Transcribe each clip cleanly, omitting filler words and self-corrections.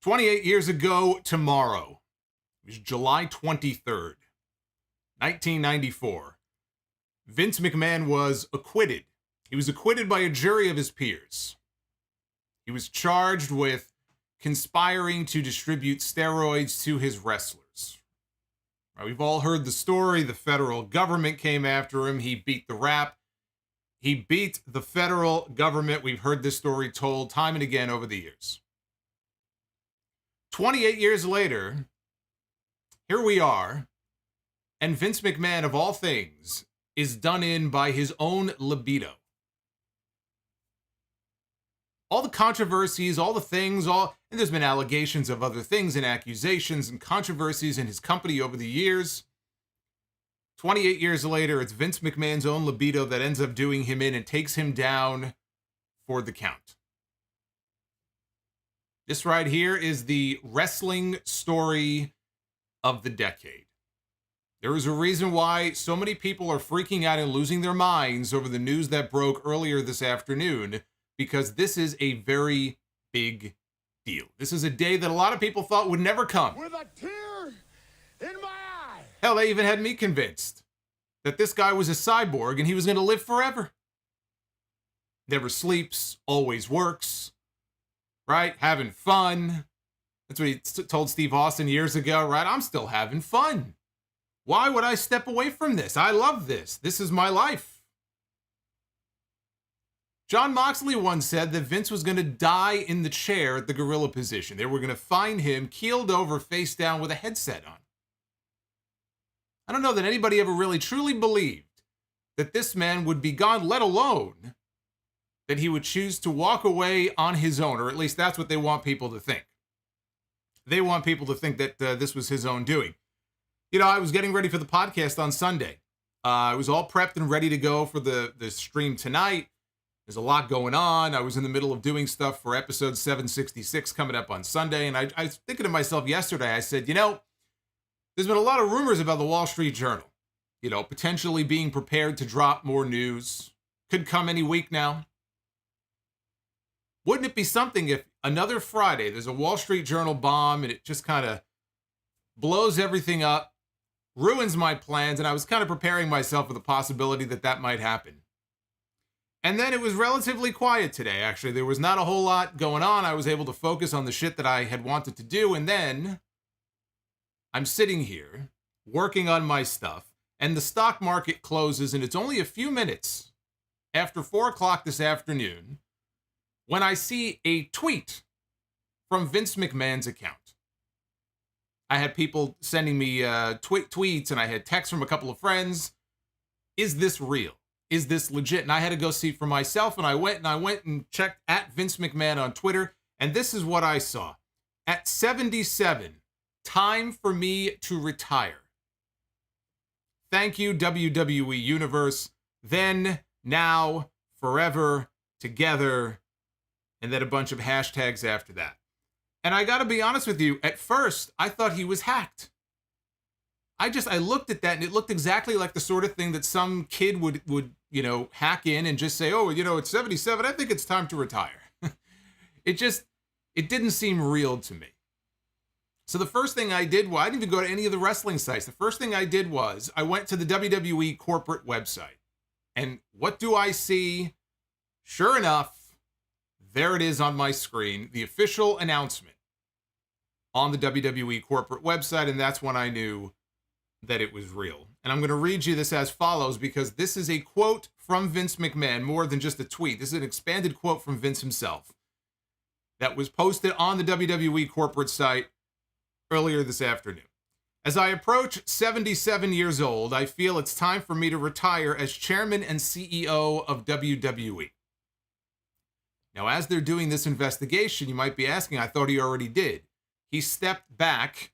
28 years ago tomorrow, it was July 23rd, 1994, Vince McMahon was acquitted. He was acquitted by a jury of his peers. He was charged with conspiring to distribute steroids to his wrestlers. Right, we've all heard the story. The federal government came after him. He beat the rap. He beat the federal government. We've heard this story told time and again over the years. 28 years later, here we are, and Vince McMahon, of all things, is done in by his own libido. All the controversies, all the things, and there's been allegations of other things and accusations and controversies in his company over the years. 28 years later, it's Vince McMahon's own libido that ends up doing him in and takes him down for the count. This right here is the wrestling story of the decade. There is a reason why so many people are freaking out and losing their minds over the news that broke earlier this afternoon, because this is a very big deal. This is a day that a lot of people thought would never come. With a tear in my eye. Hell, they even had me convinced that this guy was a cyborg and he was going to live forever. Never sleeps, always works, right? Having fun. That's what he told Steve Austin years ago, right? I'm still having fun. Why would I step away from this? I love this. This is my life. John Moxley once said that Vince was going to die in the chair at the gorilla position. They were going to find him keeled over, face down with a headset on. I don't know that anybody ever really truly believed that this man would be gone, let alone that he would choose to walk away on his own, or at least that's what they want people to think. They want people to think that this was his own doing. You know, I was getting ready for the podcast on Sunday. I was all prepped and ready to go for the stream tonight. There's a lot going on. I was in the middle of doing stuff for episode 766 coming up on Sunday. And I was thinking to myself yesterday, I said, you know, there's been a lot of rumors about the Wall Street Journal, you know, potentially being prepared to drop more news. Could come any week now. Wouldn't it be something if another Friday there's a Wall Street Journal bomb and it just kind of blows everything up, ruins my plans, and I was kind of preparing myself for the possibility that that might happen. And then it was relatively quiet today, actually. There was not a whole lot going on. I was able to focus on the shit that I had wanted to do, and then I'm sitting here working on my stuff, and the stock market closes, and it's only a few minutes after 4 o'clock this afternoon when I see a tweet from Vince McMahon's account. I had people sending me tweets, and I had texts from a couple of friends. Is this real? Is this legit? And I had to go see for myself, and I went and checked at Vince McMahon on Twitter, and this is what I saw. At 77, time for me to retire. Thank you, WWE Universe. Then, now, forever, together, and then a bunch of hashtags after that. And I gotta be honest with you, at first, I thought he was hacked. I looked at that and it looked exactly like the sort of thing that some kid would, you know, hack in and just say, oh, you know, it's 77, I think it's time to retire. It didn't seem real to me. So the first thing I did, I didn't even go to any of the wrestling sites. The first thing I did was I went to the WWE corporate website. And what do I see? Sure enough, there it is on my screen, the official announcement on the WWE corporate website, and that's when I knew that it was real. And I'm going to read you this as follows, because this is a quote from Vince McMahon, more than just a tweet. This is an expanded quote from Vince himself that was posted on the WWE corporate site earlier this afternoon. As I approach 77 years old, I feel it's time for me to retire as chairman and CEO of WWE. Now, as they're doing this investigation, you might be asking, I thought he already did. He stepped back,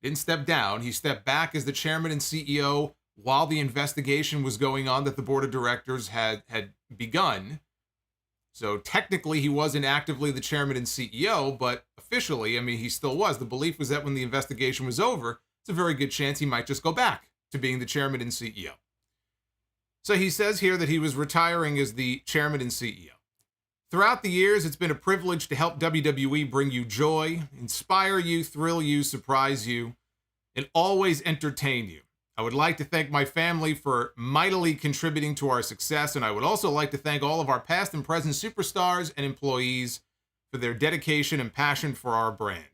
didn't step down. He stepped back as the chairman and CEO while the investigation was going on that the board of directors had begun. So technically, he wasn't actively the chairman and CEO, but officially, I mean, he still was. The belief was that when the investigation was over, it's a very good chance he might just go back to being the chairman and CEO. So he says here that he was retiring as the chairman and CEO. Throughout the years, it's been a privilege to help WWE bring you joy, inspire you, thrill you, surprise you, and always entertain you. I would like to thank my family for mightily contributing to our success, and I would also like to thank all of our past and present superstars and employees for their dedication and passion for our brand.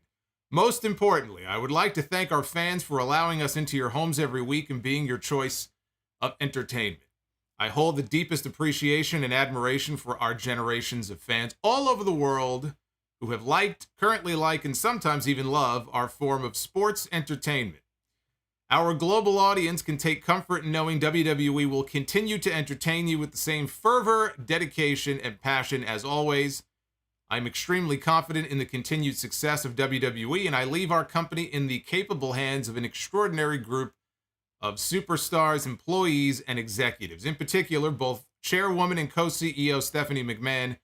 Most importantly, I would like to thank our fans for allowing us into your homes every week and being your choice of entertainment. I hold the deepest appreciation and admiration for our generations of fans all over the world who have liked, currently like, and sometimes even love our form of sports entertainment. Our global audience can take comfort in knowing WWE will continue to entertain you with the same fervor, dedication, and passion as always. I'm extremely confident in the continued success of WWE, and I leave our company in the capable hands of an extraordinary group of superstars, employees, and executives. In particular, both chairwoman and co-CEO Stephanie McMahon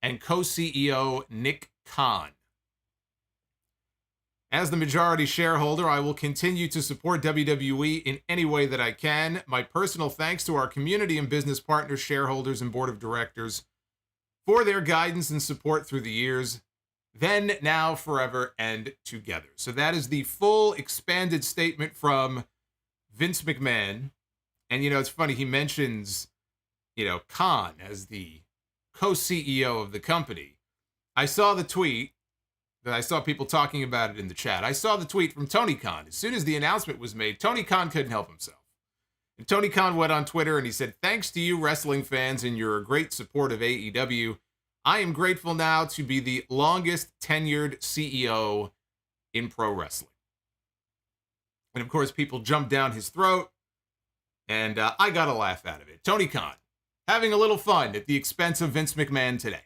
and co-CEO Nick Khan. As the majority shareholder, I will continue to support WWE in any way that I can. My personal thanks to our community and business partners, shareholders, and board of directors for their guidance and support through the years. Then, now, forever, and together. So that is the full expanded statement from Vince McMahon. And, it's funny, he mentions, Khan as the co-CEO of the company. I saw the tweet. I saw people talking about it in the chat. I saw the tweet from Tony Khan. As soon as the announcement was made, Tony Khan couldn't help himself. And Tony Khan went on Twitter and he said, "Thanks to you wrestling fans and your great support of AEW, I am grateful now to be the longest tenured CEO in pro wrestling." And of course, people jumped down his throat, and I got a laugh out of it. Tony Khan, having a little fun at the expense of Vince McMahon today.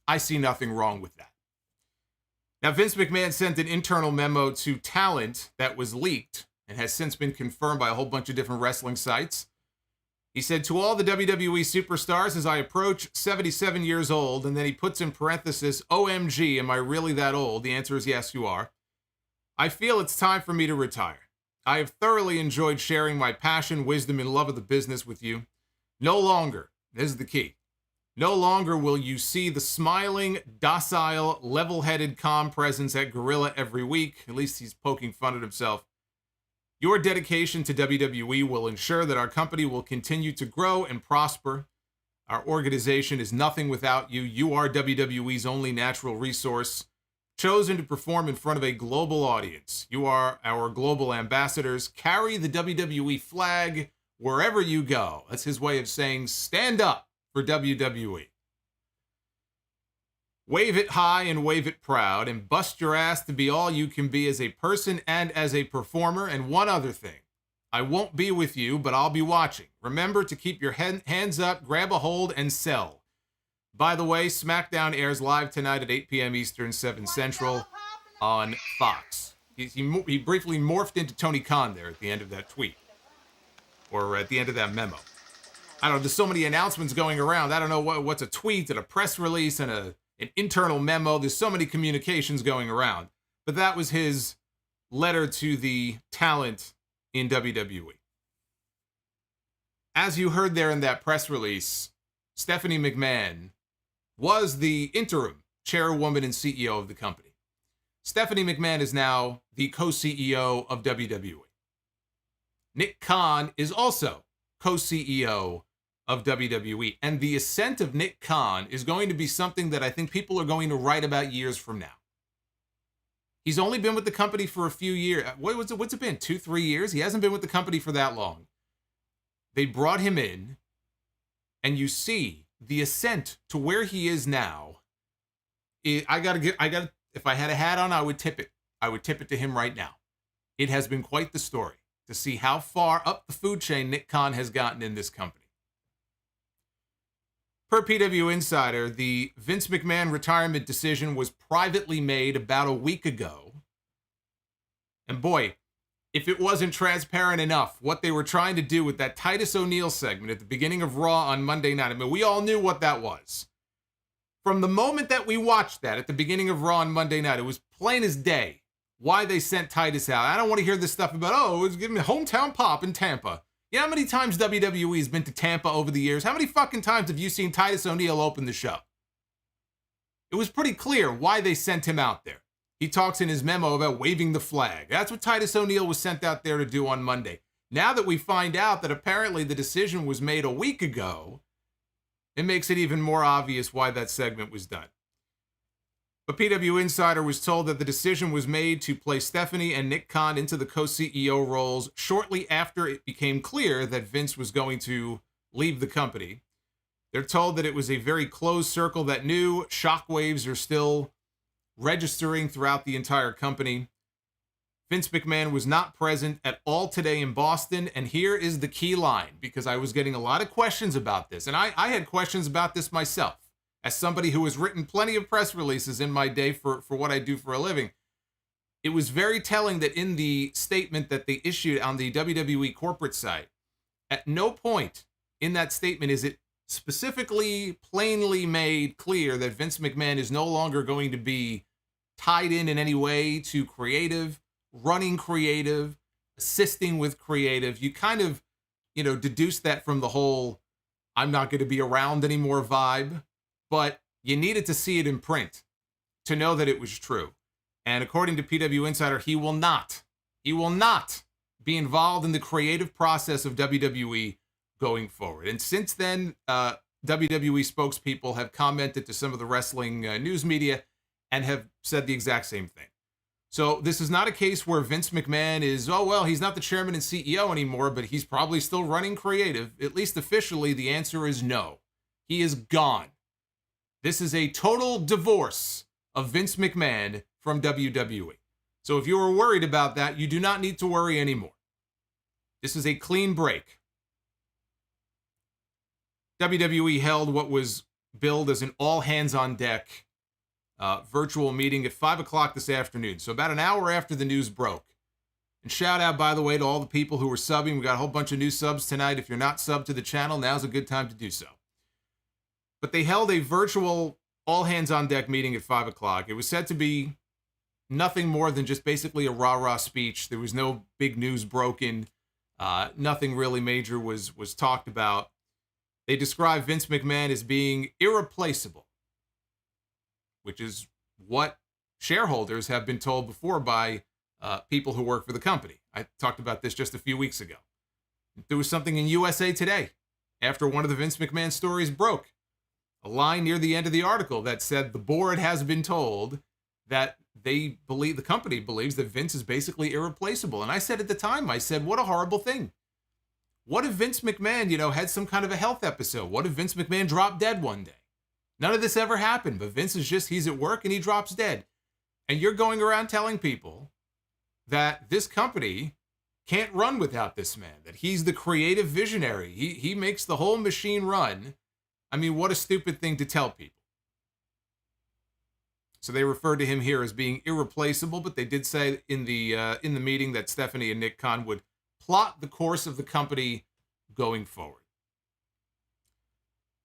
I see nothing wrong with that. Now, Vince McMahon sent an internal memo to talent that was leaked and has since been confirmed by a whole bunch of different wrestling sites. He said, "To all the WWE superstars, as I approach 77 years old," and then he puts in parenthesis, "OMG, am I really that old?" The answer is yes, you are. "I feel it's time for me to retire. I have thoroughly enjoyed sharing my passion, wisdom, and love of the business with you. No longer," this is the key, "no longer will you see the smiling, docile, level-headed, calm presence at Gorilla every week." At least he's poking fun at himself. "Your dedication to WWE will ensure that our company will continue to grow and prosper. Our organization is nothing without you. You are WWE's only natural resource, chosen to perform in front of a global audience. You are our global ambassadors. Carry the WWE flag wherever you go." That's his way of saying stand up for WWE. "Wave it high and wave it proud, and bust your ass to be all you can be as a person and as a performer. And one other thing, I won't be with you, but I'll be watching. Remember to keep your hands up, grab a hold, and sell. By the way, Smackdown airs live tonight at 8 p.m. Eastern, 7 Central on Fox." He briefly morphed into Tony Khan there at the end of that tweet, or at the end of that memo. I don't know, there's so many announcements going around. I don't know what's a tweet and a press release and an internal memo. There's so many communications going around. But that was his letter to the talent in WWE. As you heard there in that press release, Stephanie McMahon was the interim chairwoman and CEO of the company. Stephanie McMahon is now the co-CEO of WWE. Nick Khan is also co-CEO of WWE. And the ascent of Nick Khan is going to be something that I think people are going to write about years from now. He's only been with the company for a few years. What's it been? 2-3 years? He hasn't been with the company for that long. They brought him in, and you see the ascent to where he is now. If I had a hat on, I would tip it. I would tip it to him right now. It has been quite the story to see how far up the food chain Nick Khan has gotten in this company. Per PW Insider, the Vince McMahon retirement decision was privately made about a week ago. And boy, if it wasn't transparent enough, what they were trying to do with that Titus O'Neil segment at the beginning of Raw on Monday night, I mean, we all knew what that was. From the moment that we watched that at the beginning of Raw on Monday night, it was plain as day why they sent Titus out. I don't want to hear this stuff about, oh, it was giving me hometown pop in Tampa. You know how many times WWE has been to Tampa over the years? How many fucking times have you seen Titus O'Neil open the show? It was pretty clear why they sent him out there. He talks in his memo about waving the flag. That's what Titus O'Neil was sent out there to do on Monday. Now that we find out that apparently the decision was made a week ago, it makes it even more obvious why that segment was done. But PW Insider was told that the decision was made to place Stephanie and Nick Khan into the co-CEO roles shortly after it became clear that Vince was going to leave the company. They're told that it was a very closed circle that knew. Shockwaves are still registering throughout the entire company. Vince McMahon was not present at all today in Boston, and here is the key line, because I was getting a lot of questions about this, and I had questions about this myself. As somebody who has written plenty of press releases in my day for what I do for a living, it was very telling that in the statement that they issued on the WWE corporate site, at no point in that statement is it specifically, plainly made clear that Vince McMahon is no longer going to be tied in any way to creative, running creative, assisting with creative. You kind of, deduce that from the whole I'm not going to be around anymore vibe. But you needed to see it in print to know that it was true. And according to PW Insider, he will not be involved in the creative process of WWE going forward. And since then, WWE spokespeople have commented to some of the wrestling news media and have said the exact same thing. So this is not a case where Vince McMahon is, he's not the chairman and CEO anymore, but he's probably still running creative. At least officially, the answer is no. He is gone. This is a total divorce of Vince McMahon from WWE. So if you were worried about that, you do not need to worry anymore. This is a clean break. WWE held what was billed as an all-hands-on-deck virtual meeting at 5 o'clock this afternoon, so about an hour after the news broke. And shout out, by the way, to all the people who were subbing. We got a whole bunch of new subs tonight. If you're not subbed to the channel, now's a good time to do so. But they held a virtual all-hands-on-deck meeting at 5 o'clock. It was said to be nothing more than just basically a rah-rah speech. There was no big news broken. Nothing really major was talked about. They described Vince McMahon as being irreplaceable, which is what shareholders have been told before by people who work for the company. I talked about this just a few weeks ago. There was something in USA Today after one of the Vince McMahon stories broke. A line near the end of the article that said the board has been told that the company believes that Vince is basically irreplaceable. And I said at the time, what a horrible thing. What if Vince McMahon, had some kind of a health episode? What if Vince McMahon dropped dead one day? None of this ever happened, but Vince he's at work and he drops dead. And you're going around telling people that this company can't run without this man, that he's the creative visionary. He makes the whole machine run. I mean, what a stupid thing to tell people. So they referred to him here as being irreplaceable, but they did say in the meeting that Stephanie and Nick Khan would plot the course of the company going forward.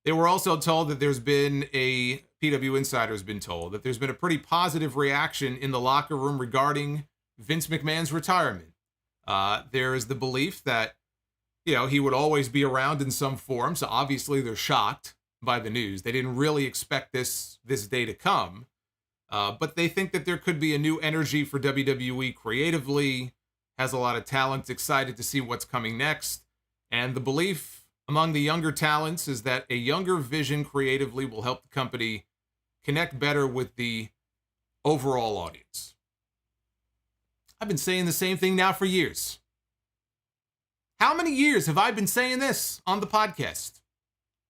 They were also told that PW Insider has been told that there's been a pretty positive reaction in the locker room regarding Vince McMahon's retirement. There is the belief that he would always be around in some form. So obviously they're shocked by the news. They didn't really expect this day to come. But they think that there could be a new energy for WWE creatively, has a lot of talent, excited to see what's coming next. And the belief among the younger talents is that a younger vision creatively will help the company connect better with the overall audience. I've been saying the same thing now for years. How many years have I been saying this on the podcast?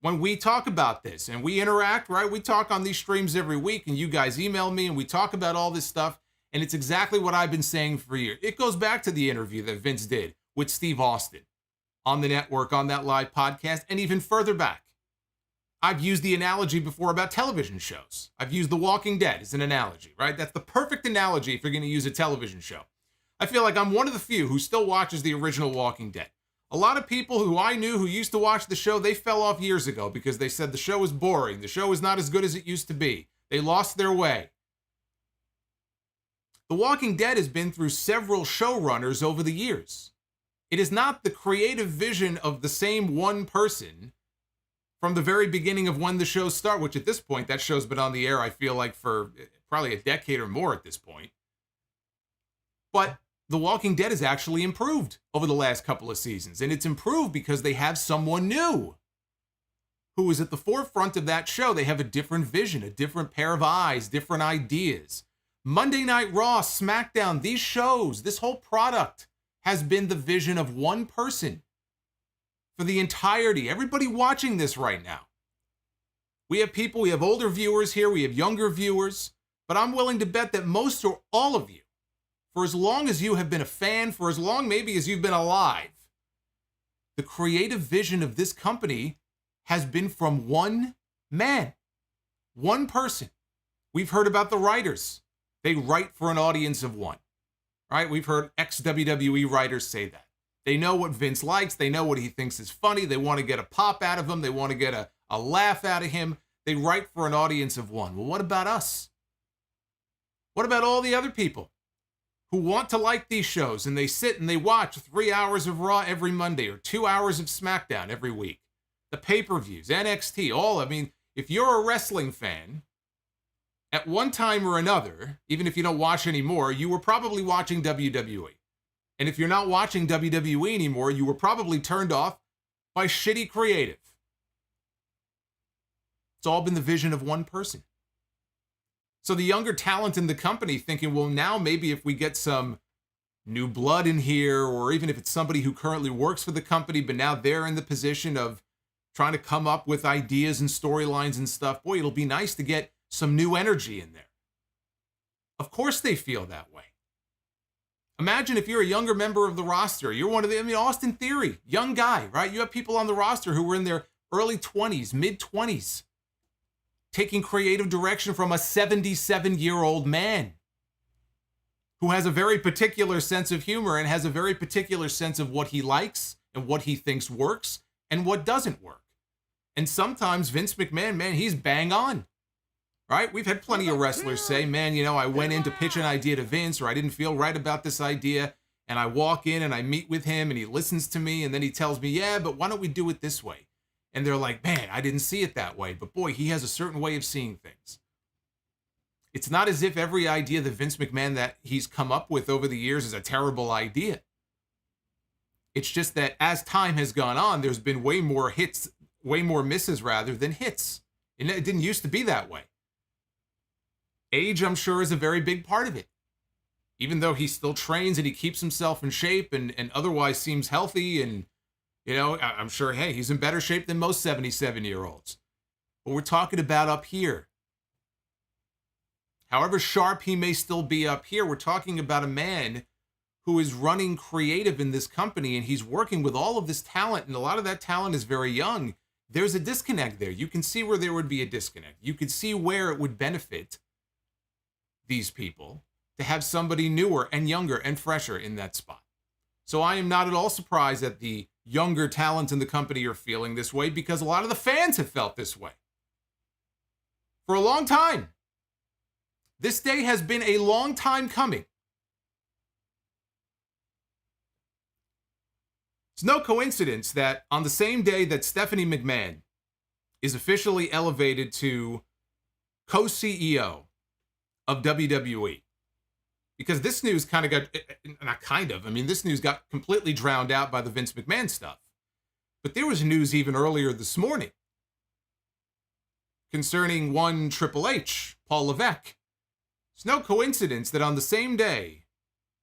When we talk about this and we interact, right? We talk on these streams every week and you guys email me and we talk about all this stuff. And it's exactly what I've been saying for years. It goes back to the interview that Vince did with Steve Austin on the network, on that live podcast, and even further back. I've used the analogy before about television shows. I've used The Walking Dead as an analogy, right? That's the perfect analogy if you're going to use a television show. I feel like I'm one of the few who still watches the original Walking Dead. A lot of people who I knew who used to watch the show, they fell off years ago because they said the show was boring. The show is not as good as it used to be. They lost their way. The Walking Dead has been through several showrunners over the years. It is not the creative vision of the same one person from the very beginning of when the show started, which at this point, that show's been on the air, I feel like, for probably a decade or more at this point. But The Walking Dead has actually improved over the last couple of seasons, and it's improved because they have someone new who is at the forefront of that show. They have a different vision, a different pair of eyes, different ideas. Monday Night Raw, Smackdown, these shows, this whole product has been the vision of one person for the entirety. Everybody watching this right now. We have older viewers here, we have younger viewers, but I'm willing to bet that most or all of you, for as long as you have been a fan, for as long maybe as you've been alive, the creative vision of this company has been from one man, one person. We've heard about the writers. They write for an audience of one, right? We've heard ex-WWE writers say that. They know what Vince likes. They know what he thinks is funny. They want to get a pop out of him. They want to get a laugh out of him. They write for an audience of one. Well, what about us? What about all the other people who want to like these shows and they sit and they watch 3 hours of Raw every Monday or 2 hours of SmackDown every week? The pay-per-views, NXT, if you're a wrestling fan, at one time or another, even if you don't watch anymore, you were probably watching WWE. And if you're not watching WWE anymore, you were probably turned off by shitty creative. It's all been the vision of one person. So the younger talent in the company thinking, well, now maybe if we get some new blood in here, or even if it's somebody who currently works for the company, but now they're in the position of trying to come up with ideas and storylines and stuff, boy, it'll be nice to get some new energy in there. Of course they feel that way. Imagine if you're a younger member of the roster. You're one of the, Austin Theory, young guy, right? You have people on the roster who were in their early 20s, mid-20s, taking creative direction from a 77-year-old man who has a very particular sense of humor and has a very particular sense of what he likes and what he thinks works and what doesn't work. And sometimes Vince McMahon, man, he's bang on. Right? We've had plenty of wrestlers say, man, I went in to pitch an idea to Vince, or I didn't feel right about this idea, and I walk in and I meet with him and he listens to me and then he tells me, yeah, but why don't we do it this way? And they're like, man, I didn't see it that way, but boy, he has a certain way of seeing things. It's not as if every idea that Vince McMahon that he's come up with over the years is a terrible idea. It's just that as time has gone on, there's been way more misses rather than hits. And it didn't used to be that way. Age, I'm sure, is a very big part of it. Even though he still trains and he keeps himself in shape and otherwise seems healthy and, I'm sure, hey, he's in better shape than most 77-year-olds. But we're talking about up here. However sharp he may still be up here, we're talking about a man who is running creative in this company and he's working with all of this talent, and a lot of that talent is very young. There's a disconnect there. You can see where there would be a disconnect. You could see where it would benefit these people to have somebody newer and younger and fresher in that spot. So I am not at all surprised that the younger talent in the company are feeling this way, because a lot of the fans have felt this way for a long time. This day has been a long time coming. It's no coincidence that on the same day that Stephanie McMahon is officially elevated to co-CEO of WWE, because this news kind of this news got completely drowned out by the Vince McMahon stuff. But there was news even earlier this morning concerning one Triple H, Paul Levesque. It's no coincidence that on the same day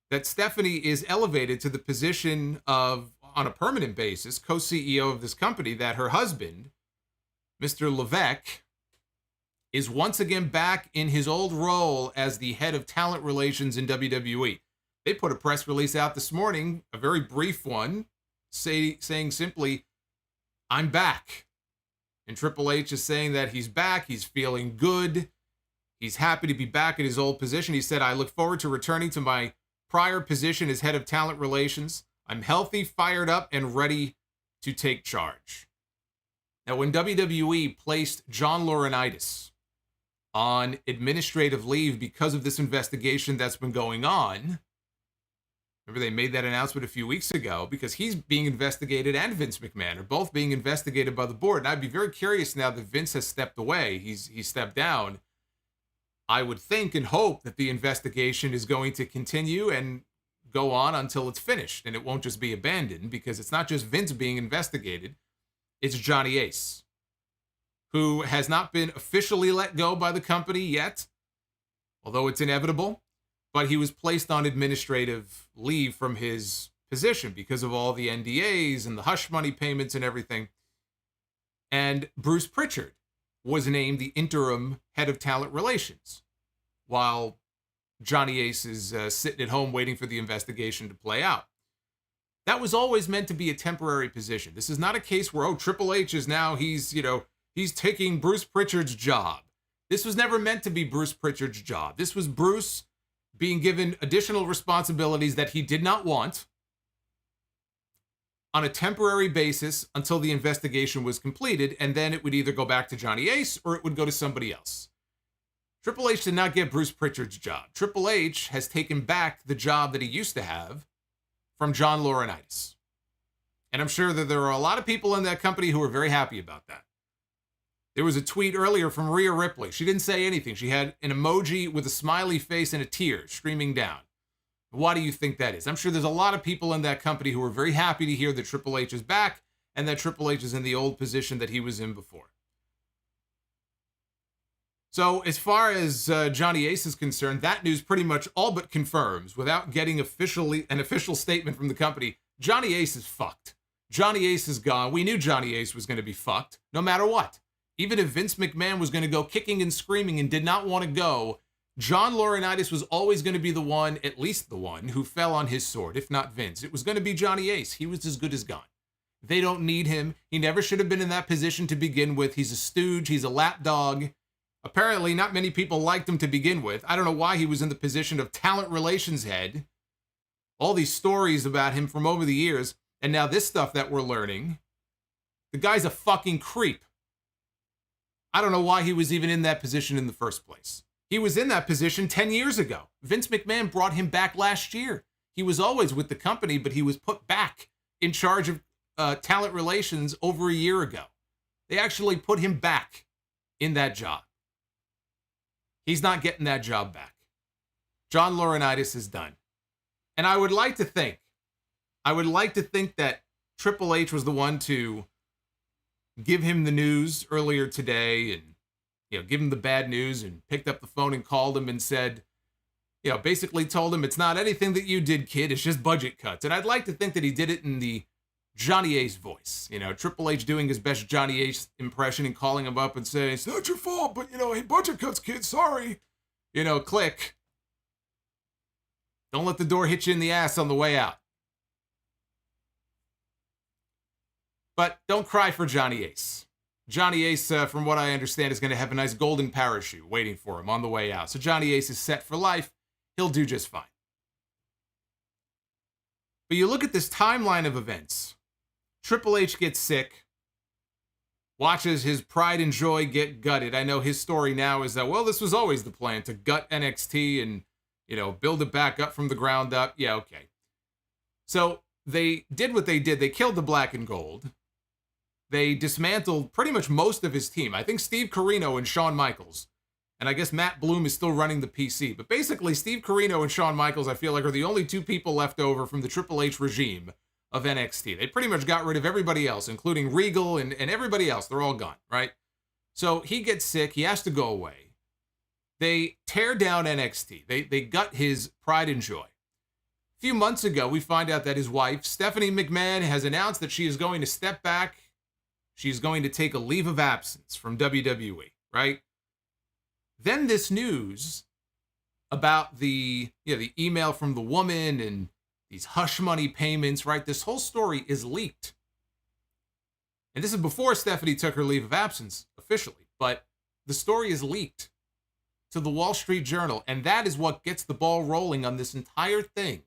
that Stephanie is elevated to the position of, on a permanent basis, co-CEO of this company, that her husband, Mr. Levesque, is once again back in his old role as the head of talent relations in WWE. They put a press release out this morning, a very brief one, saying simply, I'm back. And Triple H is saying that he's back, he's feeling good, he's happy to be back in his old position. He said, I look forward to returning to my prior position as head of talent relations. I'm healthy, fired up, and ready to take charge. Now, when WWE placed John Laurinaitis on administrative leave because of this investigation that's been going on, Remember, they made that announcement a few weeks ago because he's being investigated and Vince McMahon are both being investigated by the board. And I'd be very curious now that Vince has stepped away. He's stepped down. I would think and hope that the investigation is going to continue and go on until it's finished and it won't just be abandoned, because it's not just Vince being investigated. It's Johnny Ace, who has not been officially let go by the company yet, although it's inevitable. But he was placed on administrative leave from his position because of all the NDAs and the hush money payments and everything. And Bruce Pritchard was named the interim head of talent relations, while Johnny Ace is sitting at home waiting for the investigation to play out. That was always meant to be a temporary position. This is not a case where, Triple H is now, he's taking Bruce Pritchard's job. This was never meant to be Bruce Pritchard's job. This was Bruce being given additional responsibilities that he did not want on a temporary basis until the investigation was completed, and then it would either go back to Johnny Ace or it would go to somebody else. Triple H did not get Bruce Pritchard's job. Triple H has taken back the job that he used to have from John Laurinaitis. And I'm sure that there are a lot of people in that company who are very happy about that. There was a tweet earlier from Rhea Ripley. She didn't say anything. She had an emoji with a smiley face and a tear streaming down. Why do you think that is? I'm sure there's a lot of people in that company who are very happy to hear that Triple H is back and that Triple H is in the old position that he was in before. So as far as Johnny Ace is concerned, that news pretty much all but confirms, without getting an official statement from the company, Johnny Ace is fucked. Johnny Ace is gone. We knew Johnny Ace was going to be fucked, no matter what. Even if Vince McMahon was going to go kicking and screaming and did not want to go, John Laurinaitis was always going to be the one, at least the one, who fell on his sword, if not Vince. It was going to be Johnny Ace. He was as good as gone. They don't need him. He never should have been in that position to begin with. He's a stooge. He's a lapdog. Apparently, not many people liked him to begin with. I don't know why he was in the position of talent relations head. All these stories about him from over the years, and now this stuff that we're learning. The guy's a fucking creep. I don't know why he was even in that position in the first place. He was in that position 10 years ago. Vince McMahon brought him back last year. He was always with the company, but he was put back in charge of talent relations over a year ago. They actually put him back in that job. He's not getting that job back. John Laurinaitis is done. And I would like to think that Triple H was the one to give him the news earlier today and, give him the bad news, and picked up the phone and called him and said, basically told him, it's not anything that you did, kid. It's just budget cuts. And I'd like to think that he did it in the Johnny Ace voice. Triple H doing his best Johnny Ace impression and calling him up and saying, it's not your fault, but, hey, budget cuts, kid. Sorry. Click. Don't let the door hit you in the ass on the way out. But don't cry for Johnny Ace. Johnny Ace, from what I understand, is going to have a nice golden parachute waiting for him on the way out. So Johnny Ace is set for life. He'll do just fine. But you look at this timeline of events. Triple H gets sick, watches his pride and joy get gutted. I know his story now is that, this was always the plan, to gut NXT and, build it back up from the ground up. Yeah, okay. So they did what they did. They killed the Black and Gold. They dismantled pretty much most of his team. I think Steve Corino and Shawn Michaels. And I guess Matt Bloom is still running the PC. But basically, Steve Corino and Shawn Michaels, I feel like, are the only two people left over from the Triple H regime of NXT. They pretty much got rid of everybody else, including Regal and everybody else. They're all gone, right? So he gets sick. He has to go away. They tear down NXT. They gut his pride and joy. A few months ago, we find out that his wife, Stephanie McMahon, has announced that she is going to step back. She's going to take a leave of absence from WWE, right? Then this news about the email from the woman and these hush money payments, right? This whole story is leaked. And this is before Stephanie took her leave of absence officially, but the story is leaked to the Wall Street Journal, and that is what gets the ball rolling on this entire thing.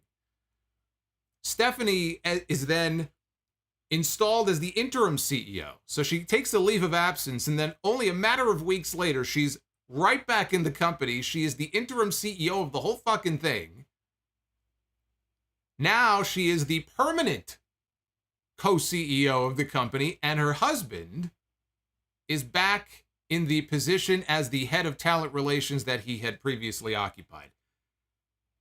Stephanie is then installed as the interim CEO. So she takes a leave of absence, and then only a matter of weeks later, she's right back in the company. She is the interim CEO of the whole fucking thing. Now she is the permanent co-CEO of the company, and her husband is back in the position as the head of talent relations that he had previously occupied.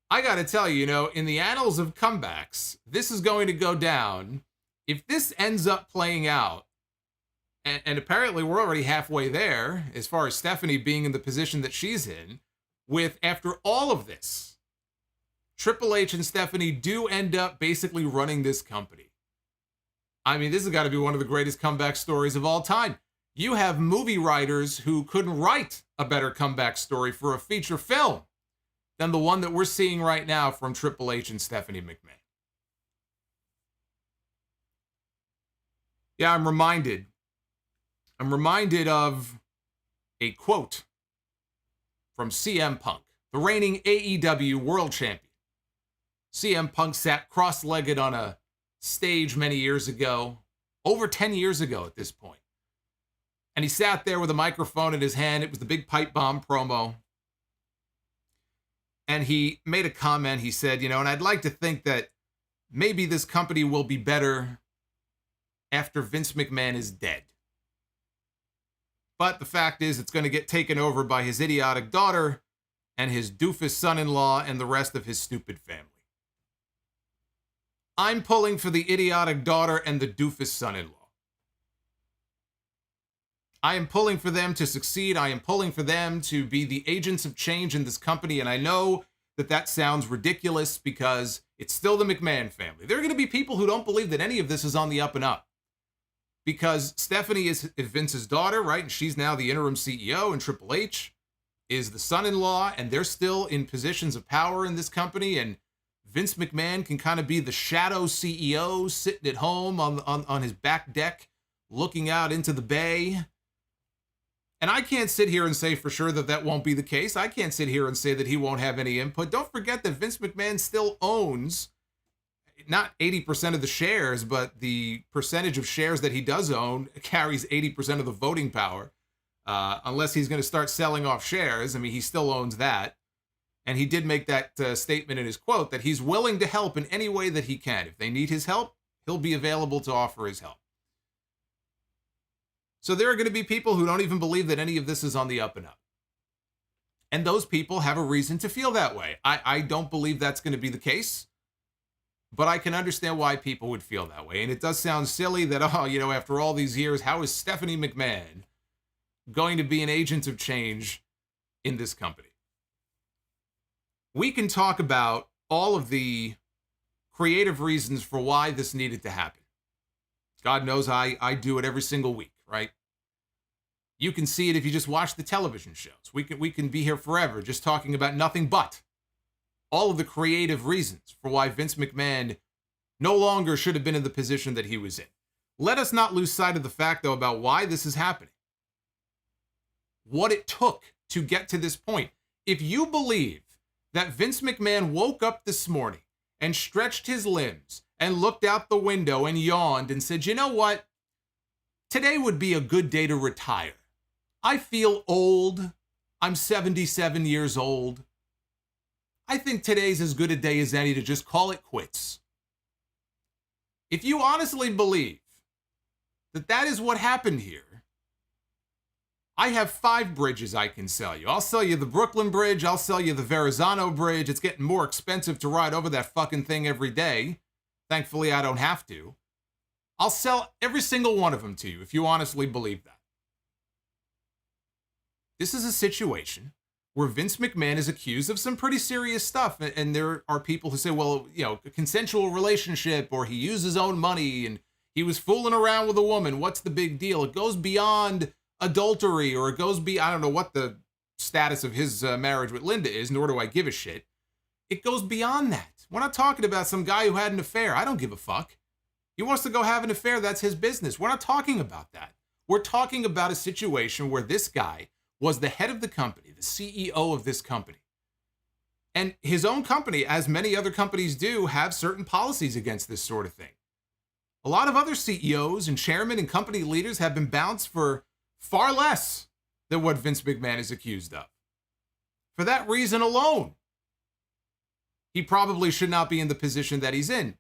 I got to tell you, in the annals of comebacks, this is going to go down. If this ends up playing out, and apparently we're already halfway there as far as Stephanie being in the position that she's in, with after all of this, Triple H and Stephanie do end up basically running this company. I mean, this has got to be one of the greatest comeback stories of all time. You have movie writers who couldn't write a better comeback story for a feature film than the one that we're seeing right now from Triple H and Stephanie McMahon. Yeah, I'm reminded of a quote from CM Punk, the reigning AEW World Champion. CM Punk sat cross-legged on a stage many years ago, over 10 years ago at this point. And he sat there with a microphone in his hand. It was the big pipe bomb promo. And he made a comment. He said, and I'd like to think that maybe this company will be better after Vince McMahon is dead. But the fact is, it's going to get taken over by his idiotic daughter and his doofus son-in-law and the rest of his stupid family. I'm pulling for the idiotic daughter and the doofus son-in-law. I am pulling for them to succeed. I am pulling for them to be the agents of change in this company. And I know that sounds ridiculous because it's still the McMahon family. There are going to be people who don't believe that any of this is on the up and up. Because Stephanie is Vince's daughter, right? And she's now the interim CEO, and Triple H is the son-in-law, and they're still in positions of power in this company. And Vince McMahon can kind of be the shadow CEO sitting at home on his back deck, looking out into the bay. And I can't sit here and say for sure that won't be the case. I can't sit here and say that he won't have any input. Don't forget that Vince McMahon still owns not 80% of the shares, but the percentage of shares that he does own carries 80% of the voting power, unless he's going to start selling off shares. I mean, he still owns that. And he did make that statement in his quote that he's willing to help in any way that he can. If they need his help, he'll be available to offer his help. So there are going to be people who don't even believe that any of this is on the up and up. And those people have a reason to feel that way. I don't believe that's going to be the case, but I can understand why people would feel that way. And it does sound silly that, after all these years, how is Stephanie McMahon going to be an agent of change in this company? We can talk about all of the creative reasons for why this needed to happen. God knows I do it every single week, right? You can see it if you just watch the television shows. We can be here forever just talking about nothing but all of the creative reasons for why Vince McMahon no longer should have been in the position that he was in. Let us not lose sight of the fact, though, about why this is happening. What it took to get to this point. If you believe that Vince McMahon woke up this morning and stretched his limbs and looked out the window and yawned and said, you know what? Today would be a good day to retire. I feel old. I'm 77 years old. I think today's as good a day as any to just call it quits. If you honestly believe that is what happened here, I have 5 bridges I can sell you. I'll sell you the Brooklyn Bridge. I'll sell you the Verrazano Bridge. It's getting more expensive to ride over that fucking thing every day. Thankfully, I don't have to. I'll sell every single one of them to you if you honestly believe that. This is a situation where Vince McMahon is accused of some pretty serious stuff. And there are people who say, well, a consensual relationship, or he used his own money and he was fooling around with a woman. What's the big deal? It goes beyond adultery, or it goes I don't know what the status of his marriage with Linda is, nor do I give a shit. It goes beyond that. We're not talking about some guy who had an affair. I don't give a fuck. He wants to go have an affair. That's his business. We're not talking about that. We're talking about a situation where this guy was the head of the company, the CEO of this company. And his own company, as many other companies do, have certain policies against this sort of thing. A lot of other CEOs and chairmen and company leaders have been bounced for far less than what Vince McMahon is accused of. For that reason alone, he probably should not be in the position that he's in.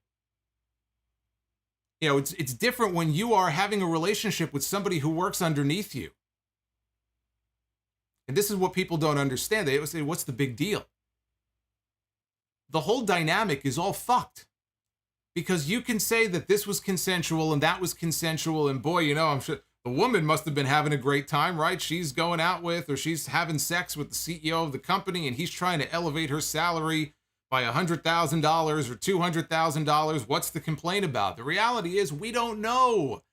You know, it's different when you are having a relationship with somebody who works underneath you. And this is what people don't understand. They always say, what's the big deal? The whole dynamic is all fucked. Because you can say that this was consensual and that was consensual, and boy, you know, I'm sure the woman must have been having a great time, right? She's going out with, or she's having sex with the CEO of the company, and he's trying to elevate her salary by $100,000 or $200,000. What's the complaint about? The reality is we don't know.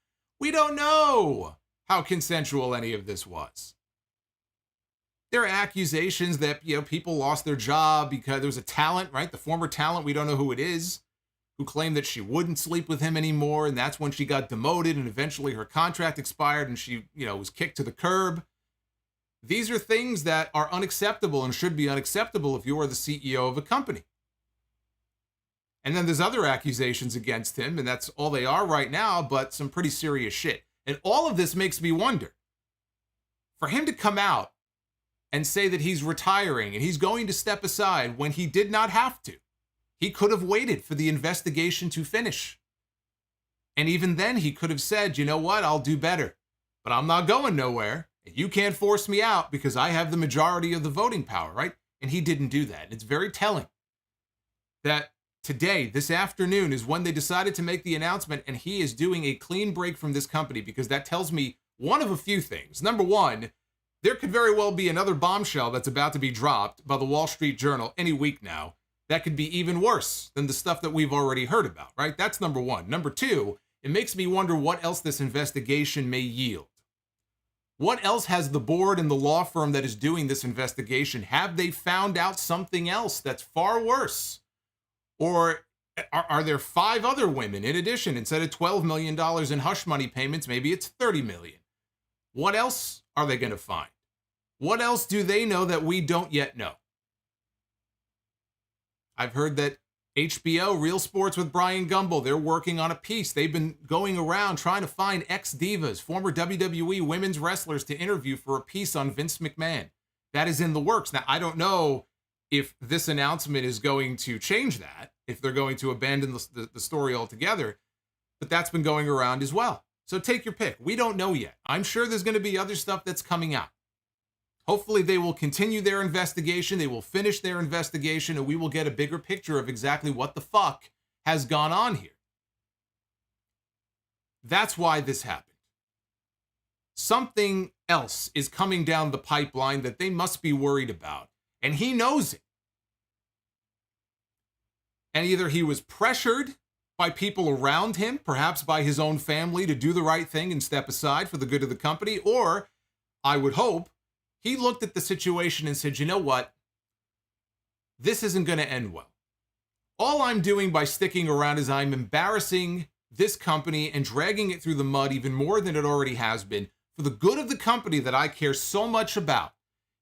We don't know how consensual any of this was. There are accusations that, you know, people lost their job because there was a talent, right? The former talent, we don't know who it is, who claimed that she wouldn't sleep with him anymore, and that's when she got demoted, and eventually her contract expired, and she, you know, was kicked to the curb. These are things that are unacceptable and should be unacceptable if you are the CEO of a company. And then there's other accusations against him, and that's all they are right now, but some pretty serious shit. And all of this makes me wonder, for him to come out and say that he's retiring and he's going to step aside when he did not have to. He could have waited for the investigation to finish. And even then he could have said, you know what, I'll do better, but I'm not going nowhere. And you can't force me out because I have the majority of the voting power, right? And he didn't do that. And it's very telling that today, this afternoon, is when they decided to make the announcement, and he is doing a clean break from this company, because that tells me one of a few things. Number one, there could very well be another bombshell that's about to be dropped by the Wall Street Journal any week now. That could be even worse than the stuff that we've already heard about, right? That's number one. Number two, it makes me wonder what else this investigation may yield. What else has the board and the law firm that is doing this investigation, have they found out something else that's far worse? Or are there 5 other women in addition? Instead of $12 million in hush money payments, maybe it's $30 million. What else are they going to find? What else do they know that we don't yet know? I've heard that HBO, Real Sports with Brian Gumbel, they're working on a piece. They've been going around trying to find ex-divas, former WWE women's wrestlers to interview for a piece on Vince McMahon. That is in the works. Now, I don't know if this announcement is going to change that, if they're going to abandon the story altogether, but that's been going around as well. So take your pick. We don't know yet. I'm sure there's going to be other stuff that's coming out. Hopefully they will continue their investigation, they will finish their investigation, and we will get a bigger picture of exactly what the fuck has gone on here. That's why this happened. Something else is coming down the pipeline that they must be worried about, and he knows it. And either he was pressured by people around him, perhaps by his own family, to do the right thing and step aside for the good of the company, or, I would hope, he looked at the situation and said, you know what? This isn't going to end well. All I'm doing by sticking around is I'm embarrassing this company and dragging it through the mud even more than it already has been for the good of the company that I care so much about.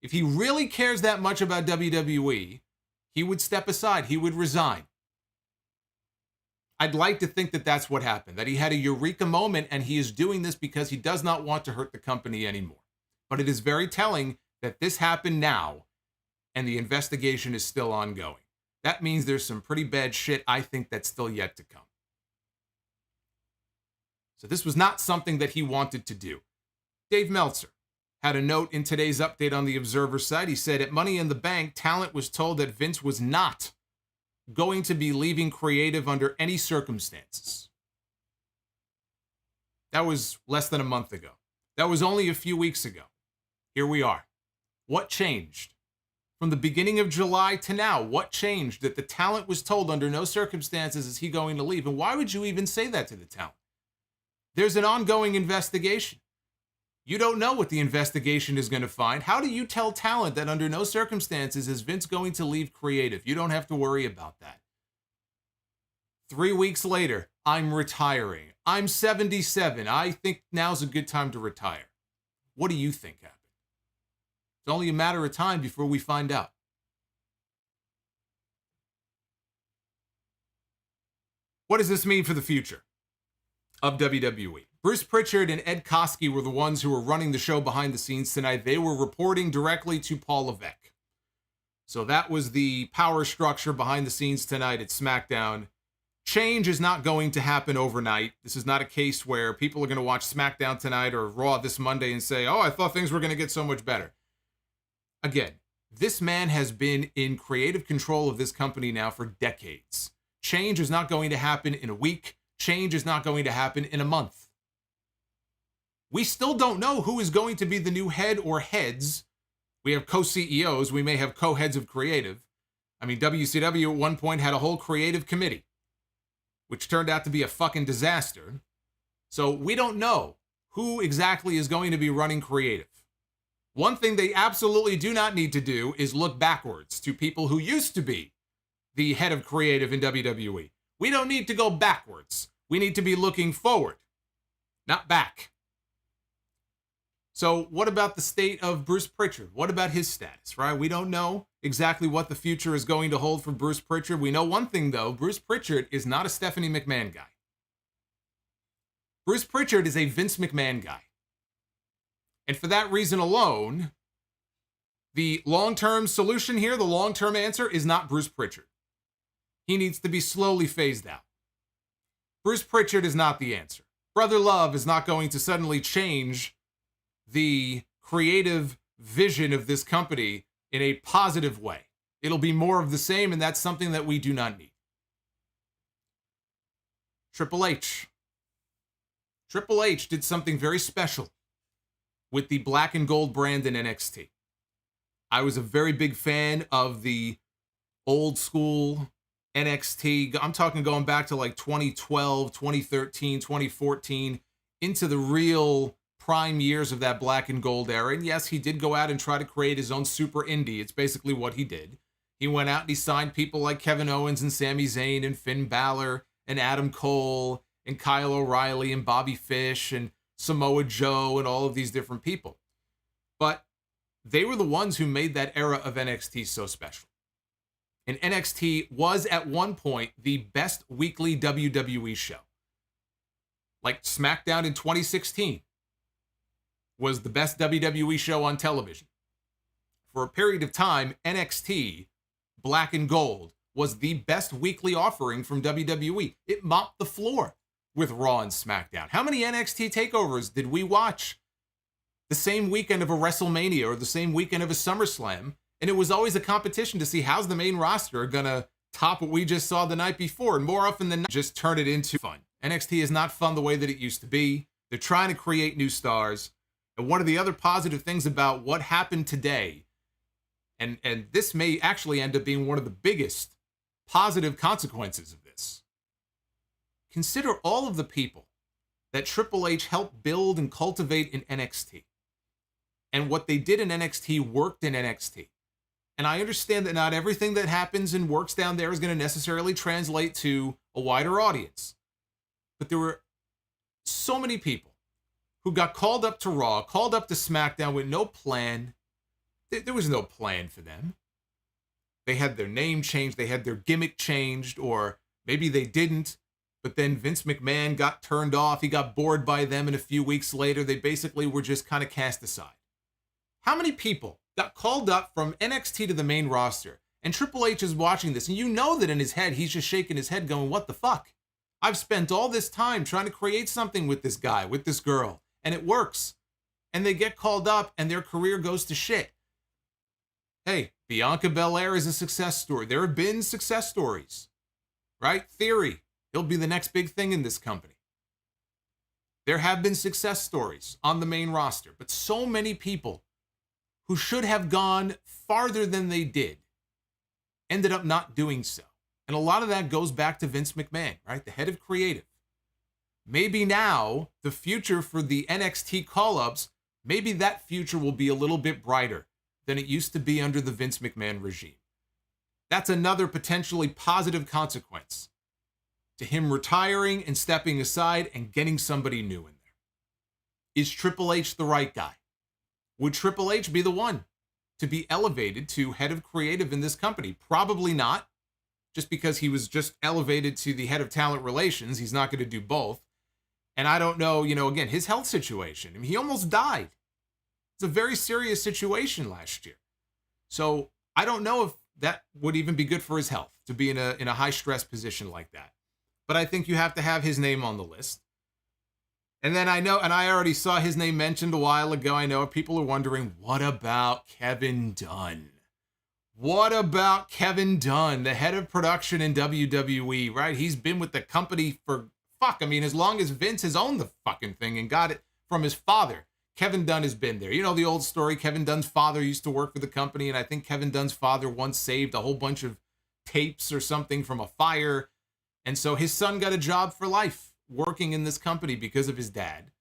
If he really cares that much about WWE, he would step aside. He would resign. I'd like to think that that's what happened, that he had a eureka moment and he is doing this because he does not want to hurt the company anymore. But it is very telling that this happened now and the investigation is still ongoing. That means there's some pretty bad shit, I think, that's still yet to come. So this was not something that he wanted to do. Dave Meltzer had a note in today's update on the Observer site. He said, at Money in the Bank, talent was told that Vince was not going to be leaving creative under any circumstances. That was less than a month ago. That was only a few weeks ago. Here we are. What changed? From the beginning of July to now, what changed that the talent was told under no circumstances is he going to leave? And why would you even say that to the talent? There's an ongoing investigation. You don't know what the investigation is going to find. How do you tell talent that under no circumstances is Vince going to leave creative? You don't have to worry about that. 3 weeks later, I'm retiring. I'm 77. I think now's a good time to retire. What do you think happened? It's only a matter of time before we find out. What does this mean for the future of WWE? Bruce Pritchard and Ed Koskey were the ones who were running the show behind the scenes tonight. They were reporting directly to Paul Levesque. So that was the power structure behind the scenes tonight at SmackDown. Change is not going to happen overnight. This is not a case where people are going to watch SmackDown tonight or Raw this Monday and say, oh, I thought things were going to get so much better. Again, this man has been in creative control of this company now for decades. Change is not going to happen in a week. Change is not going to happen in a month. We still don't know who is going to be the new head or heads. We have co-CEOs. We may have co-heads of creative. I mean, WCW at one point had a whole creative committee, which turned out to be a fucking disaster. So we don't know who exactly is going to be running creative. One thing they absolutely do not need to do is look backwards to people who used to be the head of creative in WWE. We don't need to go backwards. We need to be looking forward, not back. So what about the state of Bruce Pritchard? What about his status, right? We don't know exactly what the future is going to hold for Bruce Pritchard. We know one thing, though. Bruce Pritchard is not a Stephanie McMahon guy. Bruce Pritchard is a Vince McMahon guy. And for that reason alone, the long-term solution here, the long-term answer is not Bruce Pritchard. He needs to be slowly phased out. Bruce Pritchard is not the answer. Brother Love is not going to suddenly change the creative vision of this company in a positive way. It'll be more of the same, and that's something that we do not need. Triple H. Triple H did something very special with the black and gold brand in NXT. I was a very big fan of the old school NXT. I'm talking going back to like 2012, 2013, 2014, into the real prime years of that black and gold era. And yes, he did go out and try to create his own super indie. It's basically what he did. He went out and he signed people like Kevin Owens and Sami Zayn and Finn Balor and Adam Cole and Kyle O'Reilly and Bobby Fish and Samoa Joe and all of these different people. But they were the ones who made that era of NXT so special. And NXT was at one point the best weekly WWE show. Like SmackDown in 2016 was the best WWE show on television. For a period of time, NXT, Black and Gold, was the best weekly offering from WWE. It mopped the floor with Raw and SmackDown. How many NXT takeovers did we watch the same weekend of a WrestleMania or the same weekend of a SummerSlam? And it was always a competition to see how's the main roster gonna top what we just saw the night before. And more often than not, just turn it into fun. NXT is not fun the way that it used to be. They're trying to create new stars. And one of the other positive things about what happened today, and this may actually end up being one of the biggest positive consequences of this. Consider all of the people that Triple H helped build and cultivate in NXT. And what they did in NXT worked in NXT. And I understand that not everything that happens and works down there is going to necessarily translate to a wider audience. But there were so many people who got called up to Raw, called up to SmackDown with no plan. There was no plan for them. They had their name changed, they had their gimmick changed, or maybe they didn't. But then Vince McMahon got turned off. He got bored by them, and a few weeks later, they basically were just kind of cast aside. How many people got called up from NXT to the main roster? And Triple H is watching this, and you know that in his head, he's just shaking his head going, what the fuck? I've spent all this time trying to create something with this guy, with this girl, and it works. And they get called up, and their career goes to shit. Hey, Bianca Belair is a success story. There have been success stories, right? Theory, he'll be the next big thing in this company. There have been success stories on the main roster, but so many people who should have gone farther than they did ended up not doing so. And a lot of that goes back to Vince McMahon, right? The head of creative. Maybe now the future for the NXT call-ups, maybe that future will be a little bit brighter than it used to be under the Vince McMahon regime. That's another potentially positive consequence to him retiring and stepping aside and getting somebody new in there. Is Triple H the right guy? Would Triple H be the one to be elevated to head of creative in this company? Probably not. Just because he was just elevated to the head of talent relations, he's not going to do both. And I don't know, again, his health situation. I mean, he almost died. It's a very serious situation last year. So I don't know if that would even be good for his health to be in a high stress position like that. But I think you have to have his name on the list. And then I know, and I already saw his name mentioned a while ago. I know people are wondering, what about Kevin Dunn? What about Kevin Dunn, the head of production in WWE, right? He's been with the company for, as long as Vince has owned the fucking thing and got it from his father. Kevin Dunn has been there. You know the old story, Kevin Dunn's father used to work for the company, and I think Kevin Dunn's father once saved a whole bunch of tapes or something from a fire. And so his son got a job for life working in this company because of his dad.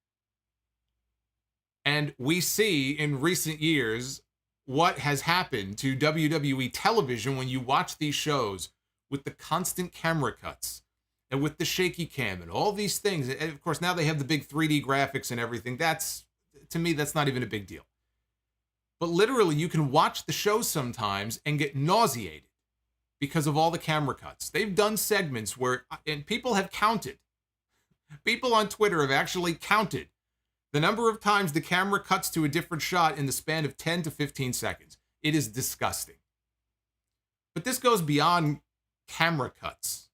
And we see in recent years what has happened to WWE television when you watch these shows with the constant camera cuts and with the shaky cam and all these things. And of course, now they have the big 3D graphics and everything. To me, that's not even a big deal. But literally, you can watch the show sometimes and get nauseated because of all the camera cuts. They've done segments where, and people have counted. People on Twitter have actually counted the number of times the camera cuts to a different shot in the span of 10 to 15 seconds. It is disgusting. But this goes beyond camera cuts.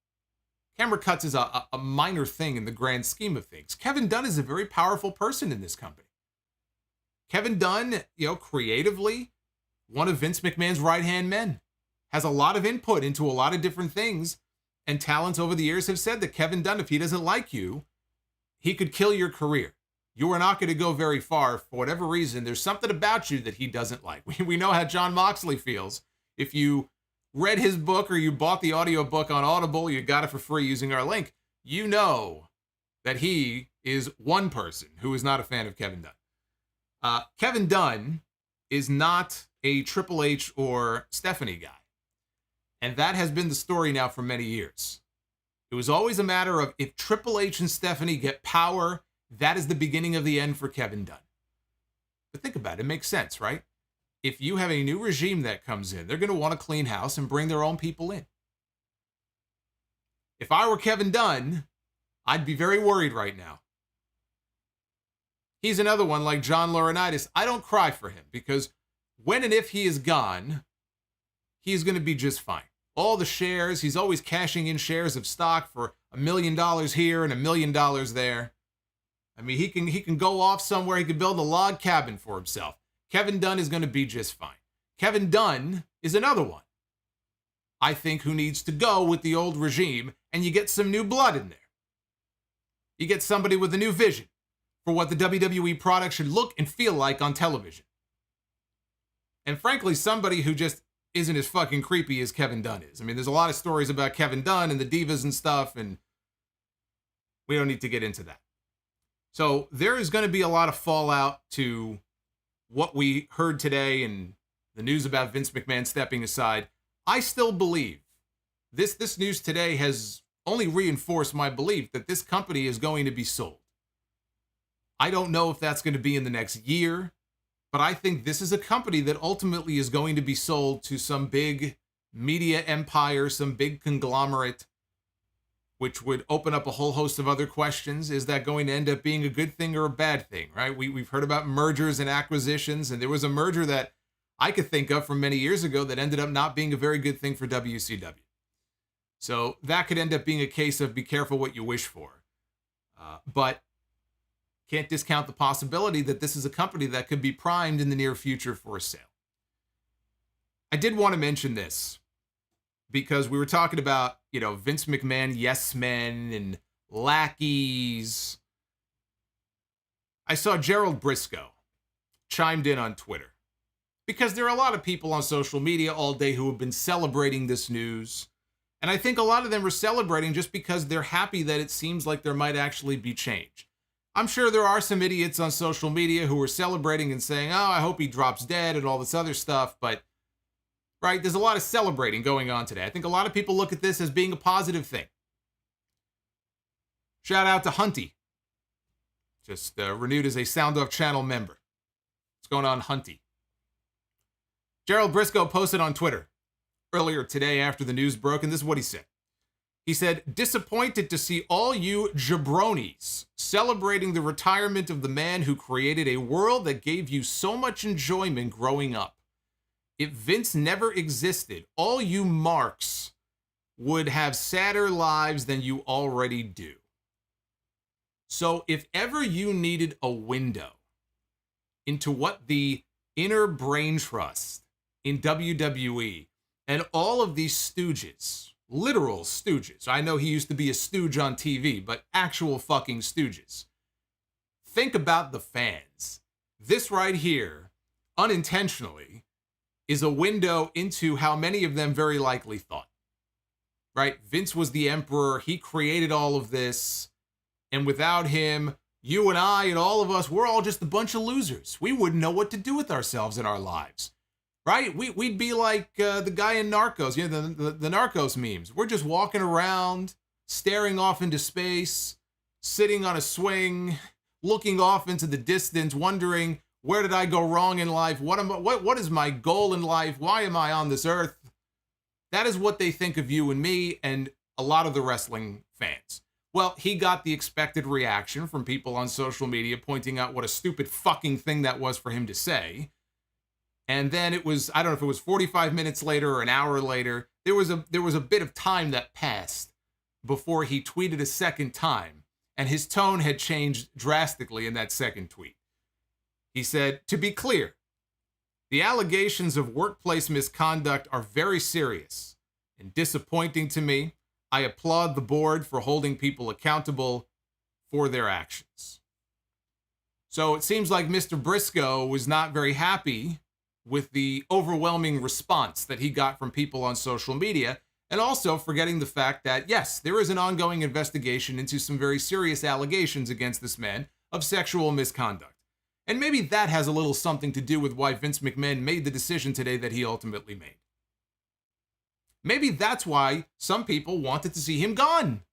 Camera cuts is a minor thing in the grand scheme of things. Kevin Dunn is a very powerful person in this company. Kevin Dunn, creatively, one of Vince McMahon's right-hand men, has a lot of input into a lot of different things, and talents over the years have said that Kevin Dunn, if he doesn't like you, he could kill your career. You are not going to go very far for whatever reason. There's something about you that he doesn't like. We know how Jon Moxley feels. If you read his book or you bought the audiobook on Audible, you got it for free using our link, you know that he is one person who is not a fan of Kevin Dunn. Kevin Dunn is not a Triple H or Stephanie guy. And that has been the story now for many years. It was always a matter of if Triple H and Stephanie get power, that is the beginning of the end for Kevin Dunn. But think about it. It makes sense, right? If you have a new regime that comes in, they're going to want to clean house and bring their own people in. If I were Kevin Dunn, I'd be very worried right now. He's another one like John Laurinaitis. I don't cry for him because when and if he is gone, he's going to be just fine. All the shares, he's always cashing in shares of stock for $1 million here and $1 million there. I mean, he can go off somewhere. He can build a log cabin for himself. Kevin Dunn is going to be just fine. Kevin Dunn is another one, I think, who needs to go with the old regime, and you get some new blood in there. You get somebody with a new vision for what the WWE product should look and feel like on television. And frankly, somebody who just isn't as fucking creepy as Kevin Dunn is. I mean, there's a lot of stories about Kevin Dunn and the divas and stuff, and we don't need to get into that. So there is going to be a lot of fallout to what we heard today and the news about Vince McMahon stepping aside. I still believe this news today has only reinforced my belief that this company is going to be sold. I don't know if that's going to be in the next year, but I think this is a company that ultimately is going to be sold to some big media empire, some big conglomerate, which would open up a whole host of other questions. Is that going to end up being a good thing or a bad thing, right? We've heard about mergers and acquisitions, and there was a merger that I could think of from many years ago that ended up not being a very good thing for WCW. So that could end up being a case of be careful what you wish for. But can't discount the possibility that this is a company that could be primed in the near future for a sale. I did want to mention this because we were talking about, Vince McMahon, yes men and lackeys. I saw Gerald Briscoe chimed in on Twitter because there are a lot of people on social media all day who have been celebrating this news. And I think a lot of them are celebrating just because they're happy that it seems like there might actually be change. I'm sure there are some idiots on social media who are celebrating and saying, oh, I hope he drops dead and all this other stuff. But, right, there's a lot of celebrating going on today. I think a lot of people look at this as being a positive thing. Shout out to Hunty. Just renewed as a Sound Off Channel member. What's going on, Hunty? Gerald Briscoe posted on Twitter earlier today after the news broke, and this is what he said. He said, disappointed to see all you jabronis celebrating the retirement of the man who created a world that gave you so much enjoyment growing up. if Vince never existed, all you marks would have sadder lives than you already do. So if ever you needed a window into what the inner brain trust in WWE and all of these stooges, literal stooges. I know he used to be a stooge on TV, but actual fucking stooges. Think about the fans. This right here, unintentionally, is a window into how many of them very likely thought. Right? Vince was the emperor. He created all of this. And without him, you and I and all of us, we're all just a bunch of losers. We wouldn't know what to do with ourselves in our lives. Right? We'd be like the guy in Narcos, you know, the Narcos memes. We're just walking around, staring off into space, sitting on a swing, looking off into the distance, wondering, where did I go wrong in life? What is my goal in life? Why am I on this earth? That is what they think of you and me and a lot of the wrestling fans. Well, he got the expected reaction from people on social media pointing out what a stupid fucking thing that was for him to say. And then it was, I don't know if it was 45 minutes later or an hour later, there was a bit of time that passed before he tweeted a second time, and his tone had changed drastically in that second tweet. He said, "To be clear, the allegations of workplace misconduct are very serious and disappointing to me. I applaud the board for holding people accountable for their actions." So it seems like Mr. Briscoe was not very happy with the overwhelming response that he got from people on social media, and also forgetting the fact that, yes, there is an ongoing investigation into some very serious allegations against this man of sexual misconduct. And maybe that has a little something to do with why Vince McMahon made the decision today that he ultimately made. Maybe that's why some people wanted to see him gone.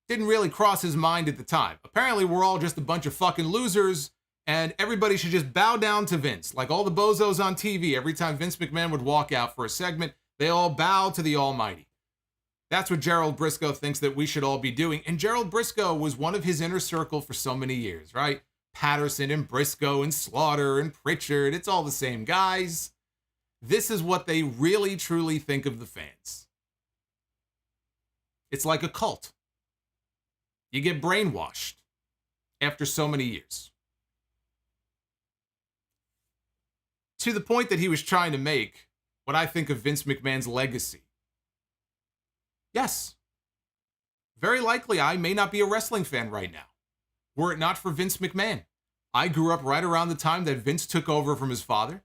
Didn't really cross his mind at the time. Apparently, we're all just a bunch of fucking losers, and everybody should just bow down to Vince. Like all the bozos on TV, every time Vince McMahon would walk out for a segment, they all bow to the almighty. That's what Gerald Briscoe thinks that we should all be doing. And Gerald Briscoe was one of his inner circle for so many years, right? Patterson and Briscoe and Slaughter and Pritchard, it's all the same guys. This is what they really, truly think of the fans. It's like a cult. You get brainwashed after so many years. To the point that he was trying to make, what I think of Vince McMahon's legacy. Yes, very likely I may not be a wrestling fan right now, were it not for Vince McMahon. I grew up right around the time that Vince took over from his father,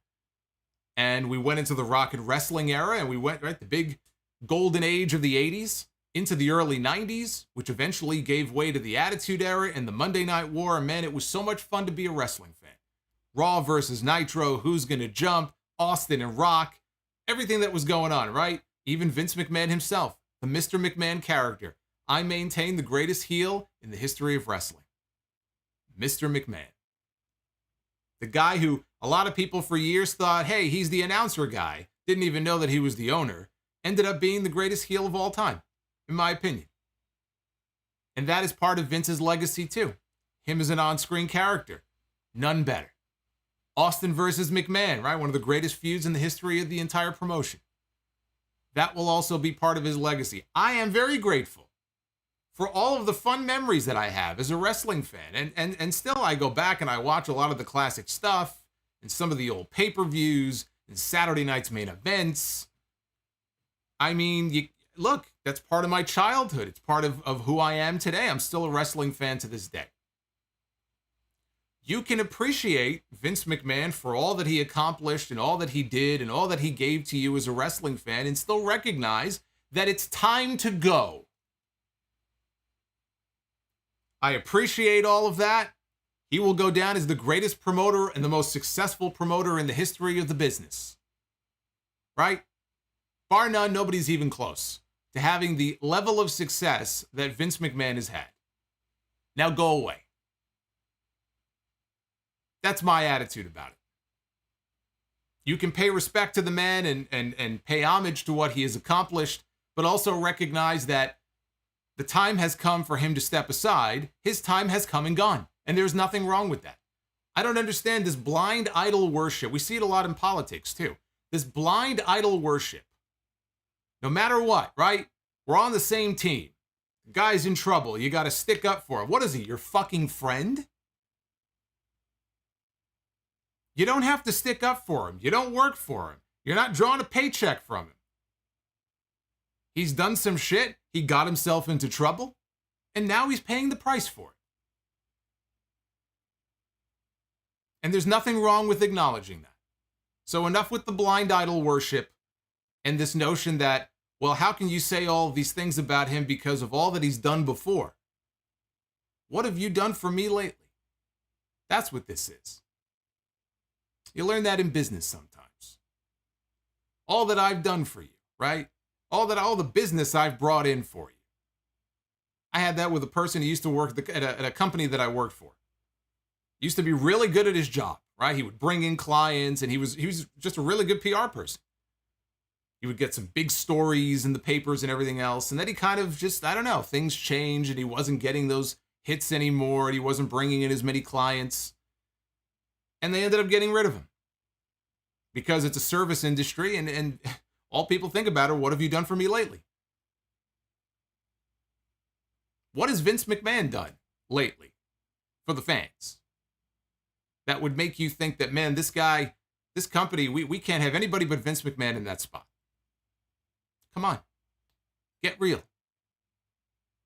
and we went into the Rocket Wrestling era, and we went, right, the big golden age of the 80s, into the early 90s, which eventually gave way to the Attitude Era and the Monday Night War. And man, it was so much fun to be a wrestling fan. Raw versus Nitro, Who's Gonna Jump, Austin and Rock, everything that was going on, right? Even Vince McMahon himself, the Mr. McMahon character. I maintain the greatest heel in the history of wrestling. Mr. McMahon. The guy who a lot of people for years thought, hey, he's the announcer guy, didn't even know that he was the owner, ended up being the greatest heel of all time, in my opinion. And that is part of Vince's legacy too. Him as an on-screen character. None better. Austin versus McMahon, right? One of the greatest feuds in the history of the entire promotion. That will also be part of his legacy. I am very grateful for all of the fun memories that I have as a wrestling fan. And still I go back and I watch a lot of the classic stuff and some of the old pay-per-views and Saturday night's main events. I mean, look, that's part of my childhood. It's part of who I am today. I'm still a wrestling fan to this day. You can appreciate Vince McMahon for all that he accomplished and all that he did and all that he gave to you as a wrestling fan and still recognize that it's time to go. I appreciate all of that. He will go down as the greatest promoter and the most successful promoter in the history of the business. Right? Bar none, nobody's even close to having the level of success that Vince McMahon has had. Now go away. That's my attitude about it. You can pay respect to the man and pay homage to what he has accomplished, but also recognize that the time has come for him to step aside. His time has come and gone, and there's nothing wrong with that. I don't understand this blind idol worship. We see it a lot in politics too. This blind idol worship. No matter what, right? We're on the same team. The guy's in trouble. You got to stick up for him. What is he, your fucking friend? You don't have to stick up for him. You don't work for him. You're not drawing a paycheck from him. He's done some shit. He got himself into trouble. And now he's paying the price for it. And there's nothing wrong with acknowledging that. So enough with the blind idol worship and this notion that, well, how can you say all these things about him because of all that he's done before? What have you done for me lately? That's what this is. You learn that in business sometimes. All that I've done for you, right? All the business I've brought in for you. I had that with a person who used to work at a company that I worked for. He used to be really good at his job, right? He would bring in clients, and he was just a really good PR person. He would get some big stories in the papers and everything else, and then he kind of just, I don't know, things changed, and he wasn't getting those hits anymore, and he wasn't bringing in as many clients, and they ended up getting rid of him because it's a service industry, and all people think about are, what have you done for me lately? What has Vince McMahon done lately for the fans that would make you think that, man, this guy, this company, we can't have anybody but Vince McMahon in that spot? Come on. Get real.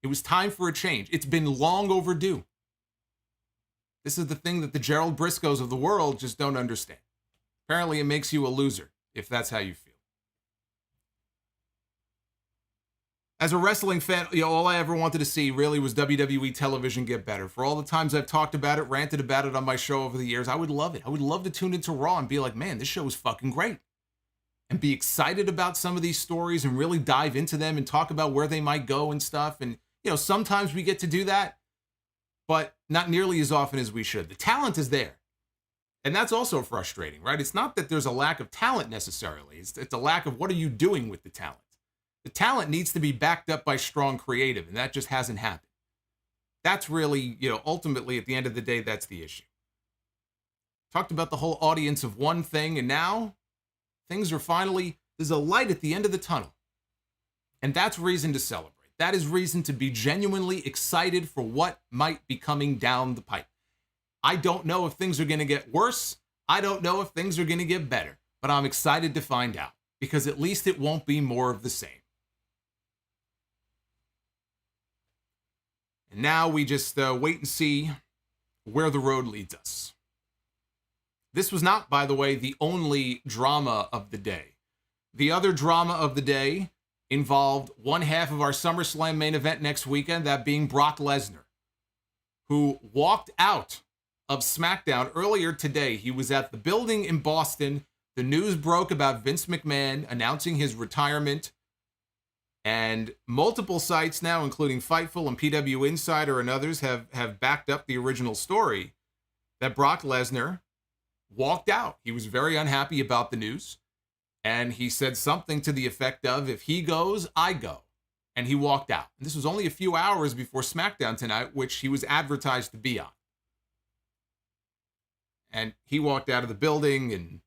It was time for a change. It's been long overdue. This is the thing that the Gerald Briscoes of the world just don't understand. Apparently, it makes you a loser if that's how you feel. As a wrestling fan, all I ever wanted to see really was WWE television get better. For all the times I've talked about it, ranted about it on my show over the years, I would love it. I would love to tune into Raw and be like, man, this show is fucking great. And be excited about some of these stories and really dive into them and talk about where they might go and stuff. And, sometimes we get to do that, but not nearly as often as we should. The talent is there. And that's also frustrating, right? It's not that there's a lack of talent necessarily. It's a lack of what are you doing with the talent. The talent needs to be backed up by strong creative, and that just hasn't happened. That's really, ultimately, at the end of the day, that's the issue. Talked about the whole audience of one thing, and now things are finally, there's a light at the end of the tunnel. And that's reason to celebrate. That is reason to be genuinely excited for what might be coming down the pipe. I don't know if things are going to get worse. I don't know if things are going to get better, but I'm excited to find out, because at least it won't be more of the same. And now we just wait and see where the road leads us. This was not, by the way, the only drama of the day. The other drama of the day involved one half of our Summerslam main event next weekend, that being Brock Lesnar, who walked out of Smackdown earlier today. He was at the building in Boston. The news broke about Vince McMahon announcing his retirement. And multiple sites now, including Fightful and PW Insider and others, have backed up the original story that Brock Lesnar walked out. He was very unhappy about the news. And he said something to the effect of, if he goes, I go. And he walked out. And this was only a few hours before SmackDown tonight, which he was advertised to be on. And he walked out of the building, and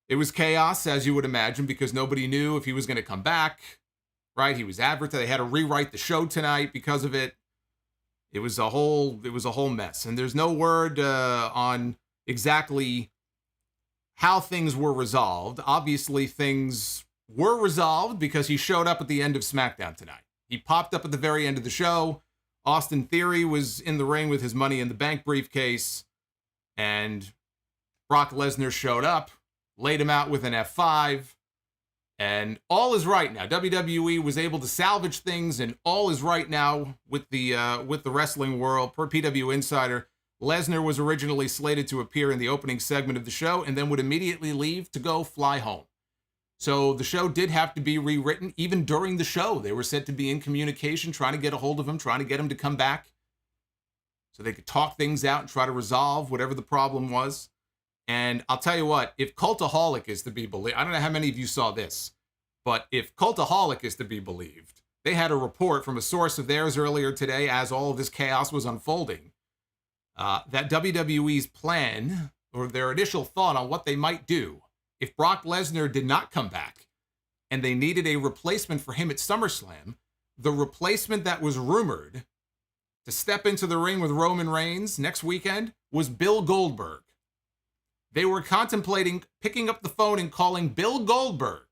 it was chaos, as you would imagine, because nobody knew if he was going to come back, right? He was advertised. They had to rewrite the show tonight because of it. It was a whole mess. And there's no word on exactly how things were resolved. Obviously, things were resolved because he showed up at the end of SmackDown tonight. He popped up at the very end of the show. Austin Theory was in the ring with his Money in the Bank briefcase, and Brock Lesnar showed up, laid him out with an F5, and all is right now. WWE was able to salvage things, and all is right now with the wrestling world. Per PW Insider, Lesnar was originally slated to appear in the opening segment of the show and then would immediately leave to go fly home. So the show did have to be rewritten. Even during the show, they were said to be in communication, trying to get a hold of him, trying to get him to come back so they could talk things out and try to resolve whatever the problem was. And I'll tell you what, if Cultaholic is to be believed, I don't know how many of you saw this, but if Cultaholic is to be believed, they had a report from a source of theirs earlier today as all of this chaos was unfolding, that WWE's plan, or their initial thought on what they might do if Brock Lesnar did not come back and they needed a replacement for him at SummerSlam, the replacement that was rumored to step into the ring with Roman Reigns next weekend was Bill Goldberg. They were contemplating picking up the phone and calling Bill Goldberg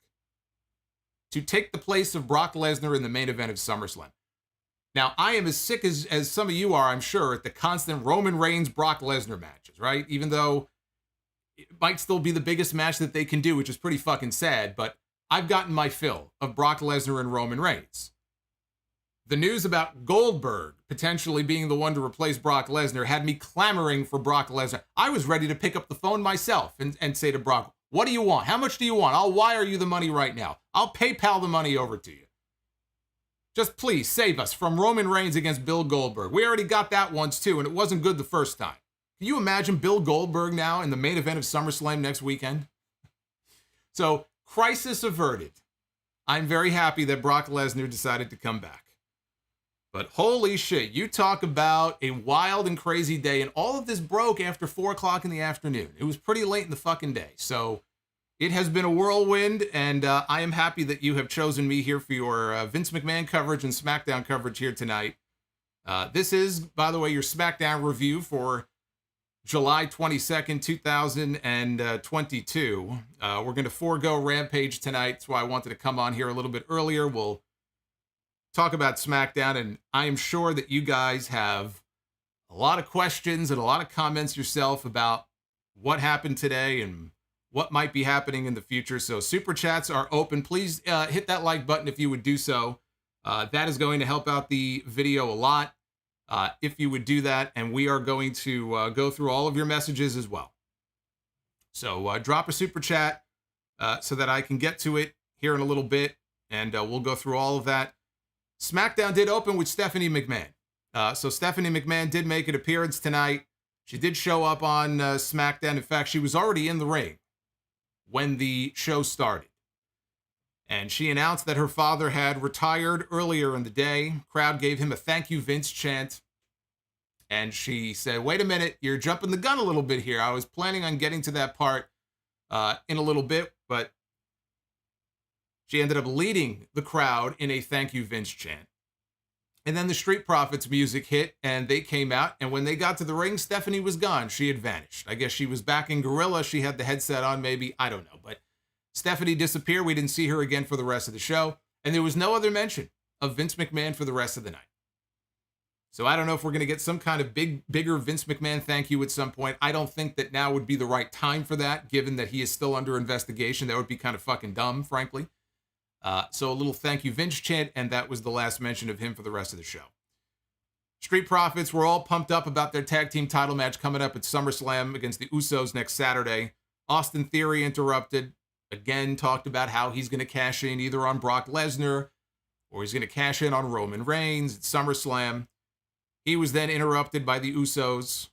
to take the place of Brock Lesnar in the main event of SummerSlam. Now, I am as sick as some of you are, I'm sure, at the constant Roman Reigns, Brock Lesnar matches, right? Even though it might still be the biggest match that they can do, which is pretty fucking sad, but I've gotten my fill of Brock Lesnar and Roman Reigns. The news about Goldberg potentially being the one to replace Brock Lesnar had me clamoring for Brock Lesnar. I was ready to pick up the phone myself and say to Brock, what do you want? How much do you want? I'll wire you the money right now. I'll PayPal the money over to you. Just please save us from Roman Reigns against Bill Goldberg. We already got that once too, and it wasn't good the first time. Can you imagine Bill Goldberg now in the main event of SummerSlam next weekend? So, crisis averted. I'm very happy that Brock Lesnar decided to come back. But holy shit, you talk about a wild and crazy day, and all of this broke after 4 o'clock in the afternoon. It was pretty late in the fucking day. So it has been a whirlwind, and I am happy that you have chosen me here for your Vince McMahon coverage and Smackdown coverage here tonight. This is, by the way, your Smackdown review for July 22nd, 2022. We're going to forego Rampage tonight. That's why I wanted to come on here a little bit earlier. We'll talk about SmackDown, and I am sure that you guys have a lot of questions and a lot of comments yourself about what happened today and what might be happening in the future. So super chats are open. Please hit that like button if you would do so. That is going to help out the video a lot if you would do that, and we are going to go through all of your messages as well. So drop a super chat so that I can get to it here in a little bit, and we'll go through all of that. SmackDown did open with Stephanie McMahon. So Stephanie McMahon did make an appearance tonight. She did show up on SmackDown. In fact, she was already in the ring when the show started. And she announced that her father had retired earlier in the day. Crowd gave him a thank you, Vince chant. And she said, wait a minute, you're jumping the gun a little bit here. I was planning on getting to that part in a little bit, but she ended up leading the crowd in a thank you, Vince chant. And then the Street Profits music hit, and they came out. And when they got to the ring, Stephanie was gone. She had vanished. I guess she was back in Gorilla. She had the headset on, maybe. I don't know. But Stephanie disappeared. We didn't see her again for the rest of the show. And there was no other mention of Vince McMahon for the rest of the night. So I don't know if we're going to get some kind of bigger Vince McMahon thank you at some point. I don't think that now would be the right time for that, given that he is still under investigation. That would be kind of fucking dumb, frankly. So a little thank you Vince chant, and that was the last mention of him for the rest of the show. Street Profits were all pumped up about their tag team title match coming up at SummerSlam against the Usos next Saturday. Austin Theory interrupted, again talked about how he's going to cash in either on Brock Lesnar or he's going to cash in on Roman Reigns at SummerSlam. He was then interrupted by the Usos.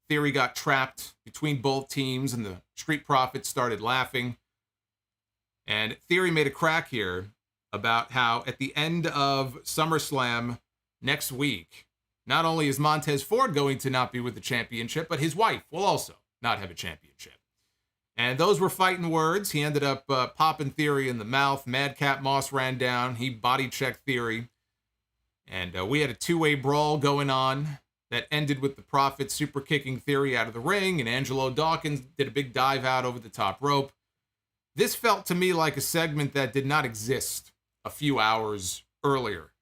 Theory got trapped between both teams, and the Street Profits started laughing. And Theory made a crack here about how at the end of SummerSlam next week, not only is Montez Ford going to not be with the championship, but his wife will also not have a championship. And those were fighting words. He ended up popping Theory in the mouth. Madcap Moss ran down. He body checked Theory. And we had a two-way brawl going on that ended with the Profits super kicking Theory out of the ring, and Angelo Dawkins did a big dive out over the top rope. This felt to me like a segment that did not exist a few hours earlier.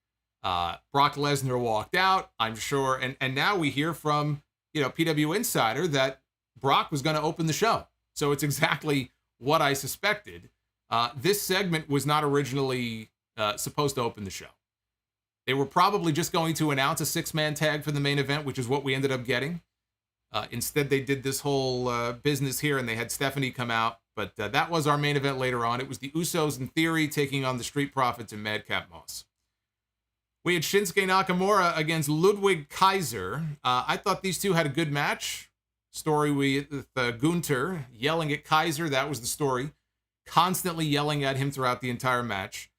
Brock Lesnar walked out, I'm sure, and now we hear from, PW Insider that Brock was going to open the show. So it's exactly what I suspected. This segment was not originally supposed to open the show. They were probably just going to announce a 6-man tag for the main event, which is what we ended up getting. Instead, they did this whole business here, and they had Stephanie come out. But that was our main event later on. It was the Usos in Theory taking on the Street Profits and Madcap Moss. We had Shinsuke Nakamura against Ludwig Kaiser. I thought these two had a good match. Story with Gunter yelling at Kaiser. That was the story. Constantly yelling at him throughout the entire match.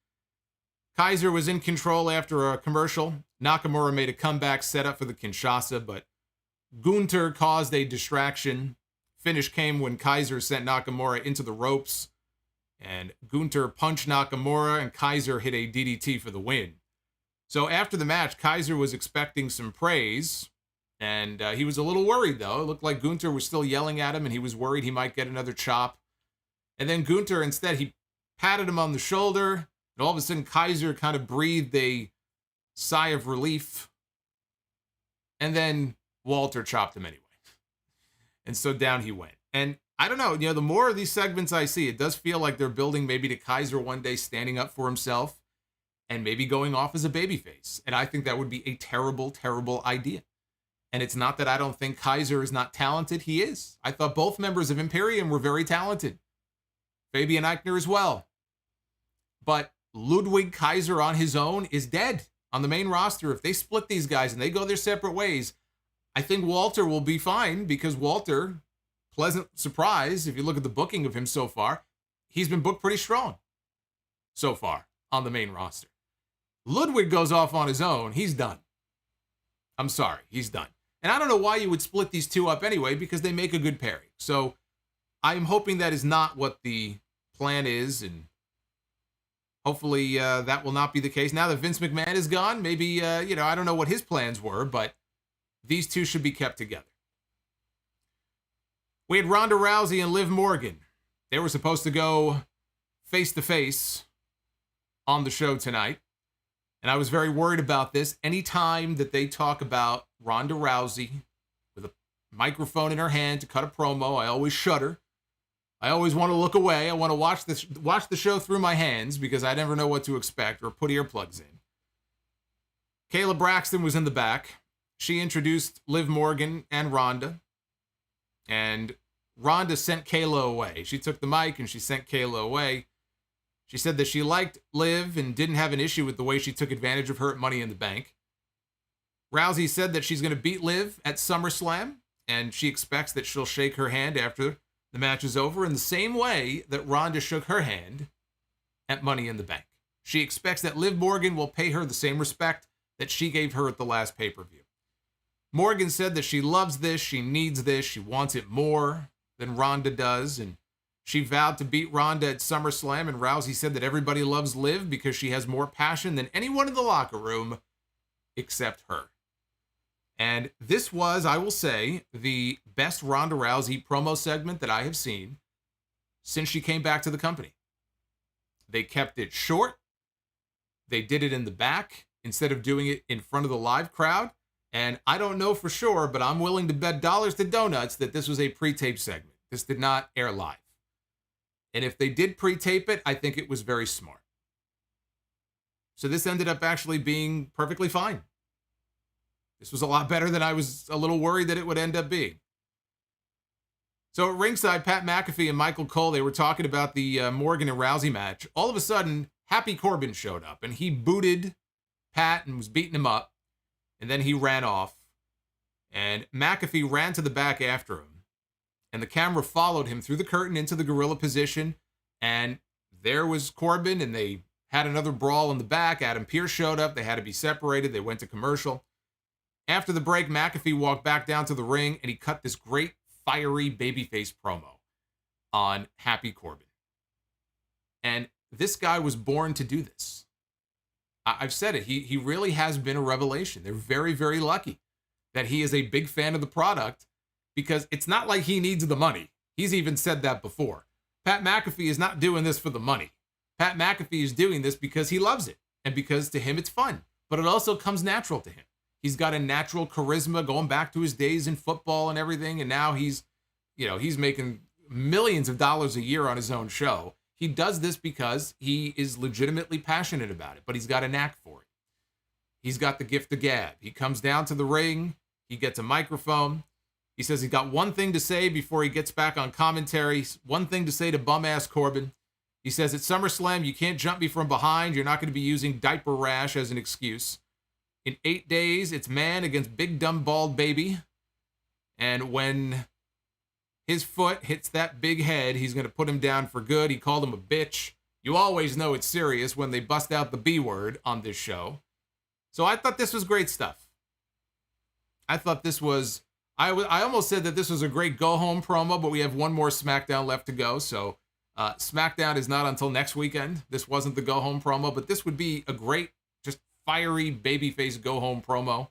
Kaiser was in control after a commercial. Nakamura made a comeback set up for the Kinshasa, but Gunther caused a distraction. Finish came when Kaiser sent Nakamura into the ropes. And Gunther punched Nakamura, and Kaiser hit a DDT for the win. So after the match, Kaiser was expecting some praise. And he was a little worried, though. It looked like Gunther was still yelling at him, and he was worried he might get another chop. And then Gunther, instead, he patted him on the shoulder. And all of a sudden, Kaiser kind of breathed a sigh of relief. And then Walter chopped him anyway. And so down he went. And I don't know, the more of these segments I see, it does feel like they're building maybe to Kaiser one day standing up for himself and maybe going off as a babyface. And I think that would be a terrible, terrible idea. And it's not that I don't think Kaiser is not talented. He is. I thought both members of Imperium were very talented. Fabian Eichner as well. But Ludwig Kaiser on his own is dead on the main roster. If they split these guys and they go their separate ways, I think Walter will be fine because Walter, pleasant surprise, if you look at the booking of him so far, he's been booked pretty strong so far on the main roster. Ludwig goes off on his own. He's done. I'm sorry. He's done. And I don't know why you would split these two up anyway, because they make a good pairing. So I'm hoping that is not what the plan is, and hopefully that will not be the case. Now that Vince McMahon is gone, maybe, I don't know what his plans were, but these two should be kept together. We had Ronda Rousey and Liv Morgan. They were supposed to go face-to-face on the show tonight. And I was very worried about this. Anytime that they talk about Ronda Rousey with a microphone in her hand to cut a promo, I always shudder. I always want to look away. I want to watch the show through my hands because I never know what to expect or put earplugs in. Kayla Braxton was in the back. She introduced Liv Morgan and Ronda. And Ronda sent Kayla away. She took the mic and she sent Kayla away. She said that she liked Liv and didn't have an issue with the way she took advantage of her at Money in the Bank. Rousey said that she's going to beat Liv at SummerSlam, and she expects that she'll shake her hand after the match is over in the same way that Ronda shook her hand at Money in the Bank. She expects that Liv Morgan will pay her the same respect that she gave her at the last pay-per-view. Morgan said that she loves this, she needs this, she wants it more than Ronda does, and she vowed to beat Ronda at SummerSlam, and Rousey said that everybody loves Liv because she has more passion than anyone in the locker room except her. And this was, I will say, the best Ronda Rousey promo segment that I have seen since she came back to the company. They kept it short. They did it in the back instead of doing it in front of the live crowd. And I don't know for sure, but I'm willing to bet dollars to donuts that this was a pre-tape segment. This did not air live. And if they did pre-tape it, I think it was very smart. So this ended up actually being perfectly fine. This was a lot better than I was a little worried that it would end up being. So at ringside, Pat McAfee and Michael Cole, they were talking about the Morgan and Rousey match. All of a sudden, Happy Corbin showed up, and he booted Pat and was beating him up. And then he ran off. And McAfee ran to the back after him. And the camera followed him through the curtain into the gorilla position. And there was Corbin, and they had another brawl in the back. Adam Pearce showed up. They had to be separated. They went to commercial. After the break, McAfee walked back down to the ring, and he cut this great, fiery babyface promo on Happy Corbin. And this guy was born to do this. I've said it. He really has been a revelation. They're very, very lucky that he is a big fan of the product, because it's not like he needs the money. He's even said that before. Pat McAfee is not doing this for the money. Pat McAfee is doing this because he loves it and because to him it's fun, but it also comes natural to him. He's got a natural charisma going back to his days in football and everything. And now he's making millions of dollars a year on his own show. He does this because he is legitimately passionate about it, but he's got a knack for it. He's got the gift of gab. He comes down to the ring. He gets a microphone. He says he's got one thing to say before he gets back on commentary. One thing to say to bum-ass Corbin. He says, at SummerSlam, you can't jump me from behind. You're not going to be using diaper rash as an excuse. In 8 days, it's man against big, dumb, bald baby. And when his foot hits that big head, he's going to put him down for good. He called him a bitch. You always know it's serious when they bust out the B word on this show. So I thought this was great stuff. I thought this was I almost said that this was a great go-home promo, but we have one more SmackDown left to go, so SmackDown is not until next weekend. This wasn't the go-home promo, but this would be a great, just fiery babyface go-home promo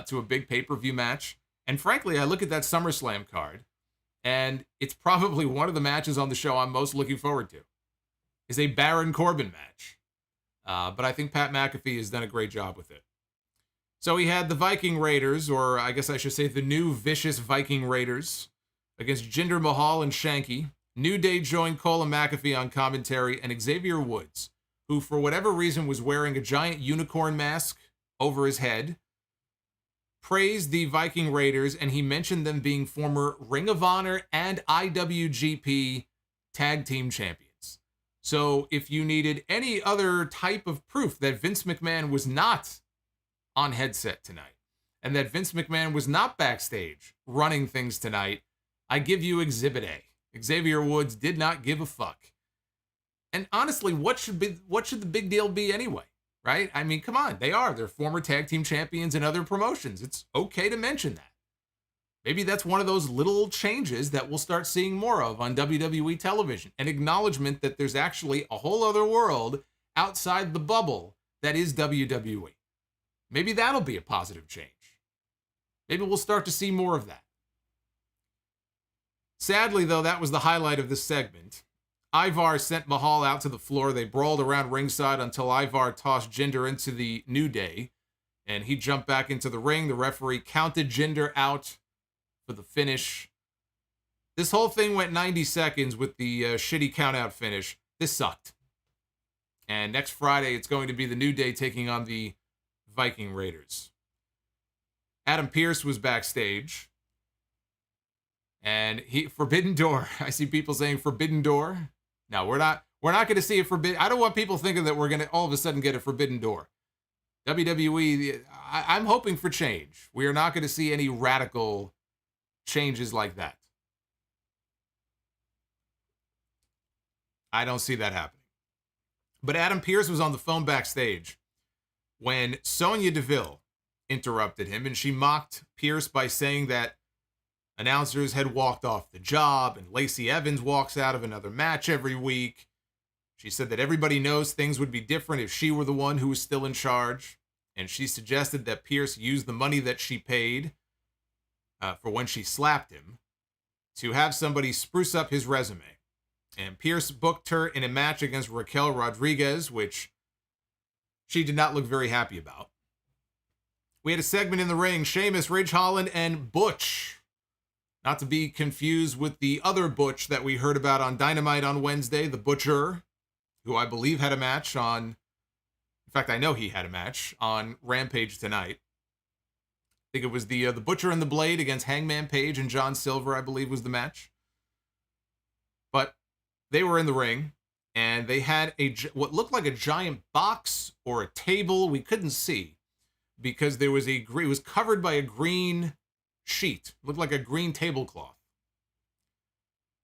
to a big pay-per-view match. And frankly, I look at that SummerSlam card, and it's probably one of the matches on the show I'm most looking forward to, is a Baron Corbin match. But I think Pat McAfee has done a great job with it. So he had the Viking Raiders, or I guess I should say the new vicious Viking Raiders, against Jinder Mahal and Shanky. New Day joined Cole and McAfee on commentary, and Xavier Woods, who for whatever reason was wearing a giant unicorn mask over his head, praised the Viking Raiders, and he mentioned them being former Ring of Honor and IWGP Tag Team Champions. So if you needed any other type of proof that Vince McMahon was not on headset tonight, and that Vince McMahon was not backstage running things tonight, I give you Exhibit A. Xavier Woods did not give a fuck. And honestly, what should the big deal be anyway, right? I mean, come on, they're former tag team champions in other promotions. It's okay to mention that. Maybe that's one of those little changes that we'll start seeing more of on WWE television, an acknowledgement that there's actually a whole other world outside the bubble that is WWE. Maybe that'll be a positive change. Maybe we'll start to see more of that. Sadly, though, that was the highlight of this segment. Ivar sent Mahal out to the floor. They brawled around ringside until Ivar tossed Jinder into the New Day, and he jumped back into the ring. The referee counted Jinder out for the finish. This whole thing went 90 seconds with the shitty count-out finish. This sucked. And next Friday, it's going to be the New Day taking on the Viking Raiders. Adam Pearce was backstage, and Forbidden Door. I see people saying Forbidden Door. No, we're not going to see a forbidden. I don't want people thinking that we're going to all of a sudden get a Forbidden Door. WWE, I'm hoping for change. We are not going to see any radical changes like that. I don't see that happening. But Adam Pearce was on the phone backstage when Sonya Deville interrupted him, and she mocked Pearce by saying that announcers had walked off the job, and Lacey Evans walks out of another match every week. She said that everybody knows things would be different if she were the one who was still in charge, and she suggested that Pearce use the money that she paid for when she slapped him to have somebody spruce up his resume. And Pearce booked her in a match against Raquel Rodriguez, which she did not look very happy about. We had a segment in the ring, Sheamus, Ridge Holland, and Butch. Not to be confused with the other Butch that we heard about on Dynamite on Wednesday, the Butcher, who I believe had a match on, in fact, I know he had a match on Rampage tonight. I think it was the Butcher and the Blade against Hangman Page and John Silver, I believe was the match. But they were in the ring, and they had what looked like a giant box or a table. We couldn't see because there was it was covered by a green sheet. It looked like a green tablecloth.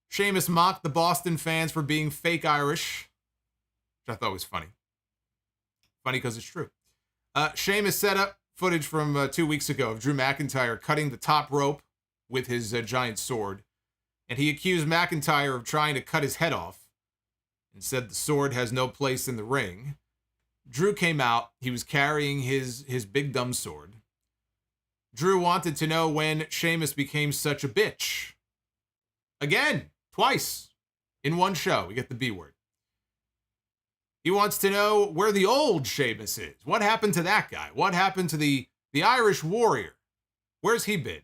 Sheamus mocked the Boston fans for being fake Irish, which I thought was funny. Funny because it's true. Sheamus set up footage from 2 weeks ago of Drew McIntyre cutting the top rope with his giant sword. And he accused McIntyre of trying to cut his head off and said the sword has no place in the ring. Drew came out. He was carrying his big dumb sword. Drew wanted to know when Sheamus became such a bitch. Again, twice in one show. We get the B word. He wants to know where the old Sheamus is. What happened to that guy? What happened to the Irish Warrior? Where's he been?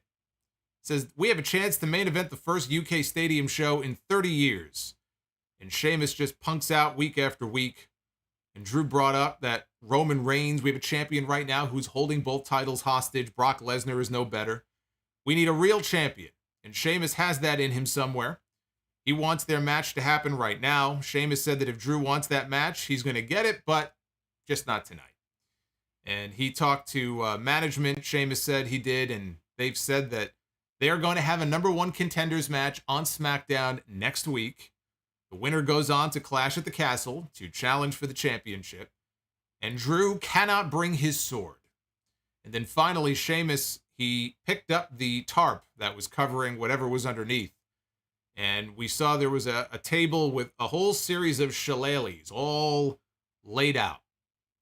Says, we have a chance to main event the first UK stadium show in 30 years. And Sheamus just punks out week after week. And Drew brought up that Roman Reigns, we have a champion right now who's holding both titles hostage. Brock Lesnar is no better. We need a real champion. And Sheamus has that in him somewhere. He wants their match to happen right now. Sheamus said that if Drew wants that match, he's going to get it, but just not tonight. And he talked to management. Sheamus said he did, and they've said that they are going to have a number one contenders match on SmackDown next week. The winner goes on to Clash at the Castle to challenge for the championship. And Drew cannot bring his sword. And then finally, Sheamus, he picked up the tarp that was covering whatever was underneath. And we saw there was a table with a whole series of shillelaghs all laid out.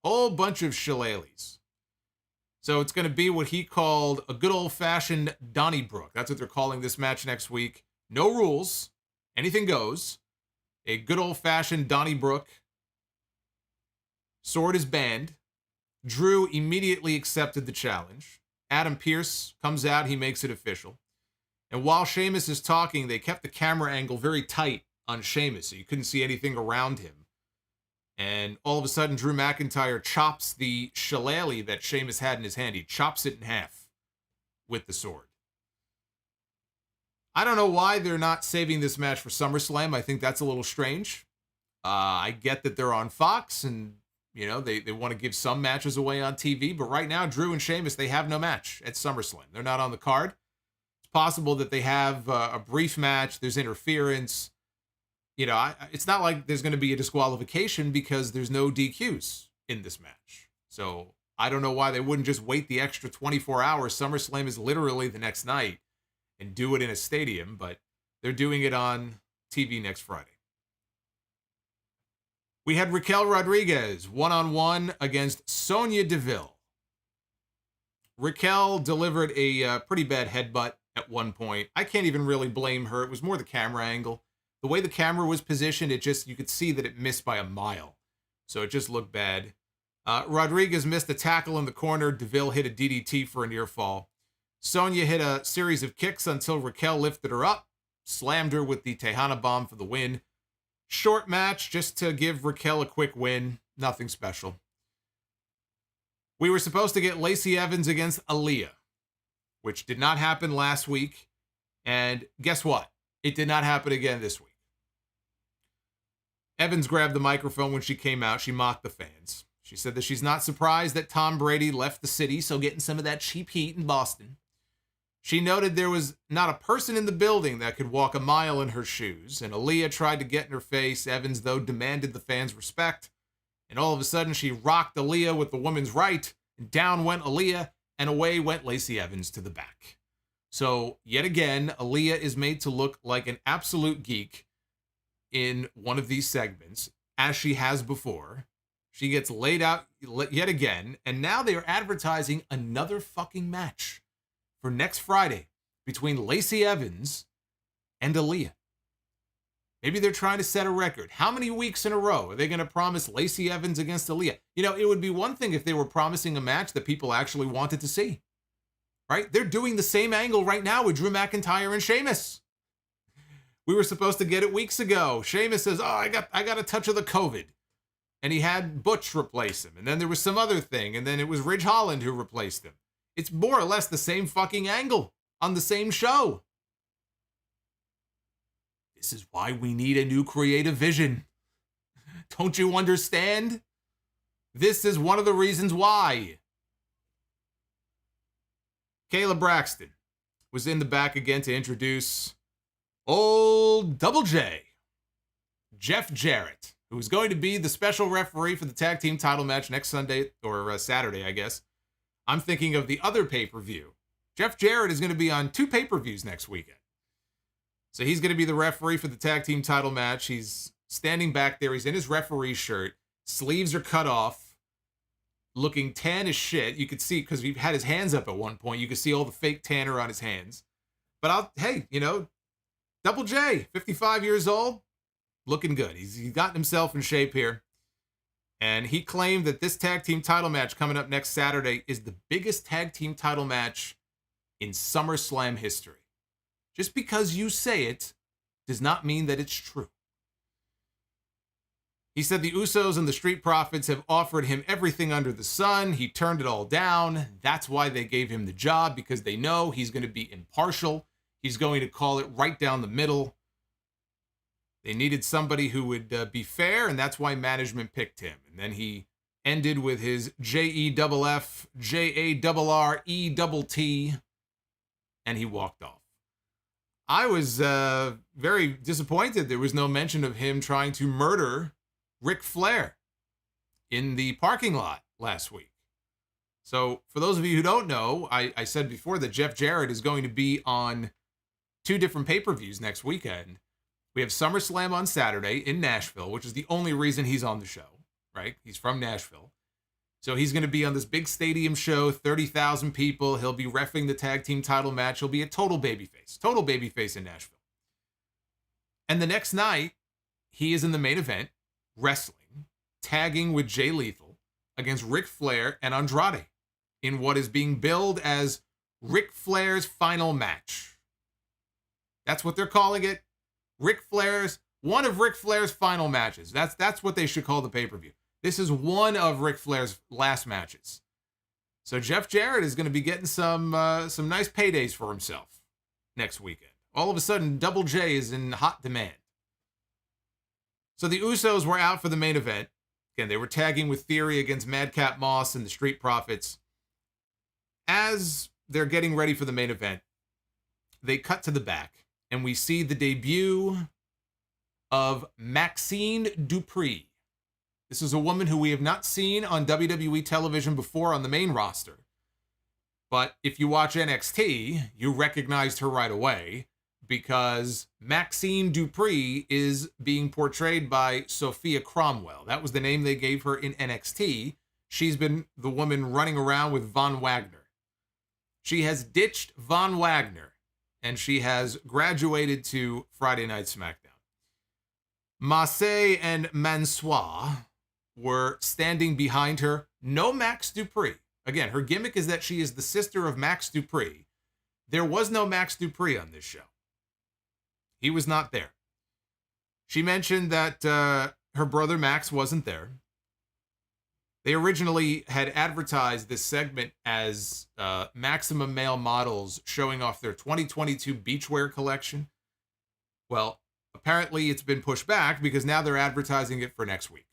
Whole bunch of shillelaghs. So it's going to be what he called a good old-fashioned Donnybrook. That's what they're calling this match next week. No rules. Anything goes. A good old-fashioned Donnybrook. Sword is banned. Drew immediately accepted the challenge. Adam Pearce comes out. He makes it official. And while Sheamus is talking, they kept the camera angle very tight on Sheamus, so you couldn't see anything around him. And all of a sudden, Drew McIntyre chops the shillelagh that Sheamus had in his hand. He chops it in half with the sword. I don't know why they're not saving this match for SummerSlam. I think that's a little strange. I get that they're on Fox, and they want to give some matches away on TV. But right now, Drew and Sheamus, they have no match at SummerSlam. They're not on the card. It's possible that they have a brief match. There's interference. It's not like there's going to be a disqualification because there's no DQs in this match. So I don't know why they wouldn't just wait the extra 24 hours. SummerSlam is literally the next night and do it in a stadium, but they're doing it on TV next Friday. We had Raquel Rodriguez one-on-one against Sonya Deville. Raquel delivered a pretty bad headbutt at one point. I can't even really blame her. It was more the camera angle. The way the camera was positioned, you could see that it missed by a mile. So it just looked bad. Rodriguez missed a tackle in the corner. Deville hit a DDT for a near fall. Sonya hit a series of kicks until Raquel lifted her up, slammed her with the Tejana Bomb for the win. Short match just to give Raquel a quick win. Nothing special. We were supposed to get Lacey Evans against Aaliyah, which did not happen last week. And guess what? It did not happen again this week. Evans grabbed the microphone when she came out. She mocked the fans. She said that she's not surprised that Tom Brady left the city, so getting some of that cheap heat in Boston. She noted there was not a person in the building that could walk a mile in her shoes, and Aaliyah tried to get in her face. Evans, though, demanded the fans' respect, and all of a sudden she rocked Aaliyah with the woman's right, and down went Aaliyah, and away went Lacey Evans to the back. So, yet again, Aaliyah is made to look like an absolute geek in one of these segments, as she has before. She gets laid out yet again, and now they are advertising another fucking match for next Friday between Lacey Evans and Aaliyah. Maybe they're trying to set a record. How many weeks in a row are they going to promise Lacey Evans against Aaliyah? It would be one thing if they were promising a match that people actually wanted to see. Right? They're doing the same angle right now with Drew McIntyre and Sheamus. We were supposed to get it weeks ago. Sheamus says, I got a touch of the COVID. And he had Butch replace him. And then there was some other thing. And then it was Ridge Holland who replaced him. It's more or less the same fucking angle on the same show. This is why we need a new creative vision. Don't you understand? This is one of the reasons why. Kayla Braxton was in the back again to introduce old Double J, Jeff Jarrett, who is going to be the special referee for the tag team title match next Sunday, or Saturday, I guess. I'm thinking of the other pay-per-view. Jeff Jarrett is going to be on 2 pay-per-views next weekend. So he's going to be the referee for the tag team title match. He's standing back there. He's in his referee shirt. Sleeves are cut off. Looking tan as shit. You could see, because he had his hands up at one point, you could see all the fake tanner on his hands. But Double J, 55 years old, looking good. He's gotten himself in shape here. And he claimed that this tag team title match coming up next Saturday is the biggest tag team title match in SummerSlam history. Just because you say it does not mean that it's true. He said the Usos and the Street Profits have offered him everything under the sun. He turned it all down. That's why they gave him the job, because they know he's going to be impartial. He's going to call it right down the middle. They needed somebody who would be fair, and that's why management picked him. And then he ended with his JEFF, JARRETT, and he walked off. I was very disappointed there was no mention of him trying to murder Ric Flair in the parking lot last week. So for those of you who don't know, I said before that Jeff Jarrett is going to be on 2 different pay-per-views next weekend. We have SummerSlam on Saturday in Nashville, which is the only reason he's on the show, right? He's from Nashville. So he's going to be on this big stadium show, 30,000 people. He'll be reffing the tag team title match. He'll be a total babyface in Nashville. And the next night, he is in the main event, wrestling, tagging with Jay Lethal against Ric Flair and Andrade in what is being billed as Ric Flair's final match. That's what they're calling it. One of Ric Flair's final matches. That's what they should call the pay-per-view. This is one of Ric Flair's last matches. So Jeff Jarrett is going to be getting some nice paydays for himself next weekend. All of a sudden, Double J is in hot demand. So the Usos were out for the main event. Again, they were tagging with Theory against Madcap Moss and the Street Profits. As they're getting ready for the main event, they cut to the back, and we see the debut of Maxxine Dupri. This is a woman who we have not seen on WWE television before on the main roster. But if you watch NXT, you recognized her right away because Maxxine Dupri is being portrayed by Sophia Cromwell. That was the name they gave her in NXT. She's been the woman running around with Von Wagner. She has ditched Von Wagner, and she has graduated to Friday Night SmackDown. Massey and Mansois were standing behind her. No Max Dupri. Again, her gimmick is that she is the sister of Max Dupri. There was no Max Dupri on this show. He was not there. She mentioned that her brother Max wasn't there. They originally had advertised this segment as Maximum Male Models showing off their 2022 beachwear collection. Well, apparently it's been pushed back because now they're advertising it for next week.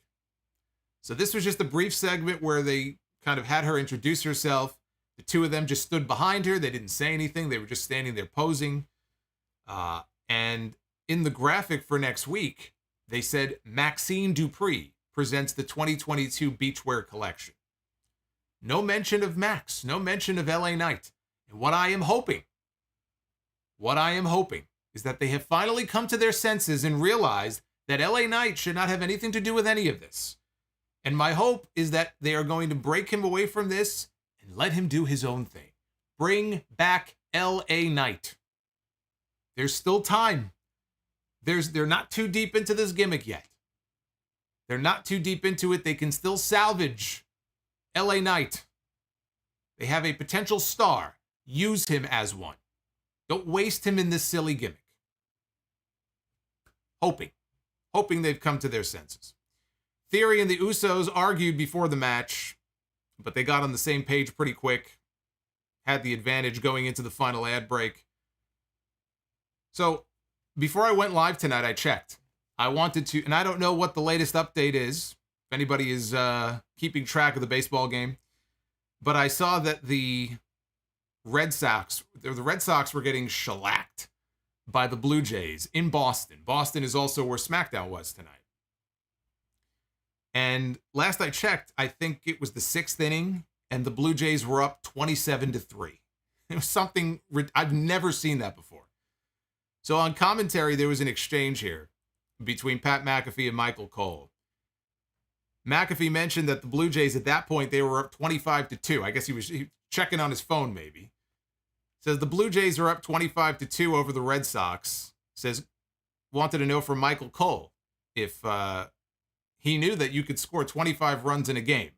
So this was just a brief segment where they kind of had her introduce herself. The two of them just stood behind her. They didn't say anything. They were just standing there posing. And in the graphic for next week, they said Maxxine Dupri presents the 2022 beachwear collection. No mention of Max, no mention of LA Knight. And what I am hoping is that they have finally come to their senses and realized that LA Knight should not have anything to do with any of this. And my hope is that they are going to break him away from this and let him do his own thing. Bring back LA Knight. There's still time. They're not too deep into this gimmick yet. They're not too deep into it. They can still salvage LA Knight. They have a potential star. Use him as one. Don't waste him in this silly gimmick. Hoping they've come to their senses. Theory and the Usos argued before the match, but they got on the same page pretty quick. Had the advantage going into the final ad break. So, before I went live tonight, I checked. I wanted to, and I don't know what the latest update is, if anybody is keeping track of the baseball game, but I saw that the Red Sox were getting shellacked by the Blue Jays in Boston. Boston is also where Smackdown was tonight. And last I checked, I think it was the 6th inning, and the Blue Jays were up 27-3. It was something, I've never seen that before. So on commentary, there was an exchange here between Pat McAfee and Michael Cole. McAfee mentioned that the Blue Jays at that point, they were up 25-2. I guess he was checking on his phone maybe. Says the Blue Jays are up 25-2 over the Red Sox. Says, wanted to know from Michael Cole if he knew that you could score 25 runs in a game.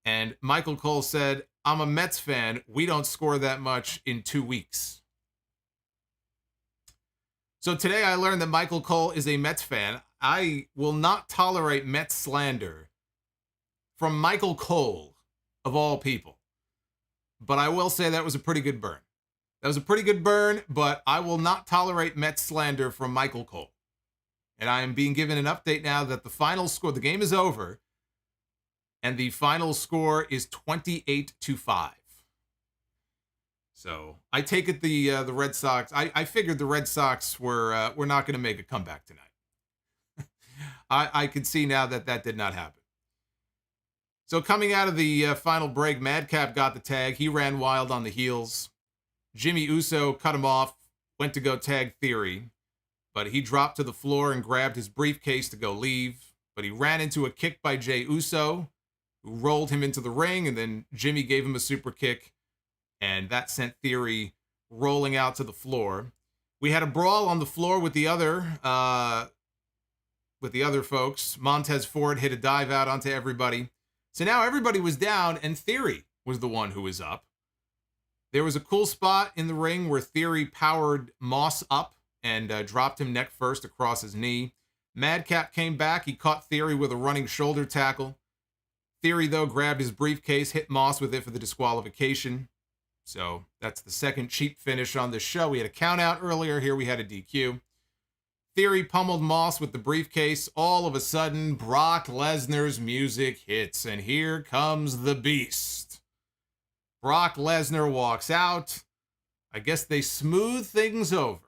And Michael Cole said, I'm a Mets fan. We don't score that much in 2 weeks. So today I learned that Michael Cole is a Mets fan. I will not tolerate Mets slander from Michael Cole, of all people. But I will say that was a pretty good burn. That was a pretty good burn, but I will not tolerate Mets slander from Michael Cole. And I am being given an update now that the final score, the game is over, and the final score is 28-5. So I take it the Red Sox. I figured the Red Sox were not going to make a comeback tonight. I could see now that did not happen. So coming out of the final break, Madcap got the tag. He ran wild on the heels. Jimmy Uso cut him off, went to go tag Theory, but he dropped to the floor and grabbed his briefcase to go leave. But he ran into a kick by Jey Uso, who rolled him into the ring, and then Jimmy gave him a super kick, and that sent Theory rolling out to the floor. We had a brawl on the floor with the other folks. Montez Ford hit a dive out onto everybody. So now everybody was down, and Theory was the one who was up. There was a cool spot in the ring where Theory powered Moss up and dropped him neck first across his knee. Madcap came back. He caught Theory with a running shoulder tackle. Theory, though, grabbed his briefcase, hit Moss with it for the disqualification. So that's the second cheap finish on this show. We had a count out earlier. Here we had a DQ. Theory pummeled Moss with the briefcase. All of a sudden, Brock Lesnar's music hits, and here comes the beast. Brock Lesnar walks out. I guess they smooth things over.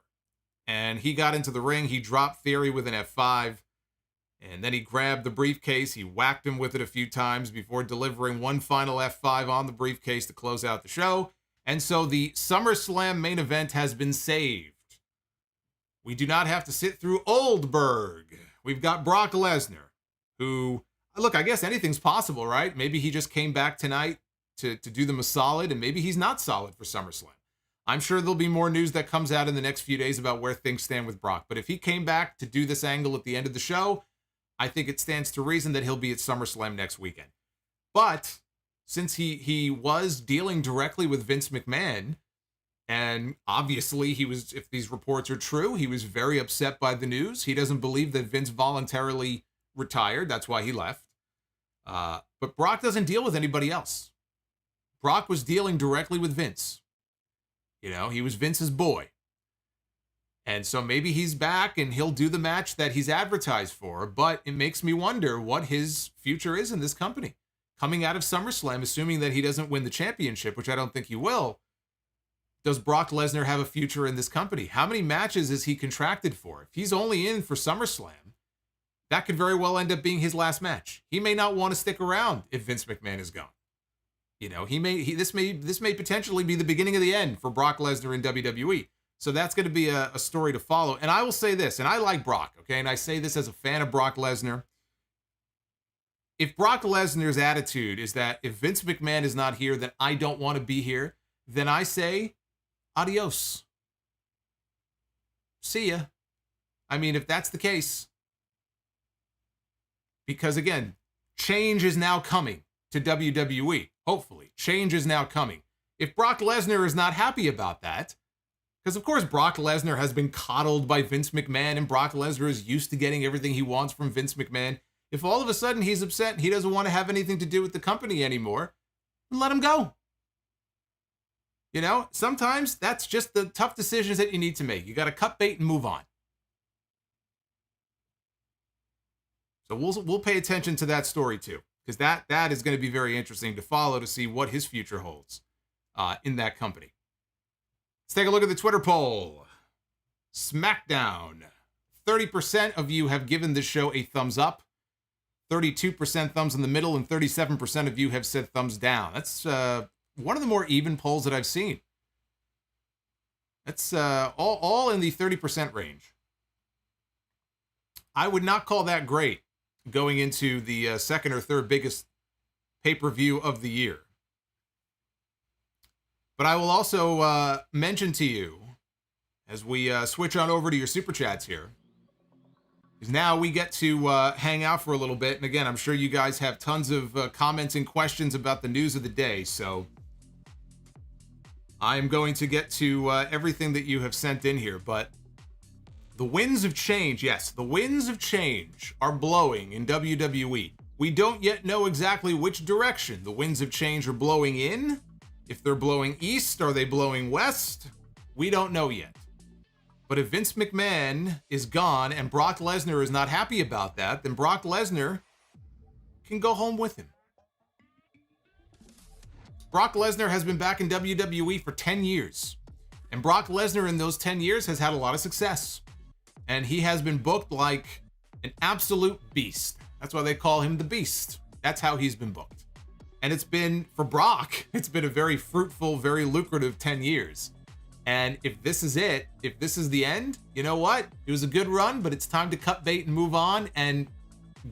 And he got into the ring. He dropped Theory with an F5. And then he grabbed the briefcase. He whacked him with it a few times before delivering one final F5 on the briefcase to close out the show. And so the Summerslam main event has been saved. We do not have to sit through Oldberg. We've got Brock Lesnar, who, look, I guess anything's possible, right? Maybe he just came back tonight to do them a solid, and maybe he's not solid for SummerSlam. I'm sure there'll be more news that comes out in the next few days about where things stand with Brock. But if he came back to do this angle at the end of the show, I think it stands to reason that he'll be at SummerSlam next weekend. But since he was dealing directly with Vince McMahon, and obviously he was, if these reports are true, he was very upset by the news. He doesn't believe that Vince voluntarily retired. That's why he left. But Brock doesn't deal with anybody else. Brock was dealing directly with Vince. You know, he was Vince's boy. And so maybe he's back and he'll do the match that he's advertised for. But it makes me wonder what his future is in this company. Coming out of SummerSlam, assuming that he doesn't win the championship, which I don't think he will, does Brock Lesnar have a future in this company? How many matches is he contracted for? If he's only in for SummerSlam, that could very well end up being his last match. He may not want to stick around if Vince McMahon is gone. You know, this may potentially be the beginning of the end for Brock Lesnar in WWE. So that's going to be a story to follow. And I will say this, and I like Brock, okay? And I say this as a fan of Brock Lesnar. If Brock Lesnar's attitude is that if Vince McMahon is not here, then I don't want to be here, then I say adios. See ya. I mean, if that's the case. Because again, change is now coming to WWE. Hopefully, change is now coming. If Brock Lesnar is not happy about that, because of course Brock Lesnar has been coddled by Vince McMahon, and Brock Lesnar is used to getting everything he wants from Vince McMahon. If all of a sudden he's upset and he doesn't want to have anything to do with the company anymore, let him go. You know, sometimes that's just the tough decisions that you need to make. You got to cut bait and move on. So we'll pay attention to that story too, because that is going to be very interesting to follow to see what his future holds in that company. Let's take a look at the Twitter poll. Smackdown. 30% of you have given this show a thumbs up. 32% thumbs in the middle, and 37% of you have said thumbs down. That's one of the more even polls that I've seen. That's all in the 30% range. I would not call that great going into the second or third biggest pay-per-view of the year. But I will also mention to you, as we switch on over to your Super Chats here, is now we get to hang out for a little bit. And again, I'm sure you guys have tons of comments and questions about the news of the day. So I'm going to get to everything that you have sent in here. But the winds of change, yes, the winds of change are blowing in WWE. We don't yet know exactly which direction the winds of change are blowing in. If they're blowing east, are they blowing west? We don't know yet. But if Vince McMahon is gone and Brock Lesnar is not happy about that, then Brock Lesnar can go home with him. Brock Lesnar has been back in WWE for 10 years. And Brock Lesnar in those 10 years has had a lot of success. And he has been booked like an absolute beast. That's why they call him the Beast. That's how he's been booked. And it's been, for Brock, it's been a very fruitful, very lucrative 10 years. And if this is it, if this is the end, you know what? It was a good run, but it's time to cut bait and move on and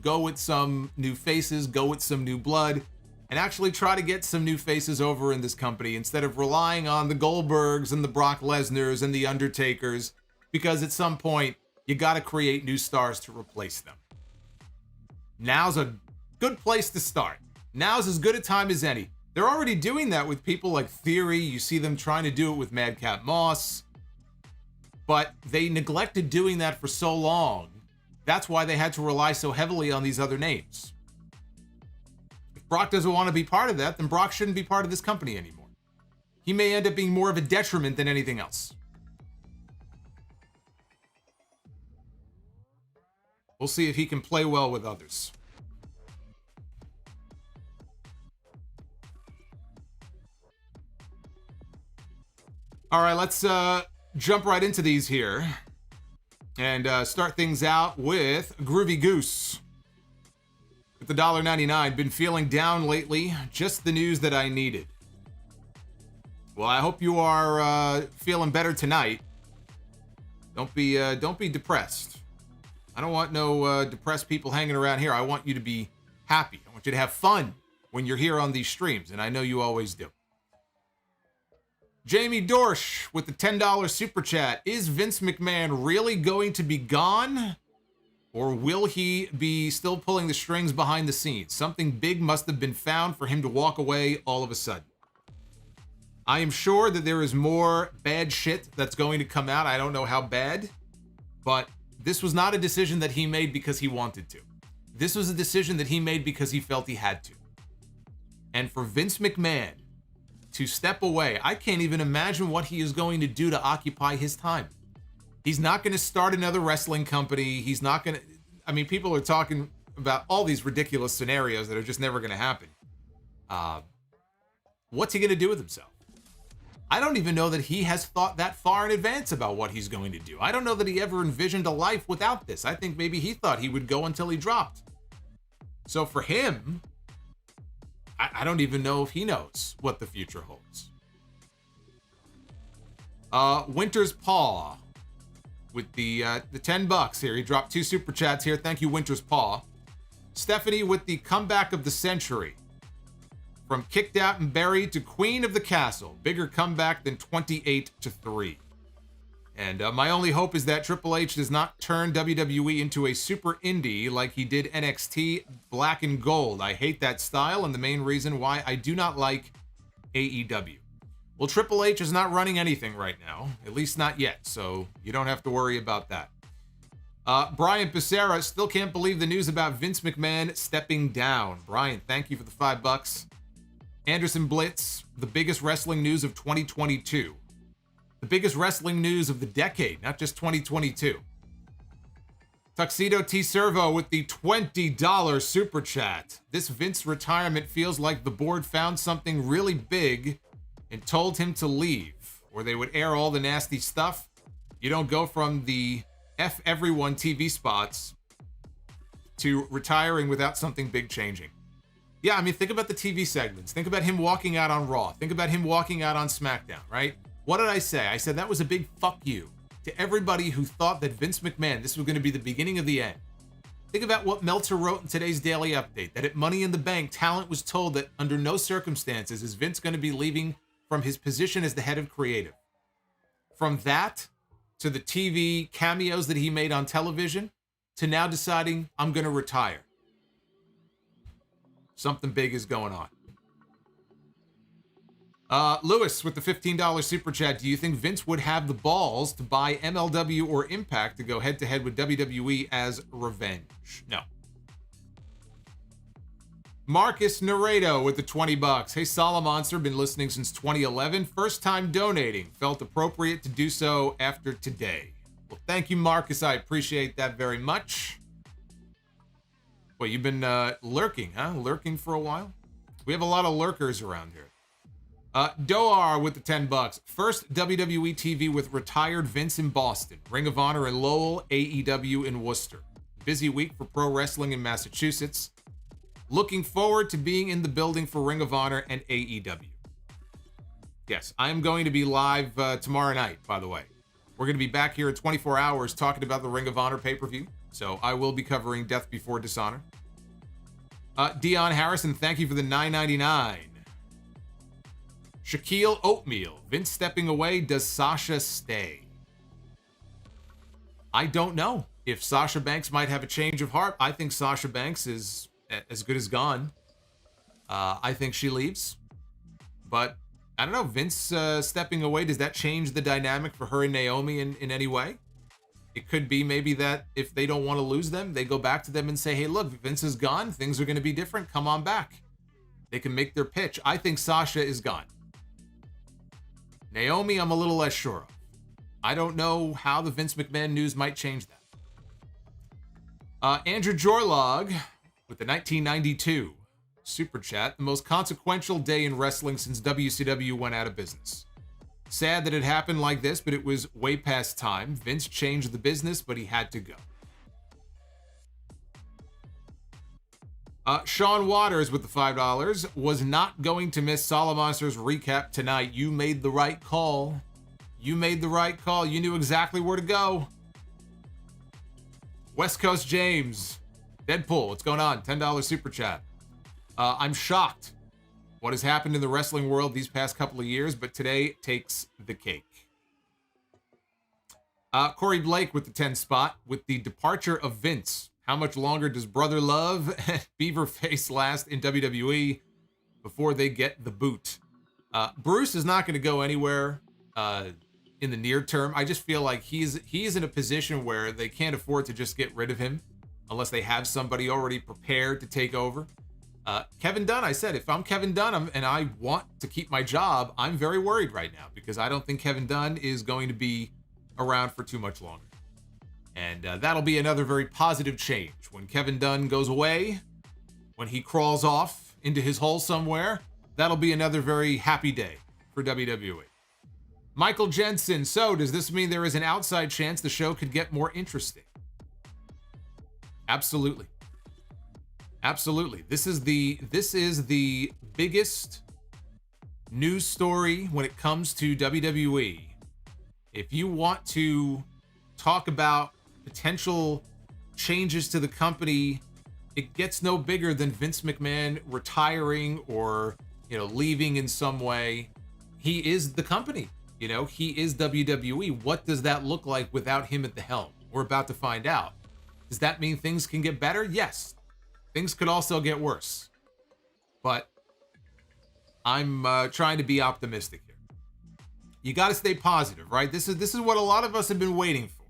go with some new faces, go with some new blood, and actually try to get some new faces over in this company instead of relying on the Goldbergs and the Brock Lesnars and the Undertakers, because at some point, you got to create new stars to replace them. Now's a good place to start. Now's as good a time as any. They're already doing that with people like Theory. You see them trying to do it with Madcap Moss. But they neglected doing that for so long. That's why they had to rely so heavily on these other names. If Brock doesn't want to be part of that, then Brock shouldn't be part of this company anymore. He may end up being more of a detriment than anything else. We'll see if he can play well with others. All right, let's jump right into these here and start things out with Groovy Goose with the $1.99. Been feeling down lately. Just the news that I needed. Well, I hope you are feeling better tonight. Don't be depressed. I don't want no depressed people hanging around here. I want you to be happy. I want you to have fun when you're here on these streams, and I know you always do. Jamie Dorsch with the $10 super chat. Is Vince McMahon really going to be gone? Or will he be still pulling the strings behind the scenes? Something big must have been found for him to walk away all of a sudden. I am sure that there is more bad shit that's going to come out. I don't know how bad, but this was not a decision that he made because he wanted to. This was a decision that he made because he felt he had to. And for Vince McMahon to step away, I can't even imagine what he is going to do to occupy his time. He's not going to start another wrestling company. He's not going to, I mean, people are talking about all these ridiculous scenarios that are just never going to happen. What's he going to do with himself? I don't even know that he has thought that far in advance about what he's going to do. I don't know that he ever envisioned a life without this. I think maybe he thought he would go until he dropped. So for him, I don't even know if he knows what the future holds. Winter's Paw with the $10 here. He dropped 2 super chats here. Thank you, Winter's Paw. Stephanie with the comeback of the century. From kicked out and buried to queen of the castle. Bigger comeback than 28-3. And my only hope is that Triple H does not turn WWE into a super indie like he did NXT Black and Gold. I hate that style and the main reason why I do not like AEW. Well, Triple H is not running anything right now, at least not yet, so you don't have to worry about that. Brian Becerra still can't believe the news about Vince McMahon stepping down. Brian, thank you for the $5. Anderson Blitz, the biggest wrestling news of 2022. The biggest wrestling news of the decade, not just 2022. Tuxedo T. Servo with the $20 super chat. This Vince retirement feels like the board found something really big and told him to leave, or they would air all the nasty stuff. You don't go from the F everyone TV spots to retiring without something big changing. Yeah, I mean, think about the TV segments. Think about him walking out on Raw. Think about him walking out on Smackdown, right? What did I say? I said that was a big fuck you to everybody who thought that Vince McMahon, this was going to be the beginning of the end. Think about what Meltzer wrote in today's Daily Update, that at Money in the Bank, talent was told that under no circumstances is Vince going to be leaving from his position as the head of creative. From that to the TV cameos that he made on television to now deciding, I'm going to retire. Something big is going on. Lewis with the $15 super chat. Do you think Vince would have the balls to buy MLW or Impact to go head-to-head with WWE as revenge? No. Marcus Naredo with the $20. Hey, Solomonster, been listening since 2011. First time donating. Felt appropriate to do so after today. Well, thank you, Marcus. I appreciate that very much. Well, you've been lurking, huh? Lurking for a while? We have a lot of lurkers around here. Doar with the $10. First WWE TV with retired Vince in Boston. Ring of Honor in Lowell, AEW in Worcester. Busy week for pro wrestling in Massachusetts. Looking forward to being in the building for Ring of Honor and AEW. Yes, I am going to be live tomorrow night, by the way. We're going to be back here in 24 hours talking about the Ring of Honor pay-per-view. So I will be covering Death Before Dishonor. Dion Harrison, thank you for the $9.99. Shaquille Oatmeal, Vince stepping away, does Sasha stay? I don't know. If Sasha Banks might have a change of heart, I think Sasha Banks is as good as gone. I think she leaves. But I don't know, Vince stepping away, does that change the dynamic for her and Naomi in any way? It could be maybe that if they don't want to lose them, they go back to them and say, hey, look, Vince is gone. Things are going to be different. Come on back. They can make their pitch. I think Sasha is gone. Naomi, I'm a little less sure of. I don't know how the Vince McMahon news might change that. Andrew Jorlog with the 1992 Super Chat. The most consequential day in wrestling since WCW went out of business. Sad that it happened like this, but it was way past time. Vince changed the business, but he had to go. Sean Waters with the $5 was not going to miss Solomonster's recap tonight. You made the right call. You made the right call. You knew exactly where to go. West Coast James. Deadpool, what's going on? $10 super chat. I'm shocked what has happened in the wrestling world these past couple of years, but today takes the cake. Corey Blake with the 10 spot. With the departure of Vince, how much longer does Brother Love and Beaverface last in WWE before they get the boot? Bruce is not going to go anywhere in the near term. I just feel like he's in a position where they can't afford to just get rid of him unless they have somebody already prepared to take over. Kevin Dunn, I said, if I'm Kevin Dunn and I want to keep my job, I'm very worried right now because I don't think Kevin Dunn is going to be around for too much longer. And that'll be another very positive change. When Kevin Dunn goes away, when he crawls off into his hole somewhere, that'll be another very happy day for WWE. Michael Jensen, so does this mean there is an outside chance the show could get more interesting? Absolutely. Absolutely. This is the biggest news story when it comes to WWE. If you want to talk about potential changes to the company, it gets no bigger than Vince McMahon retiring or, leaving in some way. He is the company, he is WWE. What does that look like without him at the helm? We're about to find out. Does that mean things can get better? Yes. Things could also get worse. But I'm trying to be optimistic here. You got to stay positive, right? This is what a lot of us have been waiting for.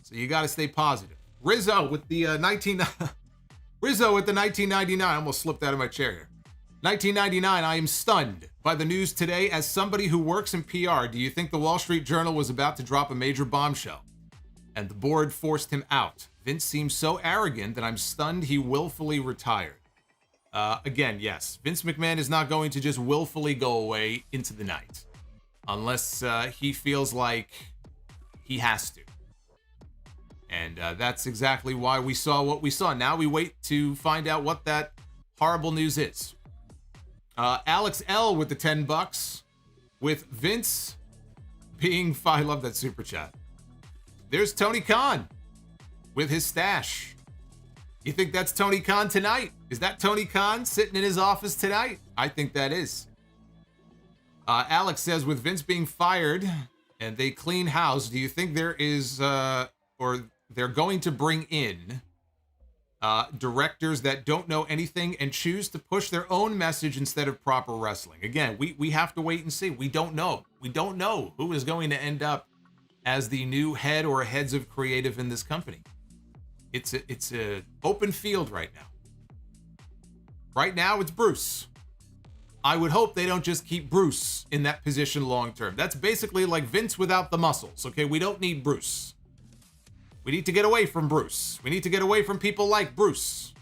So you got to stay positive. Rizzo with the 1999. I almost slipped out of my chair here. 1999. I am stunned by the news today as somebody who works in PR. Do you think the Wall Street Journal was about to drop a major bombshell and the board forced him out? Vince seems so arrogant that I'm stunned he willfully retired. Again, yes. Vince McMahon is not going to just willfully go away into the night unless he feels like he has to. And that's exactly why we saw what we saw. Now we wait to find out what that horrible news is. Alex L with the $10 with Vince being I love that super chat. There's Tony Khan with his stash. You think that's Tony Khan tonight? Is that Tony Khan sitting in his office tonight? I think that is. Alex says, with Vince being fired and they clean house, do you think there is, or they're going to bring in directors that don't know anything and choose to push their own message instead of proper wrestling? Again, we have to wait and see. We don't know. We don't know who is going to end up as the new head or heads of creative in this company. It's a open field right now. Right now, it's Bruce. I would hope they don't just keep Bruce in that position long term. That's basically like Vince without the muscles, okay? We don't need Bruce. We need to get away from Bruce. We need to get away from people like Bruce.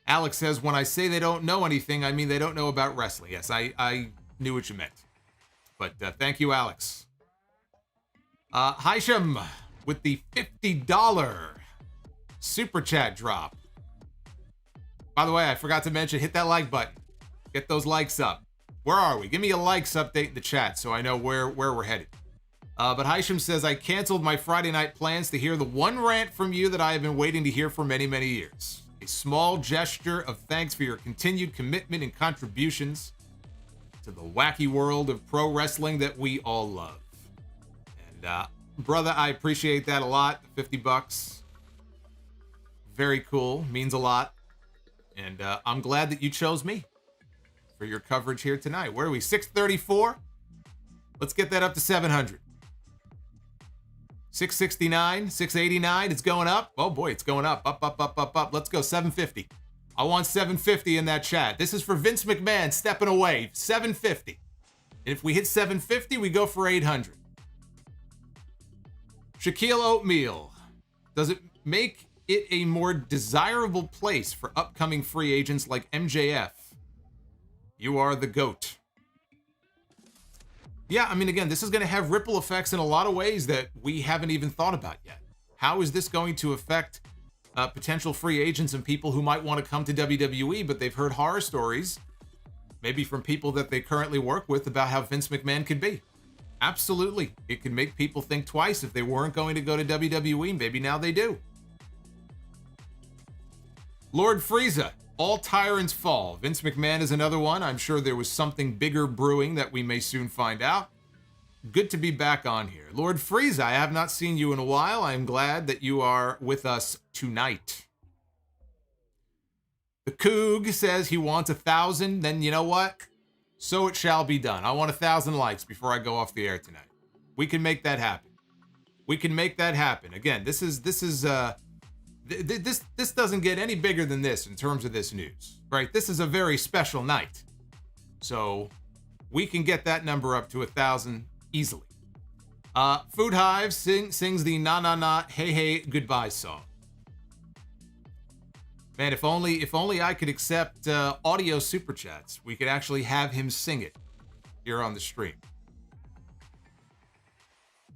Alex says, when I say they don't know anything, I mean they don't know about wrestling. Yes, I knew what you meant. But thank you, Alex. Hisham with the $50 super chat drop. By the way, I forgot to mention, hit that like button. Get those likes up. Where are we? Give me a likes update in the chat so I know where we're headed. But Hysham says, I canceled my Friday night plans to hear the one rant from you that I have been waiting to hear for many, many years. A small gesture of thanks for your continued commitment and contributions to the wacky world of pro wrestling that we all love. And brother, I appreciate that a lot. $50. Very cool. Means a lot. And I'm glad that you chose me for your coverage here tonight. Where are we? 634? Let's get that up to 700. 669, 689. It's going up. Oh boy, it's going up. Up. Let's go 750. I want 750 in that chat. This is for Vince McMahon stepping away. 750. And if we hit 750, we go for 800. Shaquille Oatmeal. Does it make it a more desirable place for upcoming free agents like MJF? You are the GOAT. Yeah, I mean, again, this is going to have ripple effects in a lot of ways that we haven't even thought about yet. How is this going to affect potential free agents and people who might want to come to WWE, but they've heard horror stories, maybe from people that they currently work with, about how Vince McMahon could be? Absolutely. It could make people think twice if they weren't going to go to WWE. Maybe now they do. Lord Frieza. All tyrants fall. Vince McMahon is another one. I'm sure there was something bigger brewing that we may soon find out. Good to be back on here. Lord Frieza, I have not seen you in a while. I'm glad that you are with us tonight. The Coog says he wants 1,000. Then you know what? So it shall be done. I want 1,000 likes before I go off the air tonight. We can make that happen. We can make that happen. Again, this doesn't get any bigger than this in terms of this news, right? This is a very special night. So we can get that number up to 1,000 easily. Food Hive sings the na na na hey hey goodbye song. Man, if only I could accept audio super chats, we could actually have him sing it here on the stream.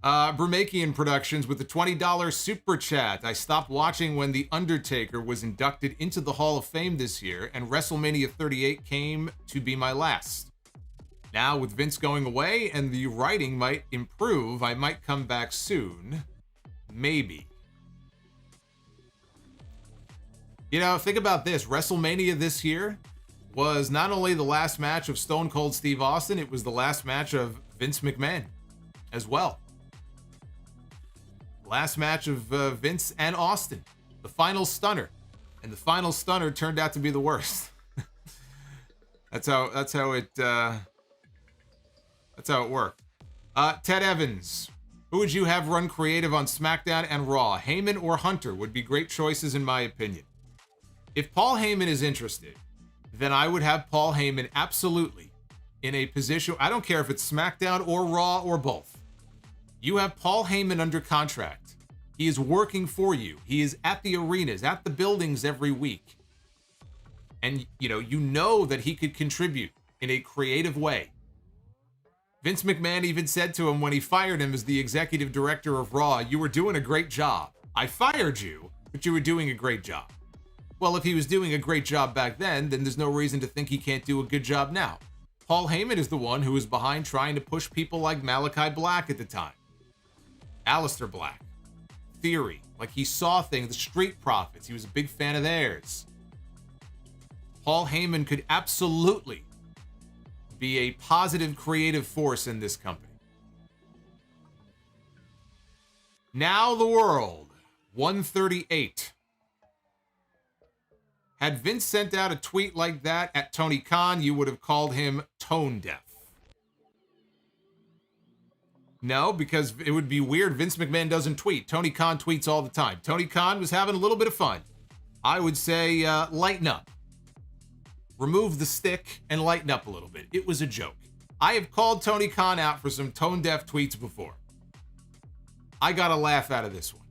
Brumakian Productions with the $20 super chat. I stopped watching when The Undertaker was inducted into the Hall of Fame this year, and WrestleMania 38 came to be my last. Now, with Vince going away and the writing might improve, I might come back soon. Maybe. You know, think about this. WrestleMania this year was not only the last match of Stone Cold Steve Austin, it was the last match of Vince McMahon as well. Last match of Vince and Austin, the final stunner, and the final stunner turned out to be the worst. that's how it worked. Ted Evans, who would you have run creative on SmackDown and Raw? Heyman or Hunter would be great choices in my opinion. If Paul Heyman is interested, then I would have Paul Heyman absolutely in a position. I don't care if it's SmackDown or Raw or both. You have Paul Heyman under contract. He is working for you. He is at the arenas, at the buildings every week. And, you know that he could contribute in a creative way. Vince McMahon even said to him when he fired him as the executive director of Raw, you were doing a great job. I fired you, but you were doing a great job. Well, if he was doing a great job back then there's no reason to think he can't do a good job now. Paul Heyman is the one who was behind trying to push people like Malachi Black at the time. Aleister Black, Theory, like he saw things, the Street Profits, he was a big fan of theirs. Paul Heyman could absolutely be a positive creative force in this company. Now the World, 138. Had Vince sent out a tweet like that at Tony Khan, you would have called him tone deaf. No, because it would be weird. Vince McMahon doesn't tweet. Tony Khan tweets all the time. Tony Khan was having a little bit of fun. I would say lighten up. Remove the stick and lighten up a little bit. It was a joke. I have called Tony Khan out for some tone-deaf tweets before. I got a laugh out of this one.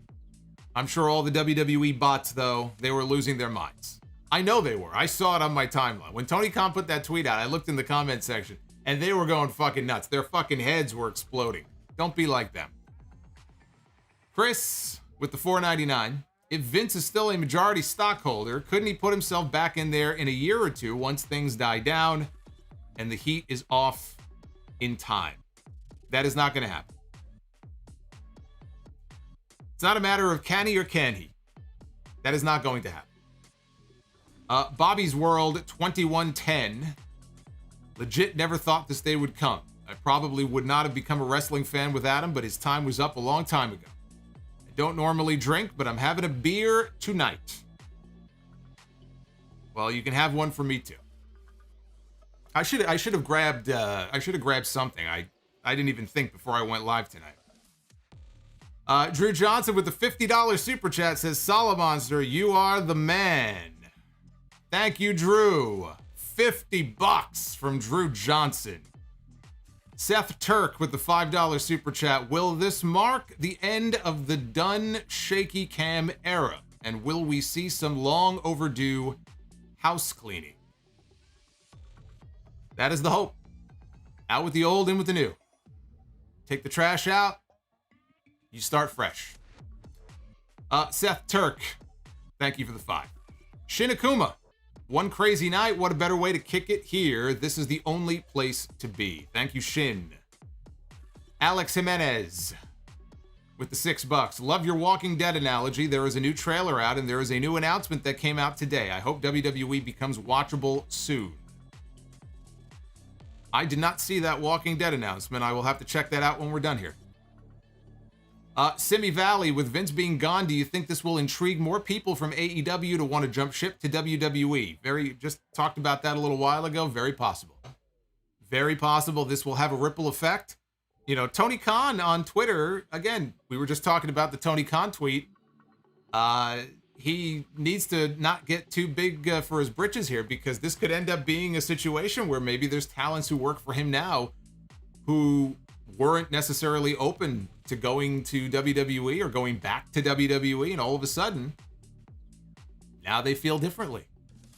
I'm sure all the WWE bots, though, they were losing their minds. I know they were. I saw it on my timeline. When Tony Khan put that tweet out, I looked in the comment section, and they were going fucking nuts. Their fucking heads were exploding. Don't be like them. Chris, with the $4.99. If Vince is still a majority stockholder, couldn't he put himself back in there in a year or two once things die down and the heat is off in time? That is not going to happen. It's not a matter of can he or can he. That is not going to happen. Bobby's World 2110. Legit never thought this day would come. I probably would not have become a wrestling fan without him, but his time was up a long time ago. I don't normally drink, but I'm having a beer tonight. Well, you can have one for me too. I should have grabbed something. I didn't even think before I went live tonight. Drew Johnson with the $50 super chat says, Solomonster, you are the man. Thank you, Drew. $50 from Drew Johnson. Seth Turk with the $5 super chat. Will this mark the end of the done shaky cam era? And will we see some long overdue house cleaning? That is the hope. Out with the old, in with the new. Take the trash out. You start fresh. Seth Turk, thank you for the 5. Shinakuma, one crazy night. What a better way to kick it here. This is the only place to be. Thank you, Shin. Alex Jimenez with the $6. Love your Walking Dead analogy. There is a new trailer out and there is a new announcement that came out today. I hope WWE becomes watchable soon. I did not see that Walking Dead announcement. I will have to check that out when we're done here. Simi Valley, with Vince being gone, do you think this will intrigue more people from AEW to want to jump ship to WWE? Just talked about that a little while ago. Very possible. Very possible this will have a ripple effect. You know, Tony Khan on Twitter, again, we were just talking about the Tony Khan tweet. He needs to not get too big for his britches here, because this could end up being a situation where maybe there's talents who work for him now who weren't necessarily open to going to WWE or going back to WWE, and all of a sudden, now they feel differently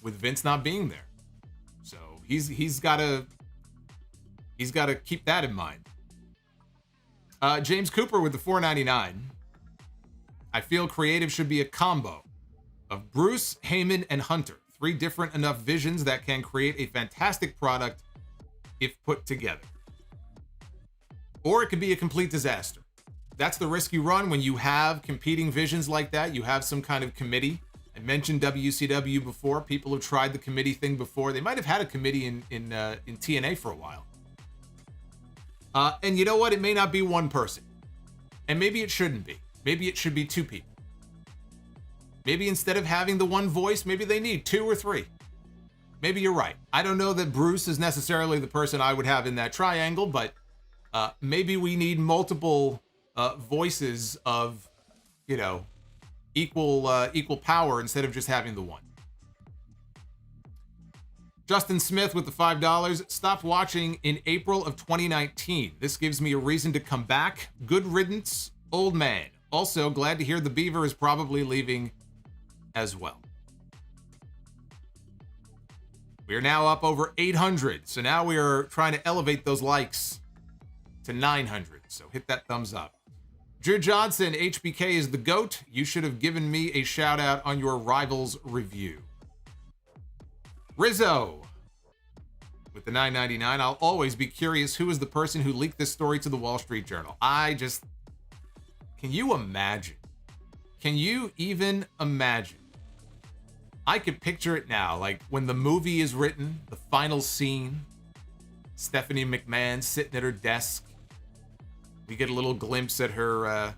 with Vince not being there. So he's got to keep that in mind. James Cooper with the $4.99. I feel creative should be a combo of Bruce, Heyman, and Hunter. 3 different enough visions that can create a fantastic product if put together. Or it could be a complete disaster. That's the risk you run when you have competing visions like that. You have some kind of committee. I mentioned WCW before. People have tried the committee thing before. They might have had a committee in TNA for a while. And you know what? It may not be one person. And maybe it shouldn't be. Maybe it should be 2 people. Maybe instead of having the one voice, maybe they need 2 or 3. Maybe you're right. I don't know that Bruce is necessarily the person I would have in that triangle, but maybe we need multiple voices of, you know, equal power instead of just having the one. Justin Smith with the $5. Stopped watching in April of 2019. This gives me a reason to come back. Good riddance, old man. Also, glad to hear the Beaver is probably leaving as well. We are now up over 800. So now we are trying to elevate those likes to 900. So hit that thumbs up. Drew Johnson, HBK is the GOAT. You should have given me a shout out on your Rivals review. Rizzo with the $9.99. I'll always be curious who is the person who leaked this story to the Wall Street Journal. Can you imagine? Can you even imagine? I could picture it now, like when the movie is written, the final scene, Stephanie McMahon sitting at her desk. We get a little glimpse at her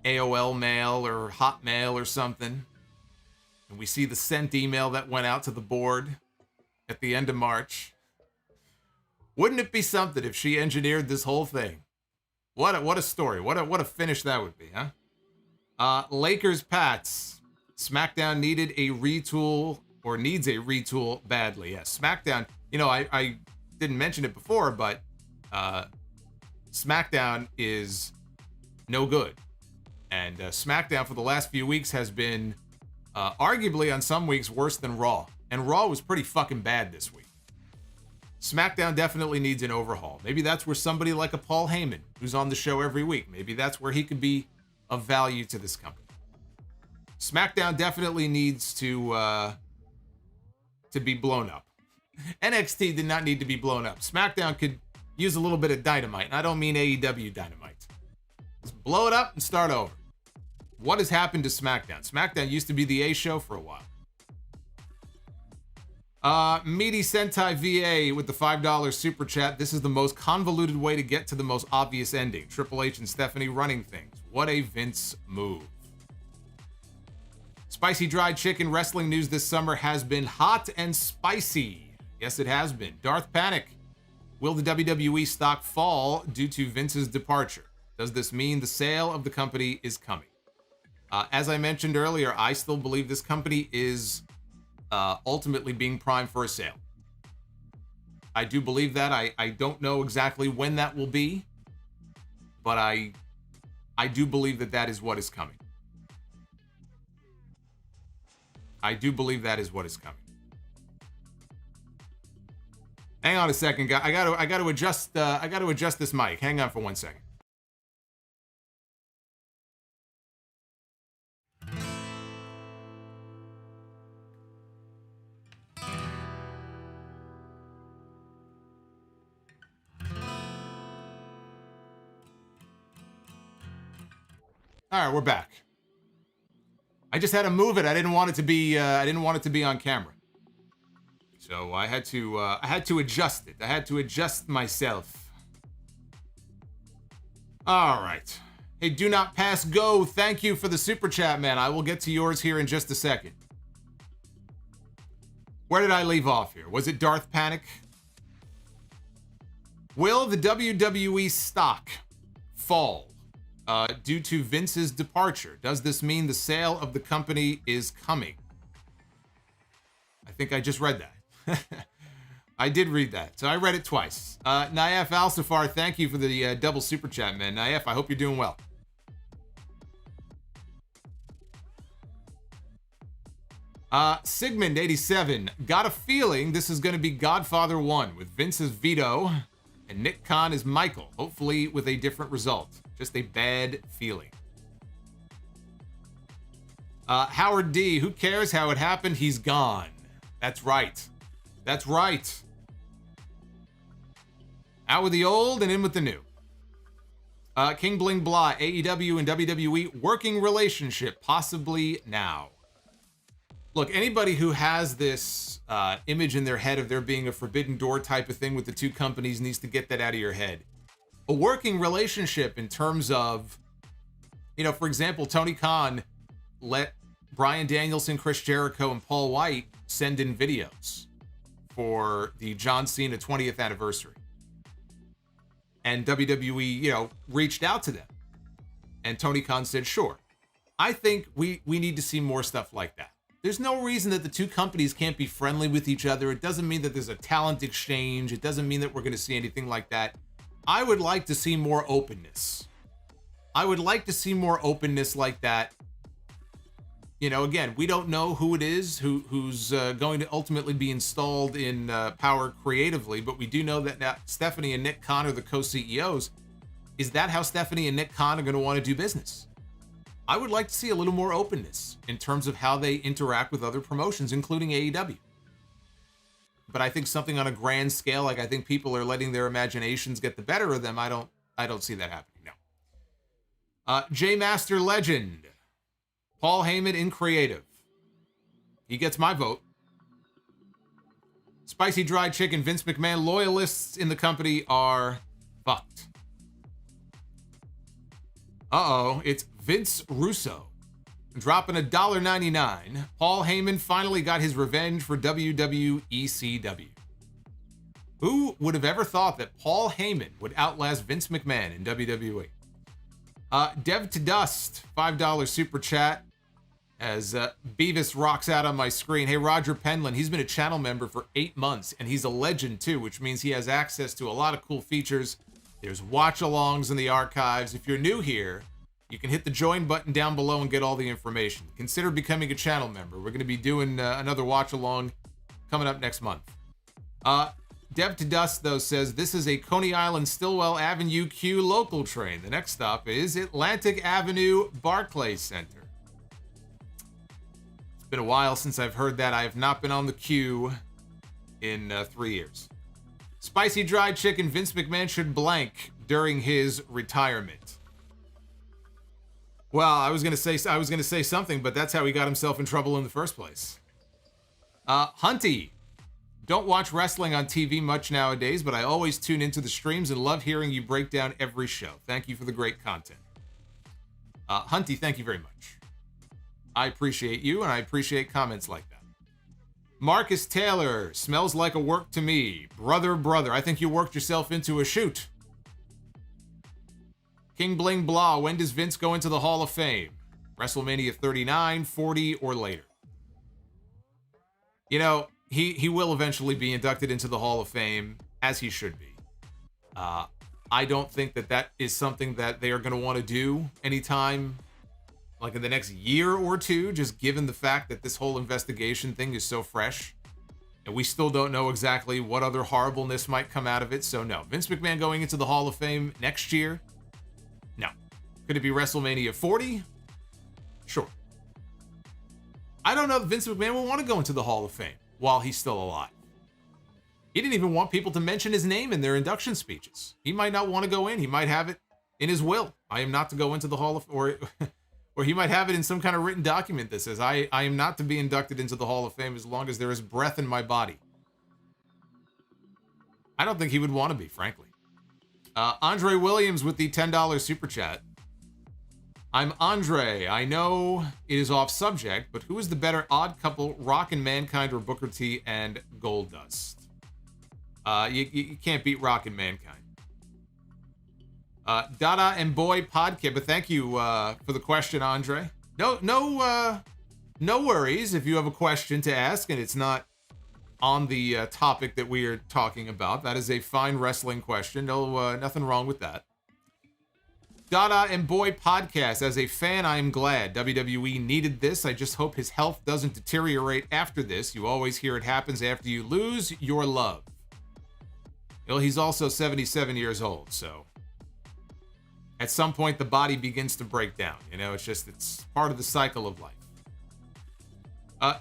AOL mail or Hotmail or something. And we see the sent email that went out to the board at the end of March. Wouldn't it be something if she engineered this whole thing? What a story. What a finish that would be, huh? Lakers Pats. Smackdown needed a retool, or needs a retool badly. Yes, Smackdown, you know, I didn't mention it before, but Smackdown is no good. And Smackdown for the last few weeks has been arguably on some weeks worse than Raw. And Raw was pretty fucking bad this week. SmackDown definitely needs an overhaul. Maybe that's where somebody like a Paul Heyman, who's on the show every week, maybe that's where he could be of value to this company. SmackDown definitely needs to be blown up. NXT did not need to be blown up. SmackDown could use a little bit of dynamite, and I don't mean AEW dynamite. Just blow it up and start over. What has happened to SmackDown? SmackDown used to be the A show for a while. Meaty Sentai VA with the $5 super chat. This is the most convoluted way to get to the most obvious ending. Triple H and Stephanie running things. What a Vince move. Spicy Dried Chicken wrestling news this summer has been hot and spicy. Yes, it has been. Darth Panic. Will the WWE stock fall due to Vince's departure? Does this mean the sale of the company is coming? As I mentioned earlier, I still believe this company is ultimately being primed for a sale. I do believe that. I don't know exactly when that will be, but I do believe that that is what is coming. I do believe that is what is coming. Hang on a second, guys. I got to adjust this mic. Hang on for 1 second. All right, we're back. I just had to move it. I didn't want it to be on camera. So I had to adjust it. I had to adjust myself. All right. Hey, Do Not Pass Go. Thank you for the super chat, man. I will get to yours here in just a second. Where did I leave off here? Was it Darth Panic? Will the WWE stock fall due to Vince's departure? Does this mean the sale of the company is coming? I think I just read that. I did read that, so I read it twice. Naif Al-Safar, thank you for the double super chat, man. Naif, I hope you're doing well. Sigmund87, got a feeling this is going to be Godfather 1 with Vince's veto and Nick Khan as Michael, hopefully with a different result. Just a bad feeling. Howard D, who cares how it happened? He's gone. That's right. That's right. Out with the old and in with the new. King Bling Blah, AEW and WWE working relationship, possibly now. Look, anybody who has this image in their head of there being a forbidden door type of thing with the two companies needs to get that out of your head. A working relationship in terms of, for example, Tony Khan let Bryan Danielson, Chris Jericho, and Paul White send in videos for the John Cena 20th anniversary. And WWE, reached out to them. And Tony Khan said, sure. I think we need to see more stuff like that. There's no reason that the two companies can't be friendly with each other. It doesn't mean that there's a talent exchange. It doesn't mean that we're going to see anything like that. I would like to see more openness. I would like to see more openness like that. Again, we don't know who it is who's going to ultimately be installed in power creatively, but we do know that now Stephanie and Nick Khan are the co-CEOs. Is that how Stephanie and Nick Khan are going to want to do business? I would like to see a little more openness in terms of how they interact with other promotions, including AEW. But I think something on a grand scale, like I think people are letting their imaginations get the better of them. I don't see that happening. No. J Master Legend. Paul Heyman in creative. He gets my vote. Spicy Dried Chicken. Vince McMahon loyalists in the company are fucked. Uh-oh. It's Vince Russo. Dropping $1.99. Paul Heyman finally got his revenge for WWECW. Who would have ever thought that Paul Heyman would outlast Vince McMahon in WWE? Dev to Dust, $5 super chat. As Beavis rocks out on my screen. Hey, Roger Penland, he's been a channel member for 8 months, and he's a legend too, which means he has access to a lot of cool features. There's watch-alongs in the archives. If you're new here, you can hit the join button down below and get all the information. Consider becoming a channel member. We're going to be doing another watch-along coming up next month. Dev to Dust, though, says, this is a Coney Island Stillwell Avenue Q local train. The next stop is Atlantic Avenue Barclays Center. been a while since I've heard that. I have not been on the queue in 3 years. Spicy dried chicken. Vince McMahon should blank during his retirement. Well, I was gonna say something, but that's how he got himself in trouble in the first place. Hunty. Don't watch wrestling on TV much nowadays, but I always tune into the streams and love hearing you break down every show. Thank you for the great content. Hunty, thank you very much. I appreciate you, and I appreciate comments like that. Marcus Taylor, smells like a work to me. Brother, I think you worked yourself into a shoot. King Bling Blah, when does Vince go into the Hall of Fame? WrestleMania 39, 40, or later? You know, he will eventually be inducted into the Hall of Fame, as he should be. I don't think that is something that they are going to want to do anytime, like in the next year or two, just given the fact that this whole investigation thing is so fresh. And we still don't know exactly what other horribleness might come out of it. So no, Vince McMahon going into the Hall of Fame next year? No. Could it be WrestleMania 40? Sure. I don't know if Vince McMahon will want to go into the Hall of Fame while he's still alive. He didn't even want people to mention his name in their induction speeches. He might not want to go in. He might have it in his will. I am not to go into the Hall of... Or he might have it in some kind of written document that says, I am not to be inducted into the Hall of Fame as long as there is breath in my body. I don't think he would want to be, frankly. Andre Williams with the $10 super chat. I'm Andre. I know it is off subject, but who is the better odd couple, Rock and Mankind or Booker T and Goldust? You can't beat Rock and Mankind. Dada and Boy Podcast, but thank you for the question, Andre. No worries if you have a question to ask and it's not on the topic that we are talking about. That is a fine wrestling question. No, nothing wrong with that. Dada and Boy Podcast. As a fan, I am glad WWE needed this. I just hope his health doesn't deteriorate after this. You always hear it happens after you lose your love. Well, he's also 77 years old, so at some point the body begins to break down. You know, it's part of the cycle of life.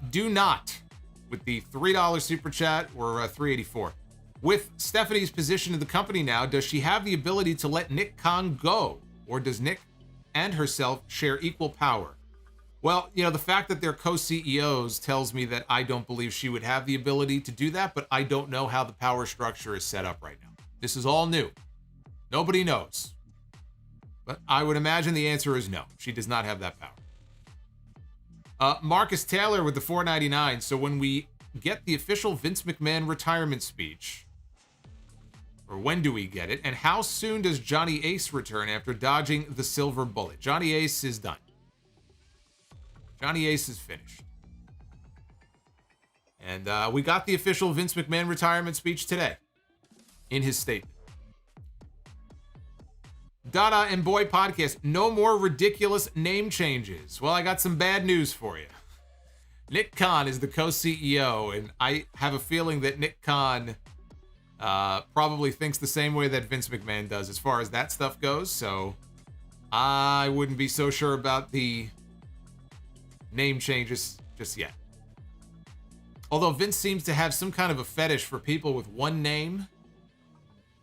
Do not, with the $3 super chat, or $3.84. With Stephanie's position in the company now, does she have the ability to let Nick Khan go? Or does Nick and herself share equal power? Well, you know, the fact that they're co-CEOs tells me that I don't believe she would have the ability to do that, but I don't know how the power structure is set up right now. This is all new. Nobody knows. But I would imagine the answer is no. She does not have that power. Marcus Taylor with the $4.99. So when we get the official Vince McMahon retirement speech, or when do we get it? And how soon does Johnny Ace return after dodging the silver bullet? Johnny Ace is done. Johnny Ace is finished. And we got the official Vince McMahon retirement speech today in his statement. Dada and Boy Podcast. No more ridiculous name changes. Well, I got some bad news for you. Nick Khan is the co-CEO, and I have a feeling that Nick Khan probably thinks the same way that Vince McMahon does as far as that stuff goes, so I wouldn't be so sure about the name changes just yet. Although Vince seems to have some kind of a fetish for people with one name,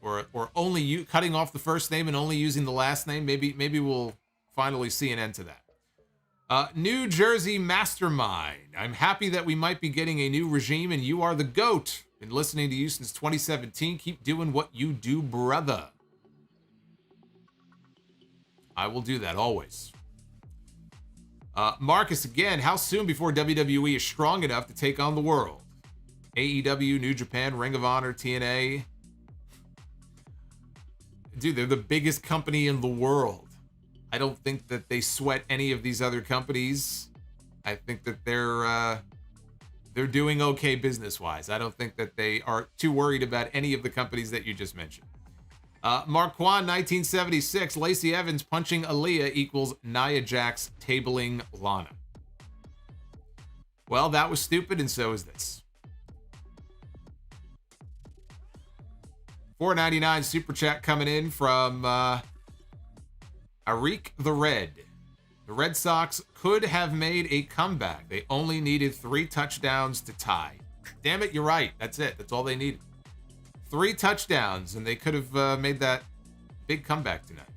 or only cutting off the first name and only using the last name. Maybe we'll finally see an end to that. New Jersey Mastermind. I'm happy that we might be getting a new regime, and you are the GOAT. Been listening to you since 2017. Keep doing what you do, brother. I will do that always. Marcus again. How soon before WWE is strong enough to take on the world? AEW, New Japan, Ring of Honor, TNA. Dude, they're the biggest company in the world. I don't think that they sweat any of these other companies. I think that they're doing okay business-wise. I don't think that they are too worried about any of the companies that you just mentioned. Marquand, 1976. Lacey Evans punching Aaliyah equals Nia Jax tabling Lana. Well, that was stupid, and so is this. $4.99 super chat coming in from Arik the Red. The Red Sox could have made a comeback. They only needed 3 touchdowns to tie. Damn it, you're right. That's it. That's all they needed. 3 touchdowns, and they could have made that big comeback tonight.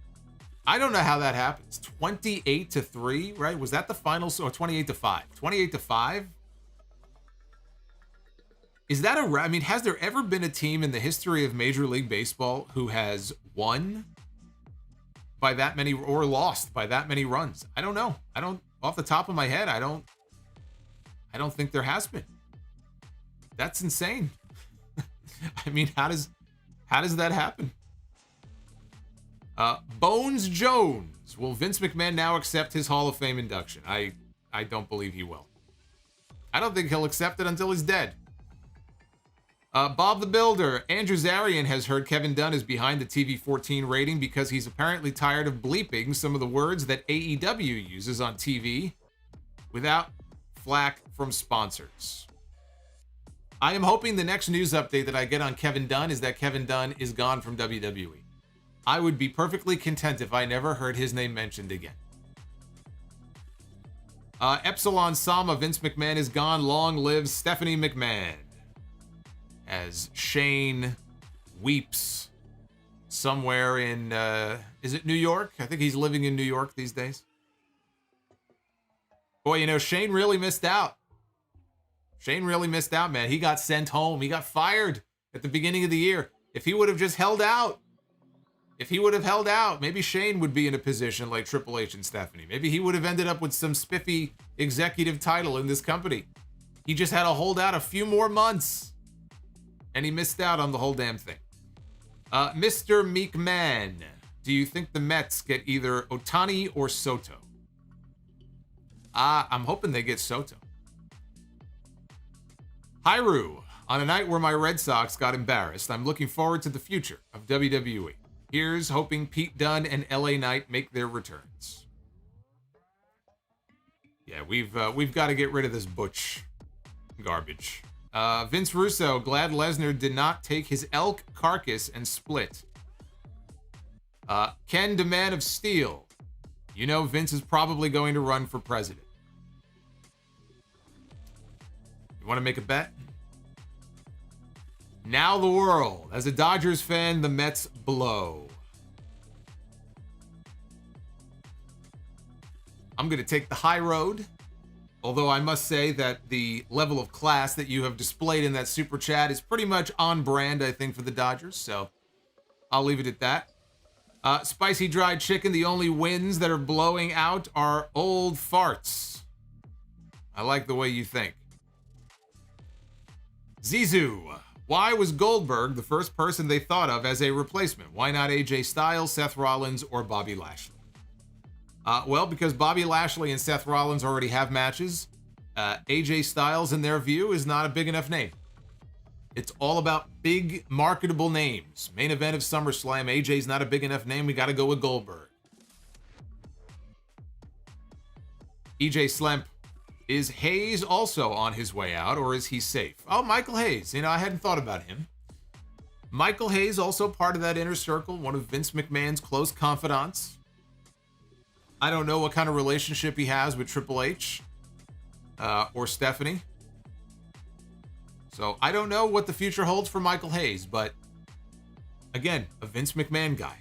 I don't know how that happens. 28-3, right? Was that the final score? 28-5. 28-5? Is that I mean, has there ever been a team in the history of Major League Baseball who has won by that many or lost by that many runs? I don't know. Off the top of my head, I don't think there has been. That's insane. I mean, how does that happen? Bones Jones. Will Vince McMahon now accept his Hall of Fame induction? I don't believe he will. I don't think he'll accept it until he's dead. Bob the Builder. Andrew Zarian has heard Kevin Dunn is behind the TV 14 rating because he's apparently tired of bleeping some of the words that AEW uses on TV without flack from sponsors. I am hoping the next news update that I get on Kevin Dunn is that Kevin Dunn is gone from WWE. I would be perfectly content if I never heard his name mentioned again. Epsilon Sama, Vince McMahon is gone. Long live Stephanie McMahon. As Shane weeps somewhere in, is it New York? I think he's living in New York these days. Boy, you know, Shane really missed out. Shane really missed out, man. He got sent home. He got fired at the beginning of the year. If he would have just held out, maybe Shane would be in a position like Triple H and Stephanie. Maybe he would have ended up with some spiffy executive title in this company. He just had to hold out a few more months, and he missed out on the whole damn thing. Mr. McMahon, do you think the Mets get either Ohtani or Soto? I'm hoping they get Soto. Hyru, on a night where my Red Sox got embarrassed, I'm looking forward to the future of WWE. Here's hoping Pete Dunne and LA Knight make their returns. Yeah, we've got to get rid of this Butch garbage. Vince Russo, glad Lesnar did not take his elk carcass and split. Ken, the Man of Steel. You know Vince is probably going to run for president. You want to make a bet? Now the world. As a Dodgers fan, the Mets blow. I'm going to take the high road. Although I must say that the level of class that you have displayed in that super chat is pretty much on brand, I think, for the Dodgers. So I'll leave it at that. Spicy Dried Chicken, the only wins that are blowing out are old farts. I like the way you think. Zizou, why was Goldberg the first person they thought of as a replacement? Why not AJ Styles, Seth Rollins, or Bobby Lashley? Well, because Bobby Lashley and Seth Rollins already have matches. AJ Styles, in their view, is not a big enough name. It's all about big, marketable names. Main event of SummerSlam, AJ's not a big enough name. We got to go with Goldberg. EJ Slemp, is Hayes also on his way out, or is he safe? Oh, Michael Hayes. You know, I hadn't thought about him. Michael Hayes, also part of that inner circle, one of Vince McMahon's close confidants. I don't know what kind of relationship he has with Triple H or Stephanie. So I don't know what the future holds for Michael Hayes, but again, a Vince McMahon guy.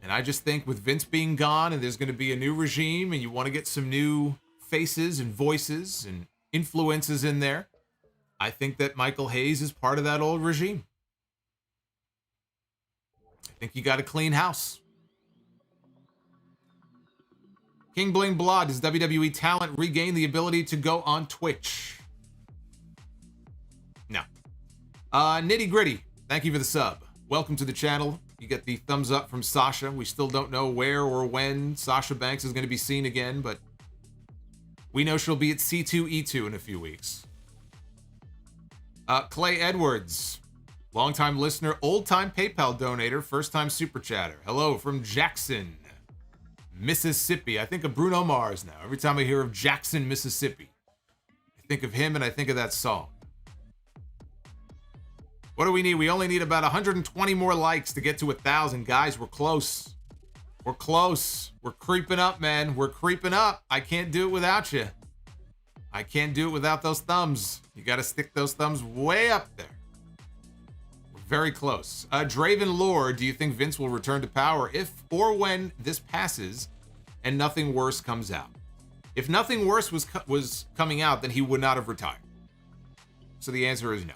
And I just think with Vince being gone and there's going to be a new regime and you want to get some new faces and voices and influences in there, I think that Michael Hayes is part of that old regime. I think you got to clean house. King Bling Blood, does WWE talent regain the ability to go on Twitch? No. Nitty Gritty, thank you for the sub. Welcome to the channel. You get the thumbs up from Sasha. We still don't know where or when Sasha Banks is going to be seen again, but we know she'll be at C2E2 in a few weeks. Clay Edwards, longtime listener, old-time PayPal donator, first-time super chatter. Hello from Jackson, Mississippi. I think of Bruno Mars now. Every time I hear of Jackson, Mississippi, I think of him and I think of that song. What do we need? We only need about 120 more likes to get to 1,000. Guys, we're close. We're close. We're creeping up, man. We're creeping up. I can't do it without you. I can't do it without those thumbs. You got to stick those thumbs way up there. We're very close. Draven Lore, do you think Vince will return to power if or when this passes and nothing worse comes out? If nothing worse was coming out, then he would not have retired. So the answer is no.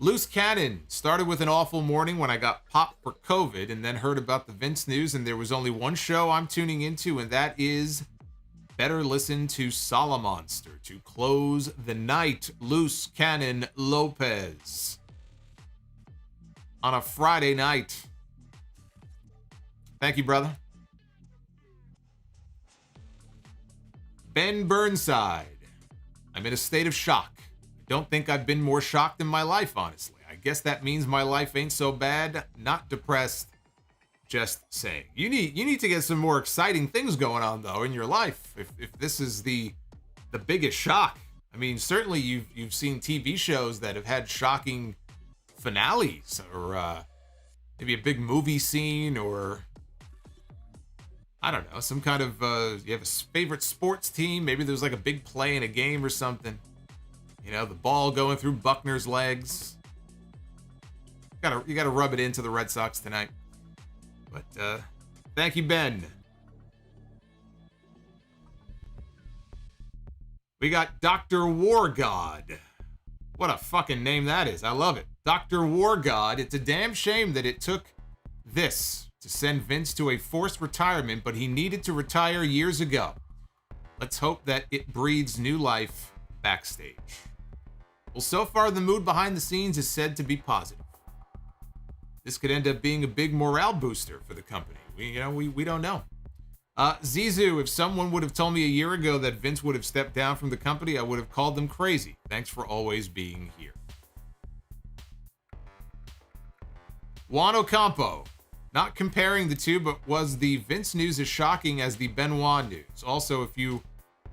Loose Cannon started with an awful morning when I got popped for COVID and then heard about the Vince news, and there was only one show I'm tuning into, and that is better listen to Solomonster to close the night. Loose Cannon Lopez. On a Friday night. Thank you, brother. Ben Burnside. I'm in a state of shock. I don't think I've been more shocked in my life, honestly. I guess that means my life ain't so bad. Not depressed. Just saying. You need to get some more exciting things going on, though, in your life. If this is the biggest shock. I mean, certainly you've seen TV shows that have had shocking finales, or maybe a big movie scene, or I don't know, some kind of you have a favorite sports team. Maybe there's like a big play in a game or something. You know, the ball going through Buckner's legs. You gotta rub it into the Red Sox tonight. But thank you, Ben. We got Dr. War God. What a fucking name that is. I love it. Dr. War God. It's a damn shame that it took this to send Vince to a forced retirement, but he needed to retire years ago. Let's hope that it breathes new life backstage. Well, so far the mood behind the scenes is said to be positive. This could end up being a big morale booster for the company. We don't know. Zizou, if someone would have told me a year ago that Vince would have stepped down from the company, I would have called them crazy. Thanks for always being here. Juan Ocampo. Not comparing the two, but was the Vince news as shocking as the Benoit news? Also, if you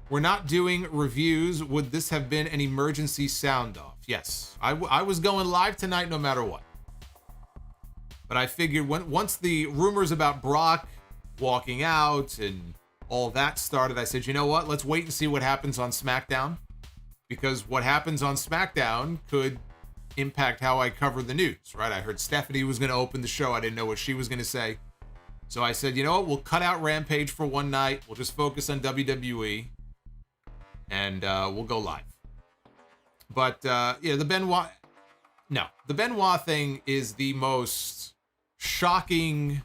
were not doing reviews, would this have been an emergency sound off? Yes, I was going live tonight no matter what. But I figured once the rumors about Brock walking out and all that started, I said, you know what? Let's wait and see what happens on Smackdown. Because what happens on Smackdown could impact how I cover the news, right? I heard Stephanie was going to open the show. I didn't know what she was going to say. So I said, you know what? We'll cut out Rampage for one night. We'll just focus on WWE. And we'll go live. But, the Benoit thing is the most shocking,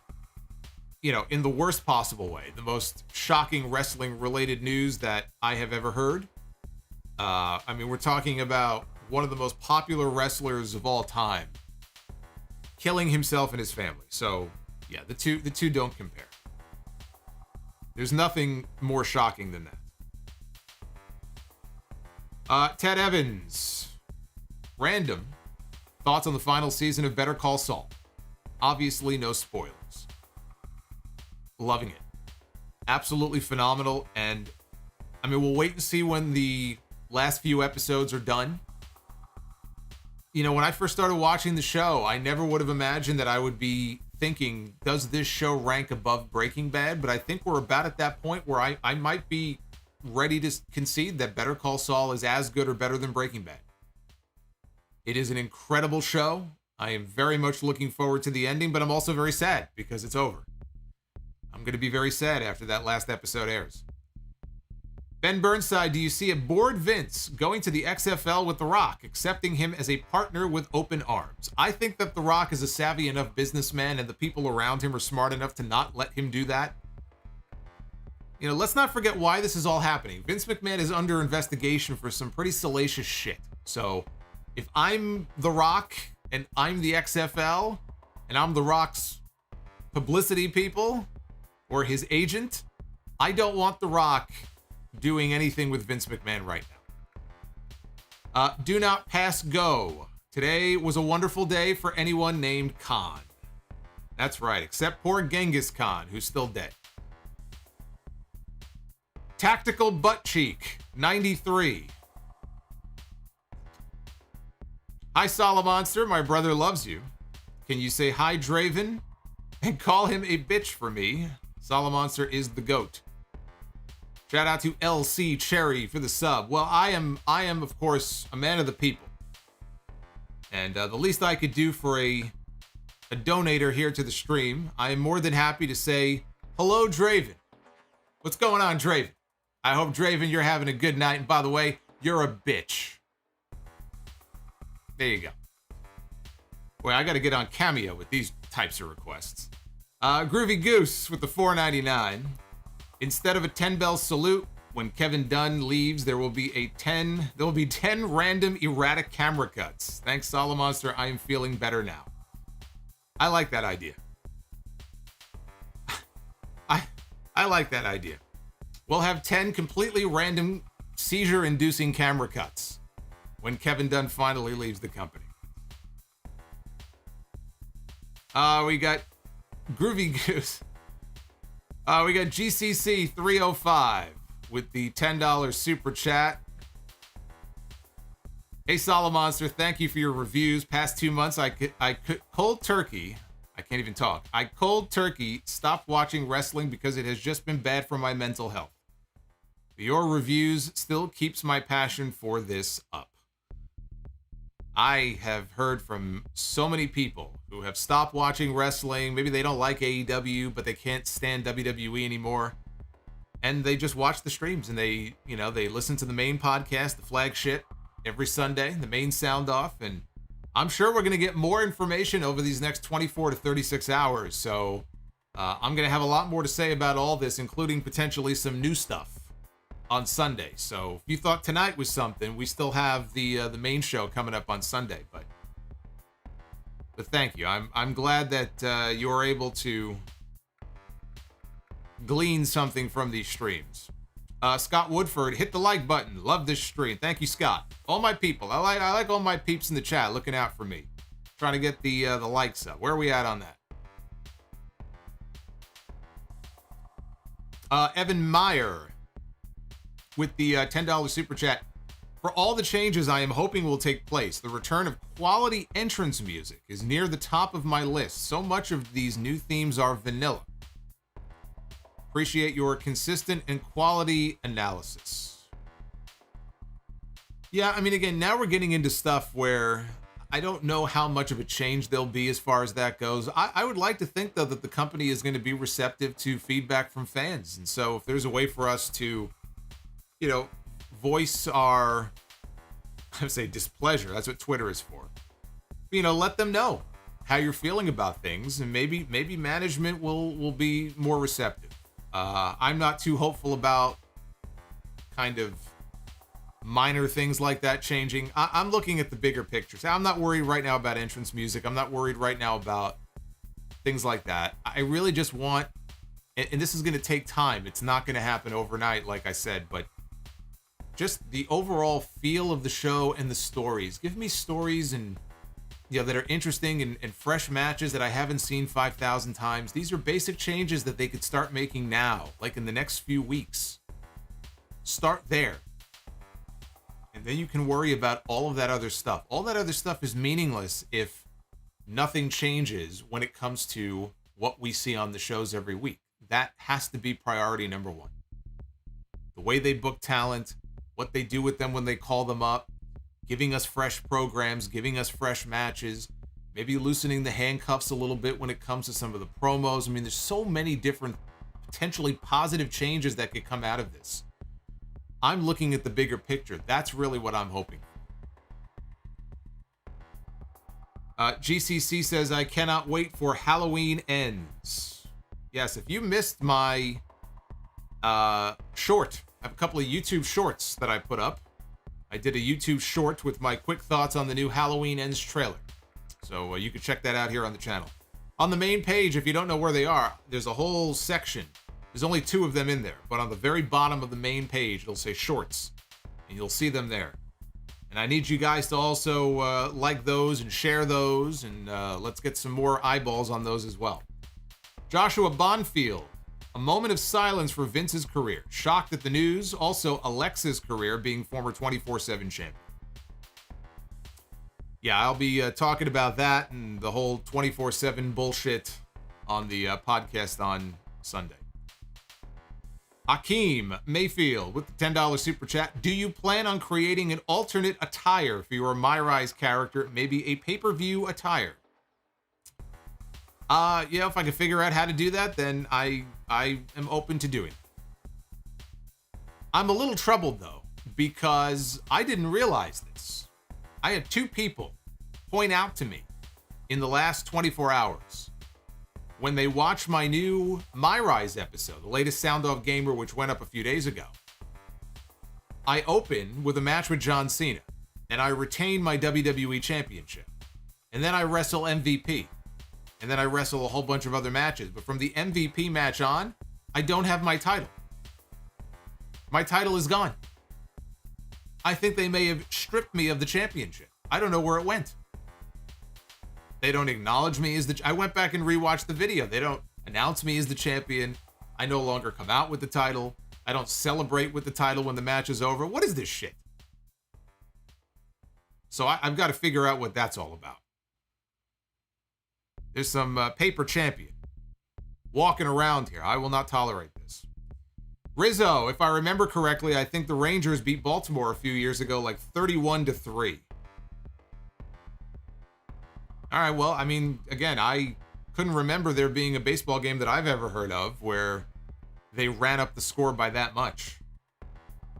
in the worst possible way, the most shocking wrestling related news that I have ever heard. We're talking about one of the most popular wrestlers of all time killing himself and his family. So yeah, the two don't compare. There's nothing more shocking than that. Ted Evans, random thoughts on the final season of Better Call Saul. Obviously, no spoilers. Loving it. Absolutely phenomenal. And we'll wait and see when the last few episodes are done. When I first started watching the show, I never would have imagined that I would be thinking, does this show rank above Breaking Bad? But I think we're about at that point where I might be ready to concede that Better Call Saul is as good or better than Breaking Bad. It is an incredible show. I am very much looking forward to the ending, but I'm also very sad because it's over. I'm going to be very sad after that last episode airs. Ben Burnside, do you see a bored Vince going to the XFL with The Rock, accepting him as a partner with open arms? I think that The Rock is a savvy enough businessman and the people around him are smart enough to not let him do that. Let's not forget why this is all happening. Vince McMahon is under investigation for some pretty salacious shit. So if I'm The Rock and I'm the XFL and I'm The Rock's publicity people or his agent, I don't want The Rock doing anything with Vince McMahon right now. Do not pass go. Today was a wonderful day for anyone named Khan. That's right, except poor Genghis Khan, who's still dead. Tactical Butt Cheek, 93. Hi, Solomonster. My brother loves you. Can you say hi, Draven? And call him a bitch for me? Solomonster is the GOAT. Shout out to LC Cherry for the sub. Well, I am of course a man of the people, and the least I could do for a donator here to the stream, I am more than happy to say hello, Draven. What's going on, Draven? I hope, Draven, you're having a good night. And by the way, you're a bitch. There you go. Boy, I got to get on Cameo with these types of requests. Groovy Goose with the $4.99. Instead of a 10 bell salute, when Kevin Dunn leaves, there will be 10 random erratic camera cuts. Thanks, Solomonster. I am feeling better now. I like that idea. I like that idea. We'll have 10 completely random seizure-inducing camera cuts when Kevin Dunn finally leaves the company. We got Groovy Goose. We got GCC 305 with the $10 super chat. Hey, Solomonster, thank you for your reviews. Past 2 months, I cold turkey. I can't even talk. I cold turkey stopped watching wrestling because it has just been bad for my mental health. Your reviews still keeps my passion for this up. I have heard from so many people who have stopped watching wrestling. Maybe they don't like AEW, but they can't stand WWE anymore. And they just watch the streams and they listen to the main podcast, the flagship, every Sunday, the main sound off. And I'm sure we're going to get more information over these next 24 to 36 hours. So I'm going to have a lot more to say about all this, including potentially some new stuff on Sunday. So if you thought tonight was something, we still have the main show coming up on Sunday. But thank you. I'm glad that you're able to glean something from these streams. Scott Woodford, hit the like button. Love this stream. Thank you, Scott. All my people. I like all my peeps in the chat looking out for me. Trying to get the likes up. Where are we at on that? Evan Meyer with the $10 super chat. For all the changes I am hoping will take place, the return of quality entrance music is near the top of my list. So much of these new themes are vanilla. Appreciate your consistent and quality analysis. Yeah, I mean, again, now we're getting into stuff where I don't know how much of a change there'll be as far as that goes. I would like to think, though, that the company is going to be receptive to feedback from fans. And so if there's a way for us to, voice our, I would say, displeasure, that's what Twitter is for. Let them know how you're feeling about things, and maybe management will be more receptive. I'm not too hopeful about kind of minor things like that changing. I'm looking at the bigger picture. I'm not worried right now about entrance music. I'm not worried right now about things like that. I really just want, and this is going to take time. It's not going to happen overnight, like I said, but just the overall feel of the show and the stories. Give me stories and that are interesting and fresh matches that I haven't seen 5,000 times. These are basic changes that they could start making now, like in the next few weeks. Start there. And then you can worry about all of that other stuff. All that other stuff is meaningless if nothing changes when it comes to what we see on the shows every week. That has to be priority number one. The way they book talent, what they do with them when they call them up, giving us fresh programs, giving us fresh matches, maybe loosening the handcuffs a little bit when it comes to some of the promos. I mean, there's so many different potentially positive changes that could come out of this. I'm looking at the bigger picture. That's really what I'm hoping. GCC says, I cannot wait for Halloween Ends. Yes, if you missed my short, I have a couple of YouTube shorts that I put up. I did a YouTube short with my quick thoughts on the new Halloween Ends trailer. So you can check that out here on the channel. On the main page, if you don't know where they are, there's a whole section. There's only 2 of them in there, but on the very bottom of the main page, it'll say shorts, and you'll see them there. And I need you guys to also like those and share those, and let's get some more eyeballs on those as well. Joshua Bonfield. A moment of silence for Vince's career. Shocked at the news. Also, Alexa's career being former 24/7 champion. Yeah, I'll be talking about that and the whole 24/7 bullshit on the podcast on Sunday. Hakeem Mayfield with the $10 super chat. Do you plan on creating an alternate attire for your My Rise character? Maybe a pay-per-view attire? Yeah, if I can figure out how to do that, then I am open to doing it. I'm a little troubled, though, because I didn't realize this. I had two people point out to me in the last 24 hours when they watched my new My Rise episode, the latest Sound Off Gamer, which went up a few days ago. I open with a match with John Cena, and I retain my WWE Championship. And then I wrestle MVP. And then I wrestle a whole bunch of other matches. But from the MVP match on, I don't have my title. My title is gone. I think they may have stripped me of the championship. I don't know where it went. They don't acknowledge me as I went back and rewatched the video. They don't announce me as the champion. I no longer come out with the title. I don't celebrate with the title when the match is over. What is this shit? So I've got to figure out what that's all about. There's some paper champion walking around here. I will not tolerate this. Rizzo, if I remember correctly, I think the Rangers beat Baltimore a few years ago, like 31-3. All right, well, I mean, again, I couldn't remember there being a baseball game that I've ever heard of where they ran up the score by that much.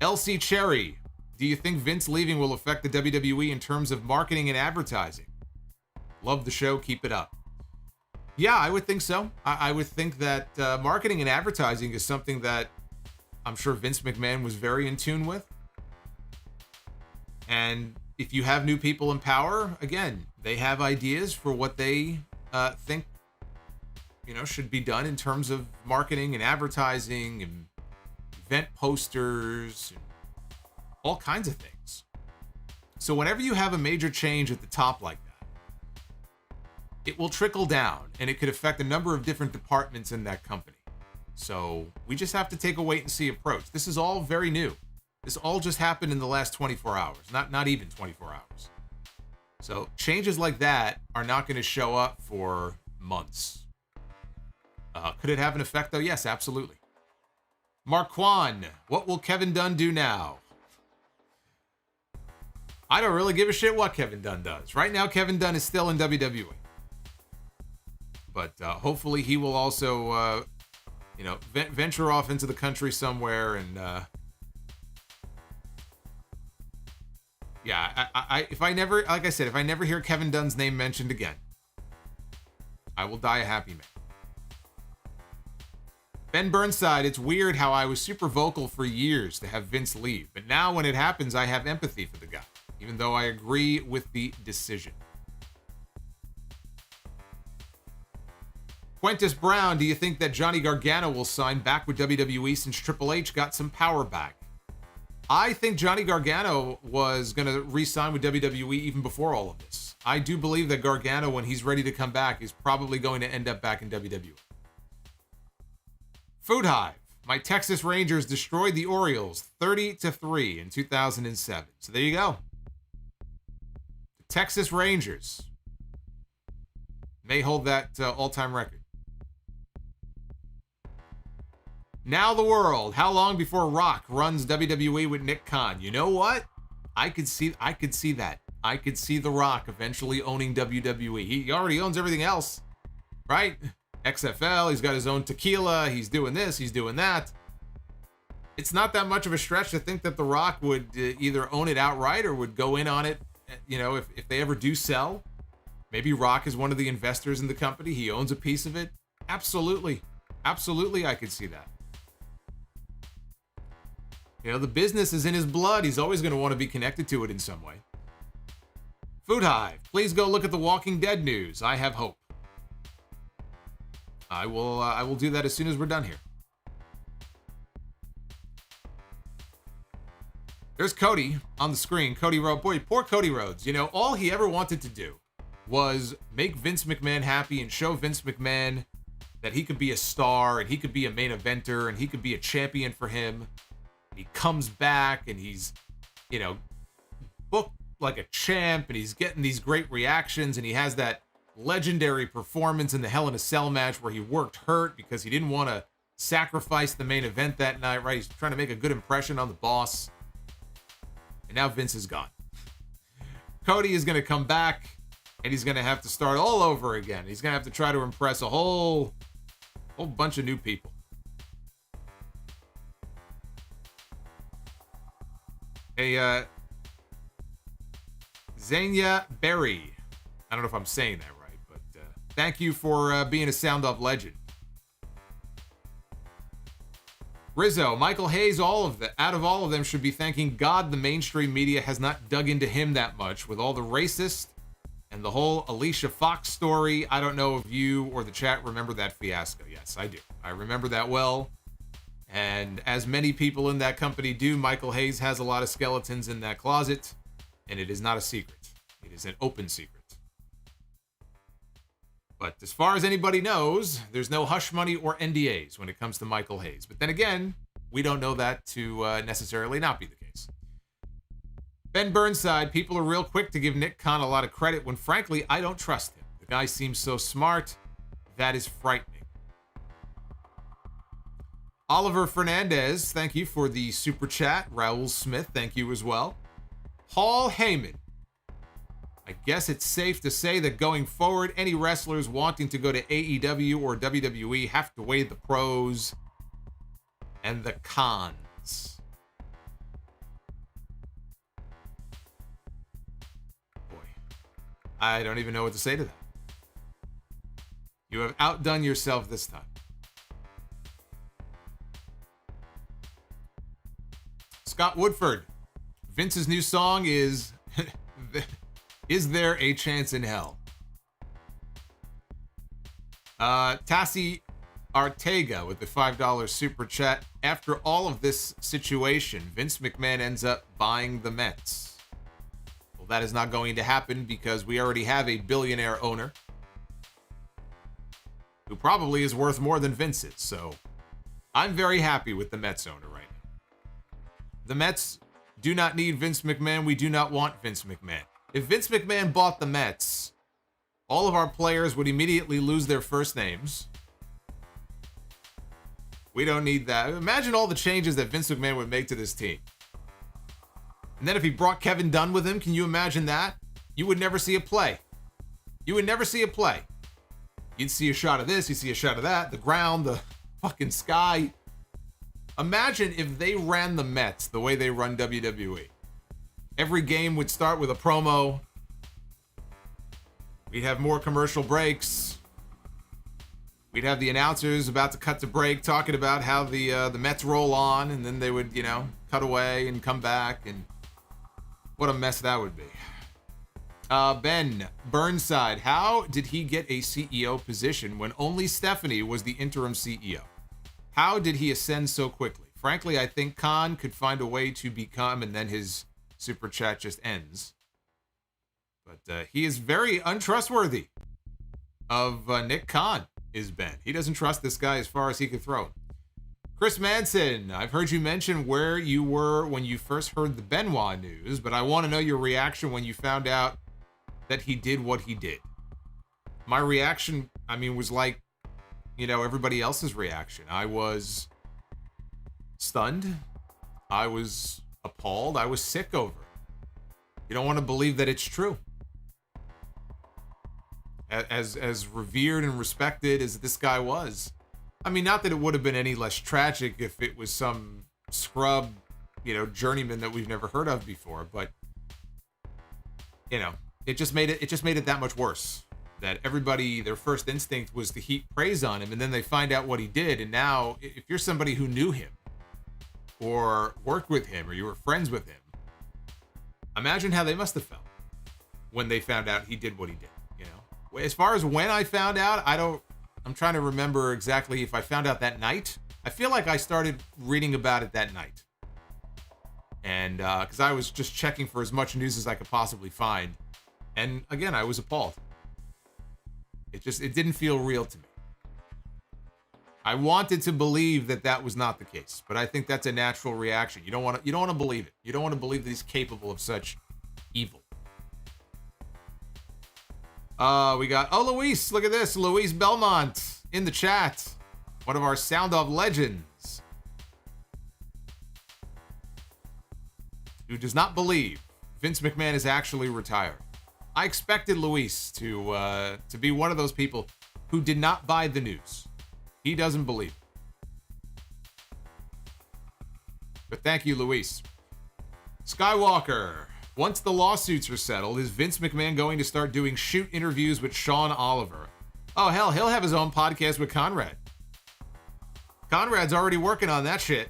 LC Cherry, do you think Vince leaving will affect the WWE in terms of marketing and advertising? Love the show, keep it up. Yeah, I would think so. I would think that marketing and advertising is something that I'm sure Vince McMahon was very in tune with. And if you have new people in power, again, they have ideas for what they think, should be done in terms of marketing and advertising and event posters, and all kinds of things. So whenever you have a major change at the top like that, it will trickle down and it could affect a number of different departments in that company. So we just have to take a wait and see approach. This is all very new. This all just happened in the last 24 hours, not even 24 hours. So changes like that are not going to show up for months. Could it have an effect though? Yes, absolutely. Marquand, what will Kevin Dunn do now? I don't really give a shit what Kevin Dunn does. Right now, Kevin Dunn is still in WWE. But hopefully he will also, venture off into the country somewhere and, if I never hear Kevin Dunn's name mentioned again, I will die a happy man. Ben Burnside, it's weird how I was super vocal for years to have Vince leave, but now when it happens, I have empathy for the guy, even though I agree with the decision. Quintus Brown, do you think that Johnny Gargano will sign back with WWE since Triple H got some power back? I think Johnny Gargano was going to re-sign with WWE even before all of this. I do believe that Gargano, when he's ready to come back, is probably going to end up back in WWE. Food Hive, my Texas Rangers destroyed the Orioles 30-3 in 2007. So there you go. The Texas Rangers may hold that all-time record. Now the world. How long before Rock runs WWE with Nick Khan? You know what? I could see that. I could see The Rock eventually owning WWE. He already owns everything else, right? XFL, he's got his own tequila, he's doing this, he's doing that. It's not that much of a stretch to think that The Rock would either own it outright or would go in on it, if they ever do sell. Maybe Rock is one of the investors in the company. He owns a piece of it. Absolutely. Absolutely, I could see that. The business is in his blood. He's always going to want to be connected to it in some way. Food Hive, please go look at the Walking Dead news. I have hope. I will do that as soon as we're done here. There's Cody on the screen. Cody Rhodes. Boy, poor Cody Rhodes. All he ever wanted to do was make Vince McMahon happy and show Vince McMahon that he could be a star and he could be a main eventer and he could be a champion for him. He comes back and he's, booked like a champ and he's getting these great reactions and he has that legendary performance in the Hell in a Cell match where he worked hurt because he didn't want to sacrificed the main event that night, right? He's trying to make a good impression on the boss. And now Vince is gone. Cody is going to come back, and he's going to have to start all over again. He's going to have to try to impress a whole bunch of new people. Hey, Zania Berry. I don't know if I'm saying that right, but thank you for being a Sound Off legend. Rizzo, Michael Hayes, out of all of them should be thanking God the mainstream media has not dug into him that much with all the racist and the whole Alicia Fox story. I don't know if you or the chat remember that fiasco. Yes, I do. I remember that well. And as many people in that company do, Michael Hayes has a lot of skeletons in that closet, and it is not a secret. It is an open secret. But as far as anybody knows, there's no hush money or NDAs when it comes to Michael Hayes. But then again, we don't know that to necessarily not be the case. Ben Burnside, people are real quick to give Nick Khan a lot of credit when frankly, I don't trust him. The guy seems so smart. That is frightening. Oliver Fernandez, thank you for the super chat. Raul Smith, thank you as well. Paul Heyman. I guess it's safe to say that going forward, any wrestlers wanting to go to AEW or WWE have to weigh the pros and the cons. Boy, I don't even know what to say to that. You have outdone yourself this time. Scott Woodford, Vince's new song is Is There a Chance in Hell? Tassi Artega with the $5 super chat. After all of this situation, Vince McMahon ends up buying the Mets. Well, that is not going to happen because we already have a billionaire owner who probably is worth more than Vince is. So I'm very happy with the Mets owner right now. The Mets do not need Vince McMahon. We do not want Vince McMahon. If Vince McMahon bought the Mets, all of our players would immediately lose their first names. We don't need that. Imagine all the changes that Vince McMahon would make to this team. And then if he brought Kevin Dunn with him, can you imagine that? You would never see a play. You would never see a play. You'd see a shot of this, you'd see a shot of that, the ground, the fucking sky. Imagine if they ran the Mets the way they run WWE. Every game would start with a promo. We'd have more commercial breaks. We'd have the announcers about to cut to break talking about how the Mets roll on, and then they would, cut away and come back, and what a mess that would be. Ben Burnside, how did he get a CEO position when only Stephanie was the interim CEO? How did he ascend so quickly? Frankly, I think Khan could find a way to become, and then his super chat just ends. But he is very untrustworthy of Nick Khan, is Ben. He doesn't trust this guy as far as he could throw him. Chris Manson, I've heard you mention where you were when you first heard the Benoit news, but I want to know your reaction when you found out that he did what he did. My reaction, was like, everybody else's reaction. I was stunned. I was appalled. I was sick over it. You don't want to believe that it's true. As revered and respected as this guy was. Not that it would have been any less tragic if it was some scrub, journeyman that we've never heard of before, but it just made it that much worse. That everybody, their first instinct was to heap praise on him, and then they find out what he did, and now if you're somebody who knew him or worked with him or you were friends with him, imagine how they must have felt when they found out he did what he did. As far as when I found out, I'm trying to remember exactly if I found out that night. I feel like I started reading about it that night, and because I was just checking for as much news as I could possibly find, and again, I was appalled. It didn't feel real to me. I wanted to believe that was not the case, but I think that's a natural reaction. You don't want to believe it. You don't want to believe that he's capable of such evil. We got Luis. Look at this, Luis Belmont in the chat. one of our Sound Off legends, who does not believe Vince McMahon is actually retired. I expected Luis to be one of those people who did not buy the news. He doesn't believe it. But thank you, Luis. Skywalker. Once the lawsuits are settled, is Vince McMahon going to start doing shoot interviews with Sean Oliver? Oh, hell, he'll have his own podcast with Conrad. Conrad's already working on that shit.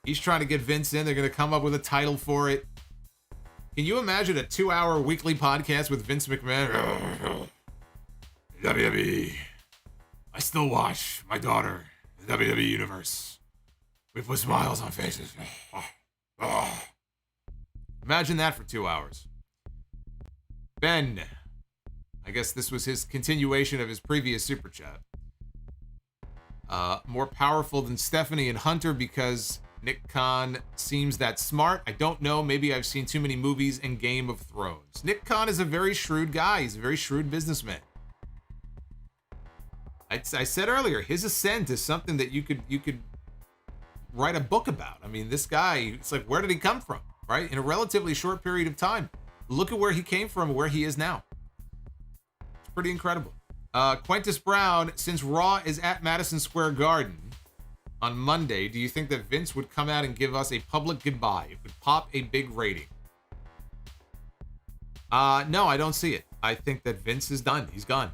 He's trying to get Vince in. They're going to come up with a title for it. Can you imagine a 2-hour weekly podcast with Vince McMahon? WWE. I still watch my daughter, the WWE Universe. We put smiles on faces. Imagine that for 2 hours. Ben. I guess this was his continuation of his previous super chat. More powerful than Stephanie and Hunter because Nick Khan seems that smart. I don't know. Maybe I've seen too many movies and Game of Thrones. Nick Khan is a very shrewd guy. He's a very shrewd businessman. I said earlier, his ascent is something that you could write a book about. I mean, this guy, it's like, where did he come from, right? In a relatively short period of time. Look at where he came from and where he is now. It's pretty incredible. Quintus Brown, since Raw is at Madison Square Garden on Monday, do you think that Vince would come out and give us a public goodbye? It would pop a big rating. No, I don't see it. I think that Vince is done. He's gone.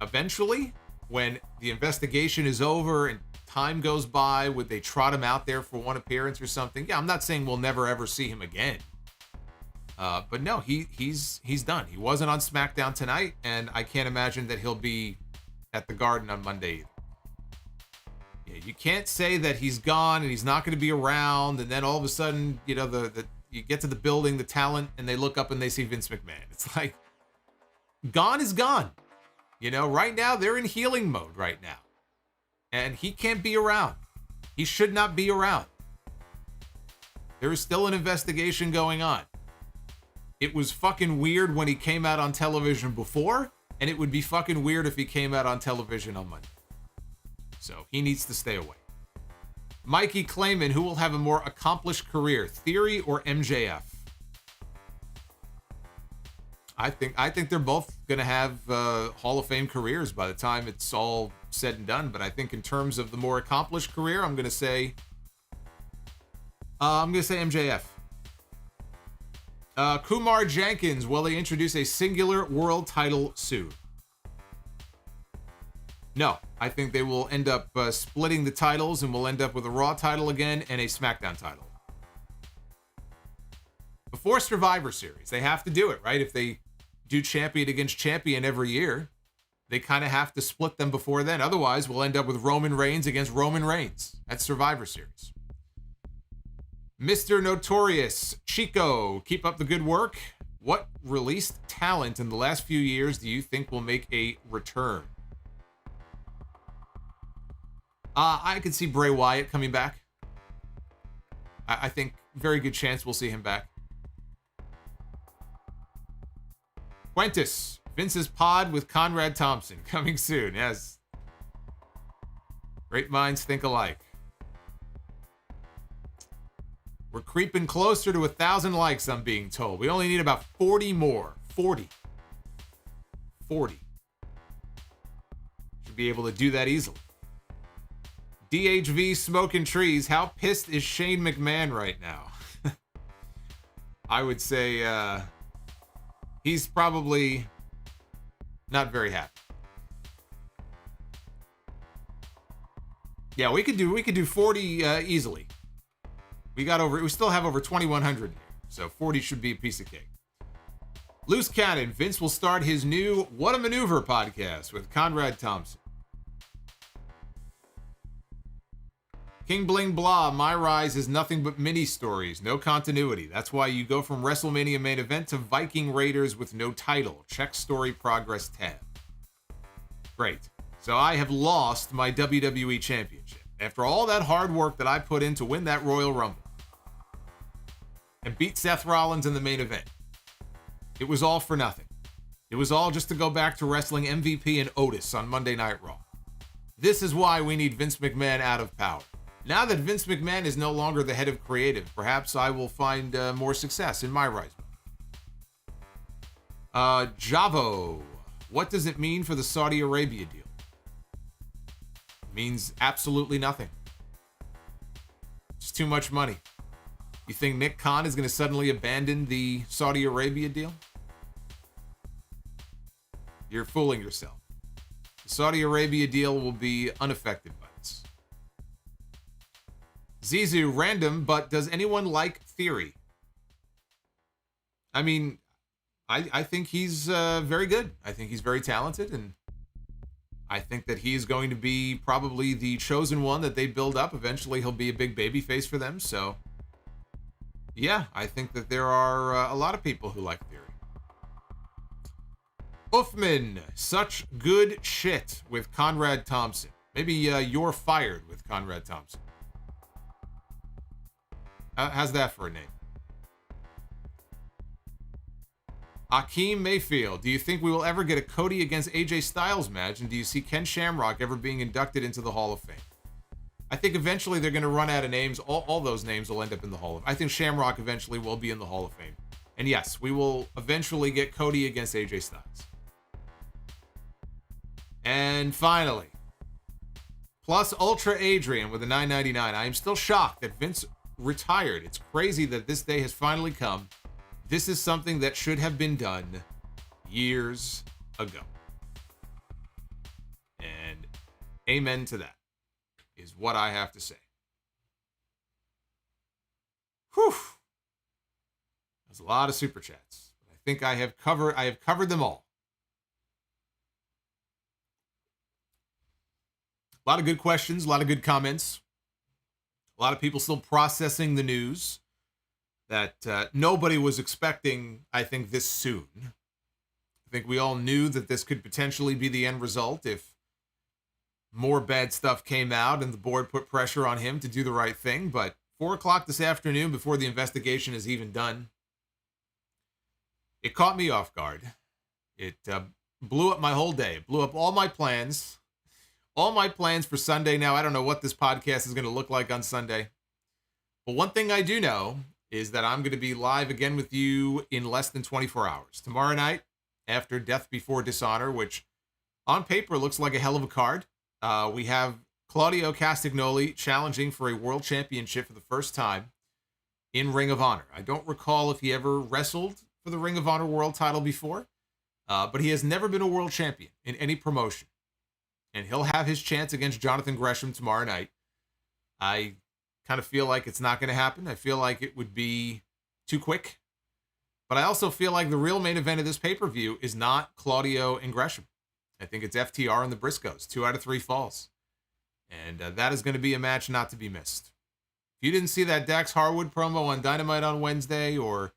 Eventually, when the investigation is over and time goes by, would they trot him out there for one appearance or something? Yeah, I'm not saying we'll never ever see him again. But no, he's done. He wasn't on Smackdown tonight, and I can't imagine that he'll be at the Garden on Monday either. Yeah, you can't say that he's gone and he's not going to be around, and then all of a sudden, you know, you get to the building, the talent, and they look up and they see Vince McMahon. It's like, gone is gone. You know, right now, they're in healing mode right now. And he can't be around. He should not be around. There is still an investigation going on. It was fucking weird when he came out on television before, and it would be fucking weird if he came out on television on Monday. So he needs to stay away. Mikey Clayman, who will have a more accomplished career, Theory or MJF? I think they're both going to have Hall of Fame careers by the time it's all said and done. But I think in terms of the more accomplished career, I'm going to say MJF. Kumar Jenkins, will they introduce a singular world title soon? No, I think they will end up splitting the titles, and we'll end up with a Raw title again and a SmackDown title. Before Survivor Series, they have to do it, right? If they do champion against champion every year, they kind of have to split them before then. Otherwise, we'll end up with Roman Reigns against Roman Reigns at Survivor Series. Mr. Notorious, Chico, keep up the good work. What released talent in the last few years do you think will make a return? I could see Bray Wyatt coming back. I think very good chance we'll see him back. Quintus, Vince's pod with Conrad Thompson, coming soon. Yes. Great minds think alike. We're creeping closer to 1,000 likes, I'm being told. We only need about 40 more. 40. Should be able to do that easily. DHV Smoking Trees, how pissed is Shane McMahon right now? I would say he's probably not very happy. Yeah, we could do 40 easily. We still have over 2,100 here, so 40 should be a piece of cake. Loose Cannon, Vince will start his new What a Maneuver podcast with Conrad Thompson. King Bling Blah, my rise is nothing but mini stories, no continuity. That's why you go from WrestleMania main event to Viking Raiders with no title. Check story progress tab. Great. So I have lost my WWE Championship. After all that hard work that I put in to win that Royal Rumble and beat Seth Rollins in the main event, it was all for nothing. It was all just to go back to wrestling MVP and Otis on Monday Night Raw. This is why we need Vince McMahon out of power. Now that Vince McMahon is no longer the head of creative, perhaps I will find more success in my rise. Javo, what does it mean for the Saudi Arabia deal? It means absolutely nothing. It's too much money. You think Nick Khan is going to suddenly abandon the Saudi Arabia deal? You're fooling yourself. The Saudi Arabia deal will be unaffected by this. Zizu, random, but does anyone like Theory? I mean, I think he's very good. I think he's very talented, and I think that he is going to be probably the chosen one that they build up. Eventually, he'll be a big baby face for them, so yeah, I think that there are a lot of people who like Theory. Uffman, such good shit with Conrad Thompson. Maybe you're fired with Conrad Thompson. How's that for a name? Akeem Mayfield, do you think we will ever get a Cody against AJ Styles match? And do you see Ken Shamrock ever being inducted into the Hall of Fame? I think eventually they're going to run out of names. All those names will end up in the Hall of Fame. I think Shamrock eventually will be in the Hall of Fame. And yes, we will eventually get Cody against AJ Styles. And finally, Plus Ultra Adrian with a $9.99. I am still shocked that Vince retired. It's crazy that this day has finally come. This is something that should have been done years ago. And amen to that is what I have to say. Whew. There's a lot of super chats. I think I have covered them all. A lot of good questions, a lot of good comments. A lot of people still processing the news that nobody was expecting, I think, this soon. I think we all knew that this could potentially be the end result if more bad stuff came out and the board put pressure on him to do the right thing. But 4 o'clock this afternoon, before the investigation is even done, it caught me off guard. It blew up my whole day. It blew up all my plans. All my plans for Sunday now. I don't know what this podcast is going to look like on Sunday. But one thing I do know is that I'm going to be live again with you in less than 24 hours. Tomorrow night, after Death Before Dishonor, which on paper looks like a hell of a card. We have Claudio Castagnoli challenging for a world championship for the first time in Ring of Honor. I don't recall if he ever wrestled for the Ring of Honor world title before, but he has never been a world champion in any promotion. And he'll have his chance against Jonathan Gresham tomorrow night. I kind of feel like it's not going to happen. I feel like it would be too quick. But I also feel like the real main event of this pay-per-view is not Claudio and Gresham. I think it's FTR and the Briscoes, 2 out of 3 falls. And that is going to be a match not to be missed. If you didn't see that Dax Harwood promo on Dynamite on Wednesday, or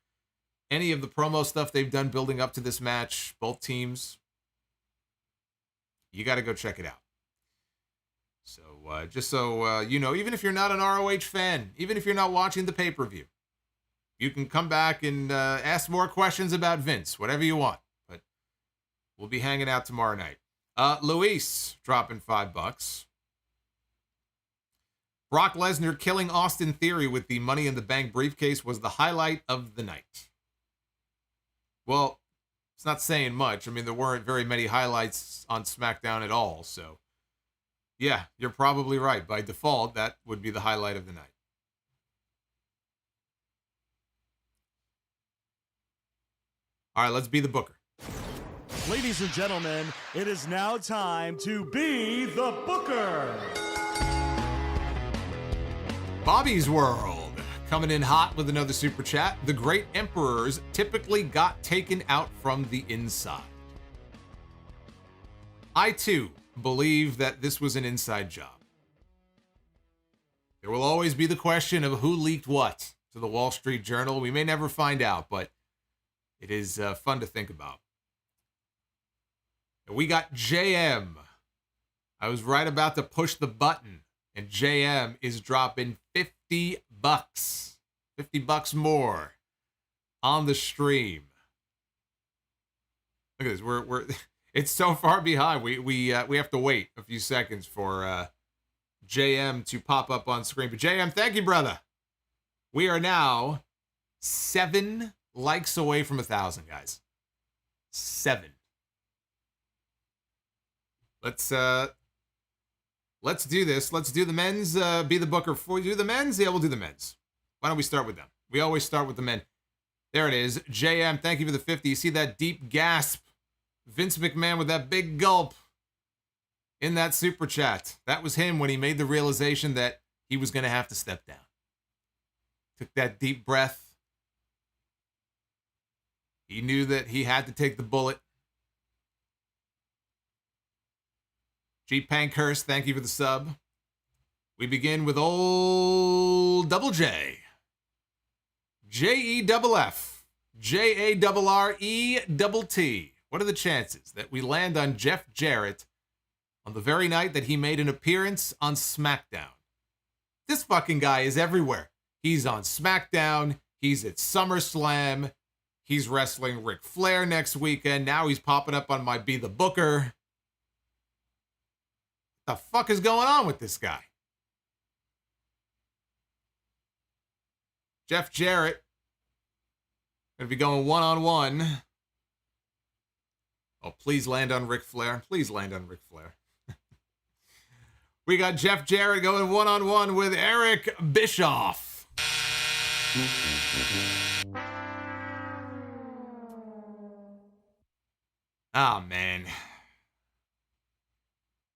any of the promo stuff they've done building up to this match, both teams, you got to go check it out. So just so you know, even if you're not an ROH fan, even if you're not watching the pay-per-view, you can come back and ask more questions about Vince, whatever you want. But we'll be hanging out tomorrow night. Luis dropping $5. Brock Lesnar killing Austin Theory with the Money in the Bank briefcase was the highlight of the night. Well, it's not saying much. I mean, there weren't very many highlights on SmackDown at all. So, yeah, you're probably right. By default, that would be the highlight of the night. All right, let's be the booker. Ladies and gentlemen, it is now time to be the booker. Bobby's World coming in hot with another super chat. The great emperors typically got taken out from the inside. I too believe that this was an inside job. There will always be the question of who leaked what to the Wall Street Journal. We may never find out, but it is fun to think about. And we got JM. I was right about to push the button, and JM is dropping $50. $50 more on the stream. Look at this. It's so far behind. We have to wait a few seconds for JM to pop up on screen. But JM, thank you, brother. We are now 7 likes away from 1,000, guys. 7. Let's do this. Let's do the men's. Be the booker. Before we do the men's, yeah, we'll do the men's. Why don't we start with them? We always start with the men. There it is. JM, thank you for the 50. You see that deep gasp? Vince McMahon with that big gulp in that super chat. That was him when he made the realization that he was going to have to step down. Took that deep breath. He knew that he had to take the bullet. G. Pankhurst, thank you for the sub. We begin with old Double J. Jeff. JARRETT. What are the chances that we land on Jeff Jarrett on the very night that he made an appearance on Smackdown? This fucking guy is everywhere. He's on Smackdown. He's at SummerSlam. He's wrestling Ric Flair next weekend. Now he's popping up on my Be the Booker. What the fuck is going on with this guy? Jeff Jarrett going to be going one-on-one. Oh, please land on Ric Flair. Please land on Ric Flair. We got Jeff Jarrett going one-on-one with Eric Bischoff. Oh, man.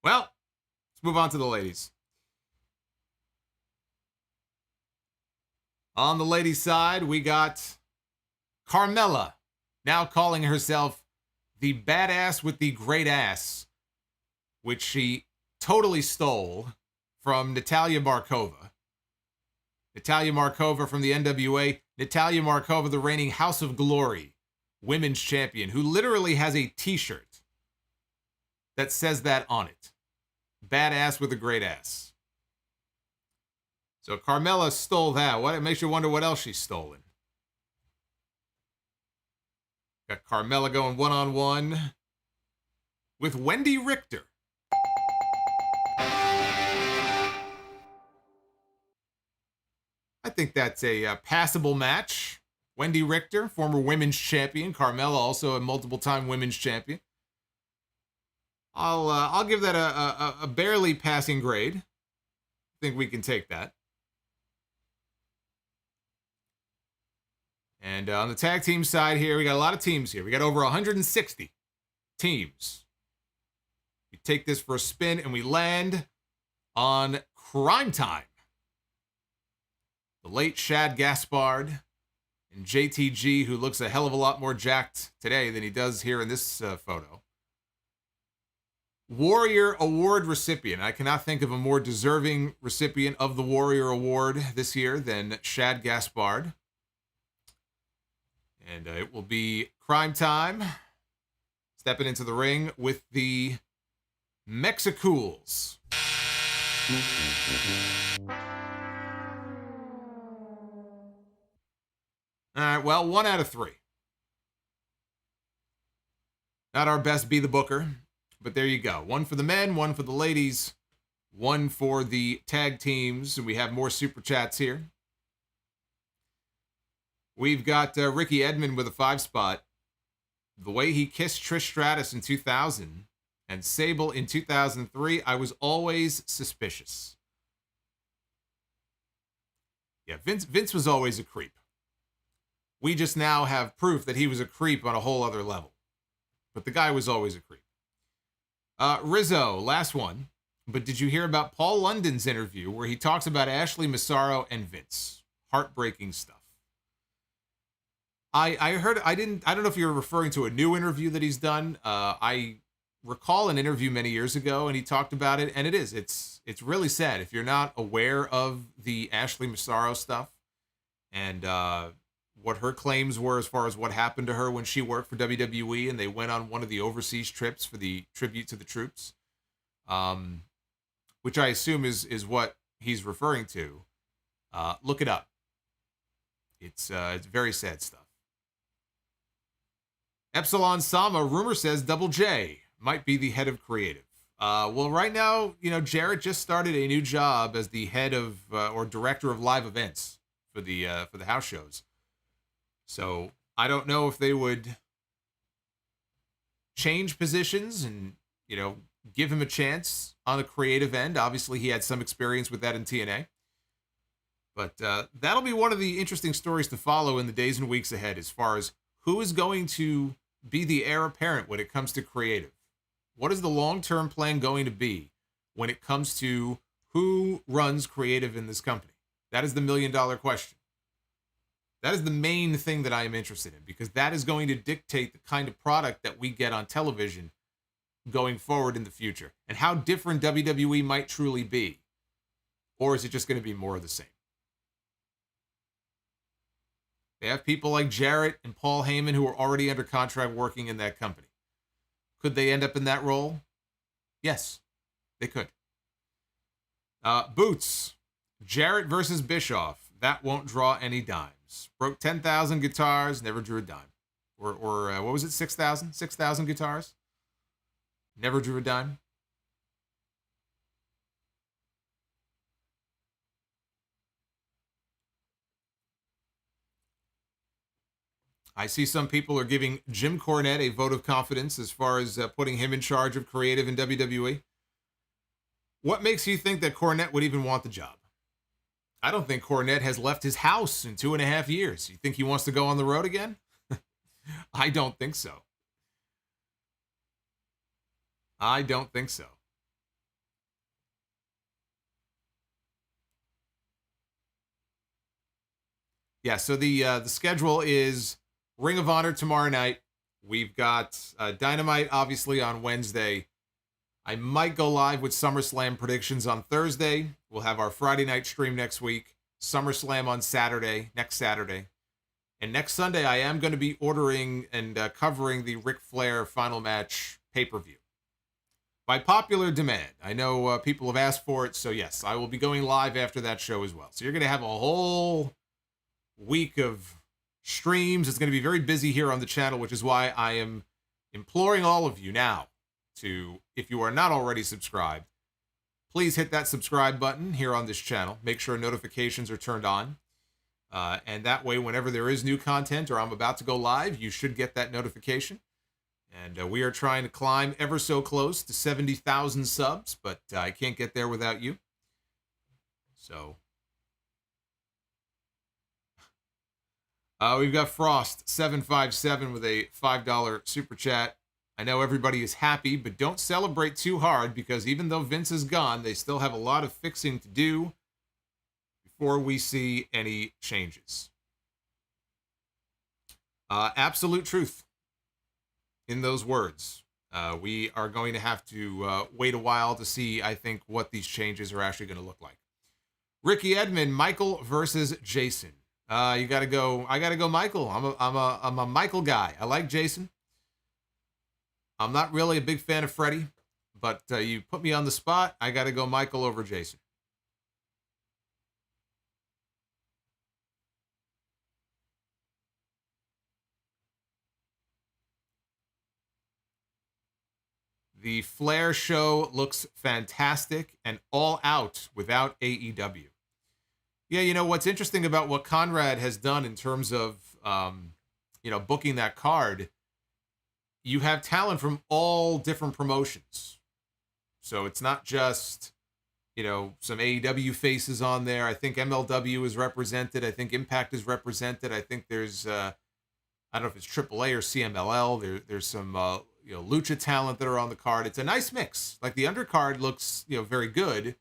Well, let's move on to the ladies. On the ladies' side, we got Carmella, now calling herself the badass with the great ass, which she totally stole from Natalia Markova. Natalia Markova from the NWA. Natalia Markova, the reigning House of Glory women's champion, who literally has a t-shirt that says that on it. Badass with a great ass. So Carmella stole that. It makes you wonder what else she's stolen. Got Carmella going one-on-one with Wendy Richter. I think that's a passable match. Wendy Richter, former women's champion. Carmella, also a multiple-time women's champion. I'll give that a barely passing grade. I think we can take that. And on the tag team side here, we got a lot of teams here. We got over 160 teams. We take this for a spin, and we land on Crime Time. The late Shad Gaspard and JTG, who looks a hell of a lot more jacked today than he does here in this photo. Warrior Award recipient. I cannot think of a more deserving recipient of the Warrior Award this year than Shad Gaspard. And it will be Crime Time stepping into the ring with the Mexicools. All right, well, 1 out of 3. Not our best Be the Booker, but there you go. 1 for the men, 1 for the ladies, 1 for the tag teams. And we have more super chats here. We've got Ricky Edmond with a 5 spot. The way he kissed Trish Stratus in 2000 and Sable in 2003, I was always suspicious. Yeah, Vince was always a creep. We just now have proof that he was a creep on a whole other level. But the guy was always a creep. Rizzo, last one. But did you hear about Paul London's interview where he talks about Ashley Massaro and Vince? Heartbreaking stuff. I heard, I don't know if you're referring to a new interview that he's done. I recall an interview many years ago and he talked about it, and it's really sad. If you're not aware of the Ashley Massaro stuff and what her claims were as far as what happened to her when she worked for WWE and they went on one of the overseas trips for the tribute to the troops, which I assume is what he's referring to. Look it up. It's very sad stuff. Epsilon Sama, rumor says Double J might be the head of creative. Well, right now, Jarrett just started a new job as the head of or director of live events for the house shows. So I don't know if they would change positions and give him a chance on the creative end. Obviously, he had some experience with that in TNA. But that'll be one of the interesting stories to follow in the days and weeks ahead, as far as who is going to be the heir apparent when it comes to creative. What is the long-term plan going to be when it comes to who runs creative in this company? That is the million-dollar question. That is the main thing that I am interested in, because that is going to dictate the kind of product that we get on television going forward in the future, and how different WWE might truly be. Or is it just going to be more of the same? They have people like Jarrett and Paul Heyman who are already under contract working in that company. Could they end up in that role? Yes, they could. Boots. Jarrett versus Bischoff. That won't draw any dimes. Broke 10,000 guitars, never drew a dime. Or what was it, 6,000? 6,000 guitars? Never drew a dime. I see some people are giving Jim Cornette a vote of confidence as far as putting him in charge of creative in WWE. What makes you think that Cornette would even want the job? I don't think Cornette has left his house in 2.5 years. You think he wants to go on the road again? I don't think so. I don't think so. Yeah, so the schedule is Ring of Honor tomorrow night. We've got Dynamite, obviously, on Wednesday. I might go live with SummerSlam predictions on Thursday. We'll have our Friday night stream next week. SummerSlam on Saturday, next Saturday. And next Sunday, I am going to be ordering and covering the Ric Flair final match pay-per-view. By popular demand. I know people have asked for it, so yes, I will be going live after that show as well. So you're going to have a whole week of streams. It's going to be very busy here on the channel, which is why I am imploring all of you now to, if you are not already subscribed, please hit that subscribe button here on this channel. Make sure notifications are turned on. And that way, whenever there is new content or I'm about to go live, you should get that notification. And we are trying to climb ever so close to 70,000 subs, but I can't get there without you. So we've got Frost757 with a $5 super chat. I know everybody is happy, but don't celebrate too hard, because even though Vince is gone, they still have a lot of fixing to do before we see any changes. Absolute truth in those words. We are going to have to wait a while to see, I think, what these changes are actually going to look like. Ricky Edmond, Michael versus Jason. You gotta go. I gotta go, Michael. I'm a Michael guy. I like Jason. I'm not really a big fan of Freddie, but you put me on the spot. I gotta go, Michael over Jason. The Flair show looks fantastic and all out without AEW. Yeah, what's interesting about what Conrad has done in terms of, booking that card, you have talent from all different promotions. So it's not just, some AEW faces on there. I think MLW is represented. I think Impact is represented. I think there's, I don't know if it's AAA or CMLL. There's some, Lucha talent that are on the card. It's a nice mix. Like, the undercard looks, very good.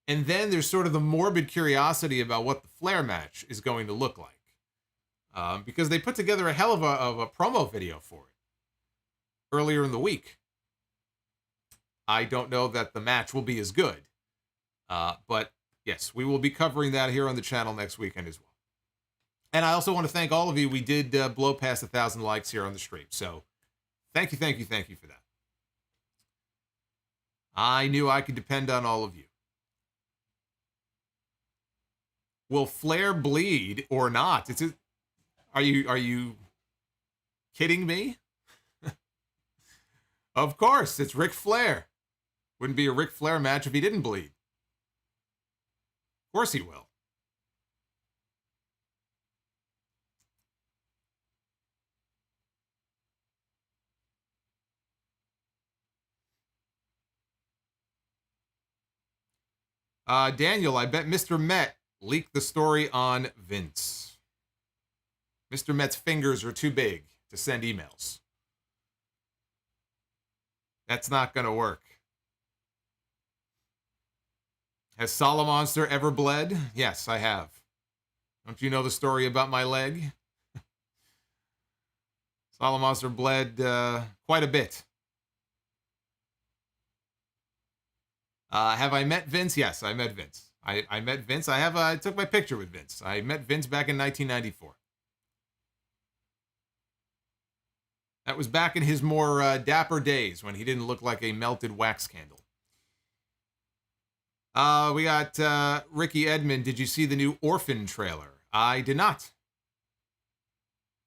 And then there's sort of the morbid curiosity about what the Flair match is going to look like. Because they put together a hell of a promo video for it earlier in the week. I don't know that the match will be as good. But yes, we will be covering that here on the channel next weekend as well. And I also want to thank all of you. We did blow past 1,000 likes here on the stream. So thank you for that. I knew I could depend on all of you. Will Flair bleed or not? Are you kidding me? Of course, it's Ric Flair. Wouldn't be a Ric Flair match if he didn't bleed. Of course he will. Daniel, I bet Mr. Met leaked the story on Vince. Mr. Met's fingers are too big to send emails. That's not going to work. Has Solomonster ever bled? Yes, I have. Don't you know the story about my leg? Solomonster bled quite a bit. Have I met Vince? Yes, I met Vince. I met Vince. I took my picture with Vince. I met Vince back in 1994. That was back in his more dapper days when he didn't look like a melted wax candle. We got Ricky Edmond. Did you see the new Orphan trailer? I did not.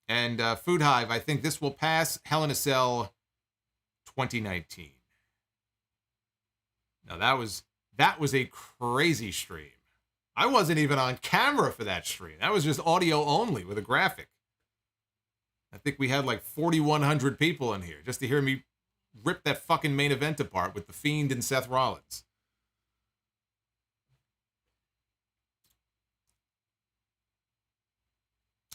And Food Hive, I think this will pass Hell in a Cell 2019. Now that was a crazy stream. I wasn't even on camera for that stream. That was just audio only with a graphic. I think we had like 4,100 people in here just to hear me rip that fucking main event apart with The Fiend and Seth Rollins.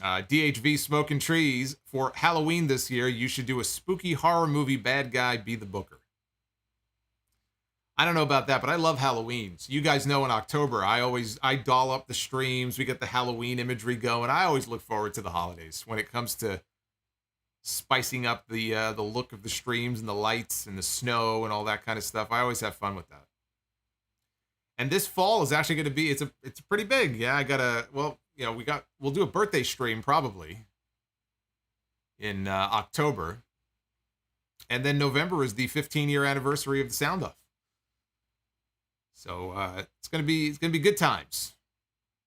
DHV Smoking Trees. For Halloween this year, you should do a spooky horror movie bad guy be the booker. I don't know about that, but I love Halloween. So you guys know in October, I doll up the streams. We get the Halloween imagery going. I always look forward to the holidays when it comes to spicing up the look of the streams and the lights and the snow and all that kind of stuff. I always have fun with that. And this fall is actually going to be, it's pretty big. Yeah, we'll do a birthday stream probably in October. And then November is the 15-year anniversary of the Sound Off. So it's gonna be good times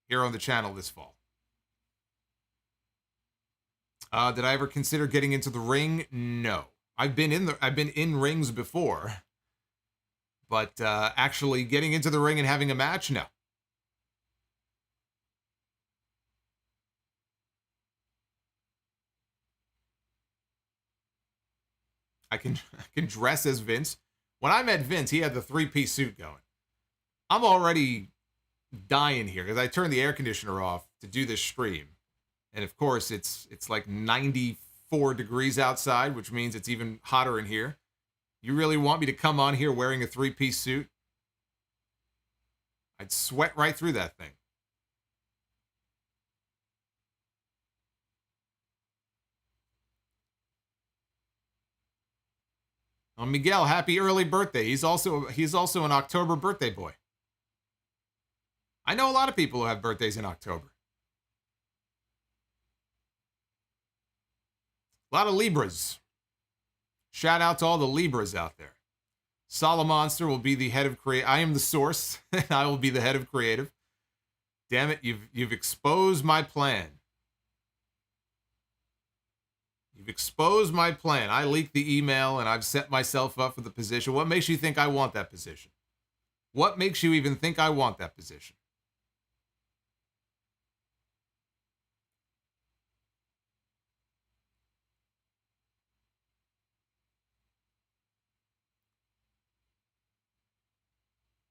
here on the channel this fall. Did I ever consider getting into the ring? No, I've been in rings before, but actually getting into the ring and having a match, no. I can dress as Vince. When I met Vince, he had the 3-piece suit going. I'm already dying here because I turned the air conditioner off to do this stream. And of course, it's like 94 degrees outside, which means it's even hotter in here. You really want me to come on here wearing a 3-piece suit? I'd sweat right through that thing. Oh, Miguel, happy early birthday. He's also an October birthday boy. I know a lot of people who have birthdays in October. A lot of Libras. Shout out to all the Libras out there. Solomonster will be the head of creative. I am the source, and I will be the head of creative. Damn it, you've exposed my plan. You've exposed my plan. I leaked the email, and I've set myself up for the position. What makes you think I want that position? What makes you even think I want that position?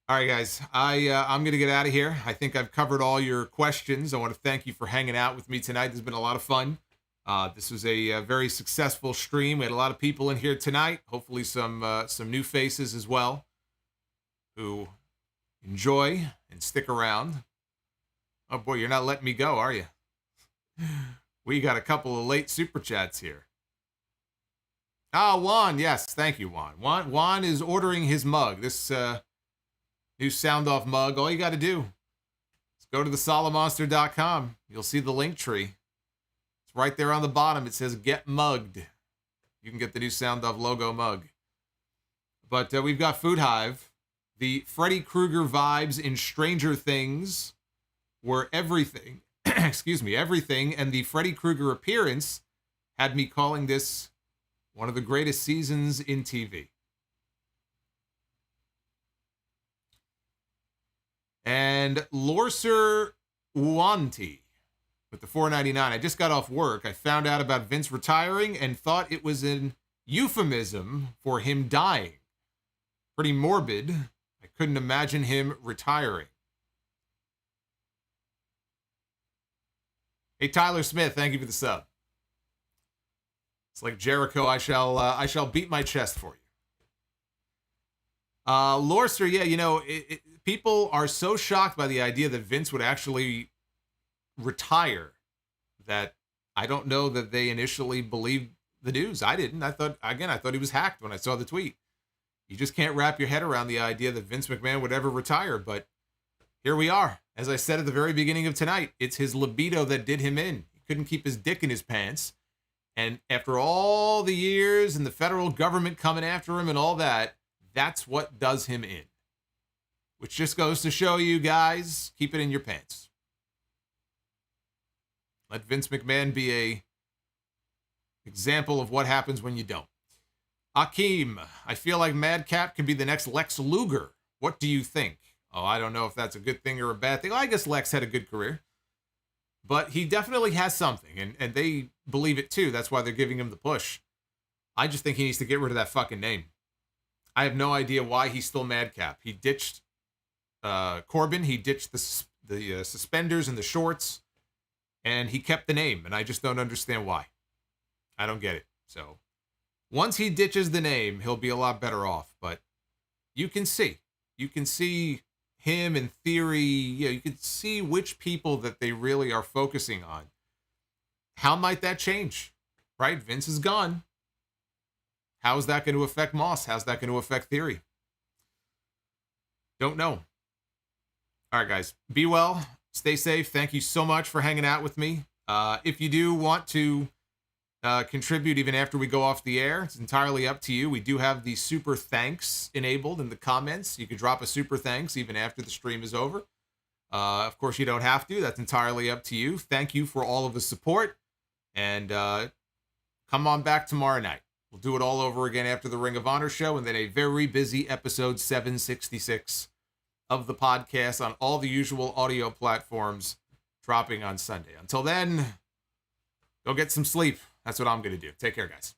All right, guys, I'm going to get out of here. I think I've covered all your questions. I want to thank you for hanging out with me tonight. This has been a lot of fun. This was a very successful stream. We had a lot of people in here tonight. Hopefully some new faces as well who enjoy and stick around. Oh, boy, you're not letting me go, are you? We got a couple of late super chats here. Ah, Juan, yes, thank you, Juan. Juan is ordering his mug. This new Sound Off mug. All you got to do is go to the Solomonster.com. You'll see the link tree. It's right there on the bottom. It says Get Mugged. You can get the new Sound Off logo mug. But we've got Food Hive. The Freddy Krueger vibes in Stranger Things were everything. Excuse me, everything. And the Freddy Krueger appearance had me calling this One of the greatest seasons in TV. And Lorser Uanti with the $4.99. I just got off work. I found out about Vince retiring and thought it was an euphemism for him dying. Pretty morbid. I couldn't imagine him retiring. Hey, Tyler Smith, thank you for the sub. It's like Jericho, I shall beat my chest for you. Lorster, yeah, you know, people are so shocked by the idea that Vince would actually retire that I don't know that they initially believed the news. I didn't. I thought he was hacked when I saw the tweet. You just can't wrap your head around the idea that Vince McMahon would ever retire, but here we are. As I said at the very beginning of tonight, it's his libido that did him in. He couldn't keep his dick in his pants. And after all the years and the federal government coming after him and all that, that's what does him in. Which just goes to show you guys, keep it in your pants. Let Vince McMahon be a example of what happens when you don't. Akeem, I feel like Madcap can be the next Lex Luger. What do you think? Oh, I don't know if that's a good thing or a bad thing. Well, I guess Lex had a good career. But he definitely has something, and they believe it too. That's why they're giving him the push. I just think he needs to get rid of that fucking name. I have no idea why he's still Madcap. He ditched Corbin. He ditched the suspenders and the shorts. And he kept the name, and I just don't understand why. I don't get it. So once he ditches the name, he'll be a lot better off. But you can see him in theory. You can see which people that they really are focusing on. How might that change? Right? Vince is gone. How is that going to affect Moss? How's that going to affect Theory? Don't know. All right, guys. Be well. Stay safe. Thank you so much for hanging out with me. If you do want to contribute even after we go off the air, it's entirely up to you. We do have the super thanks enabled in the comments. You can drop a super thanks even after the stream is over. Of course, you don't have to. That's entirely up to you. Thank you for all of the support. And come on back tomorrow night. We'll do it all over again after the Ring of Honor show, and then a very busy episode 766 of the podcast on all the usual audio platforms dropping on Sunday. Until then, go get some sleep. That's what I'm going to do. Take care, guys.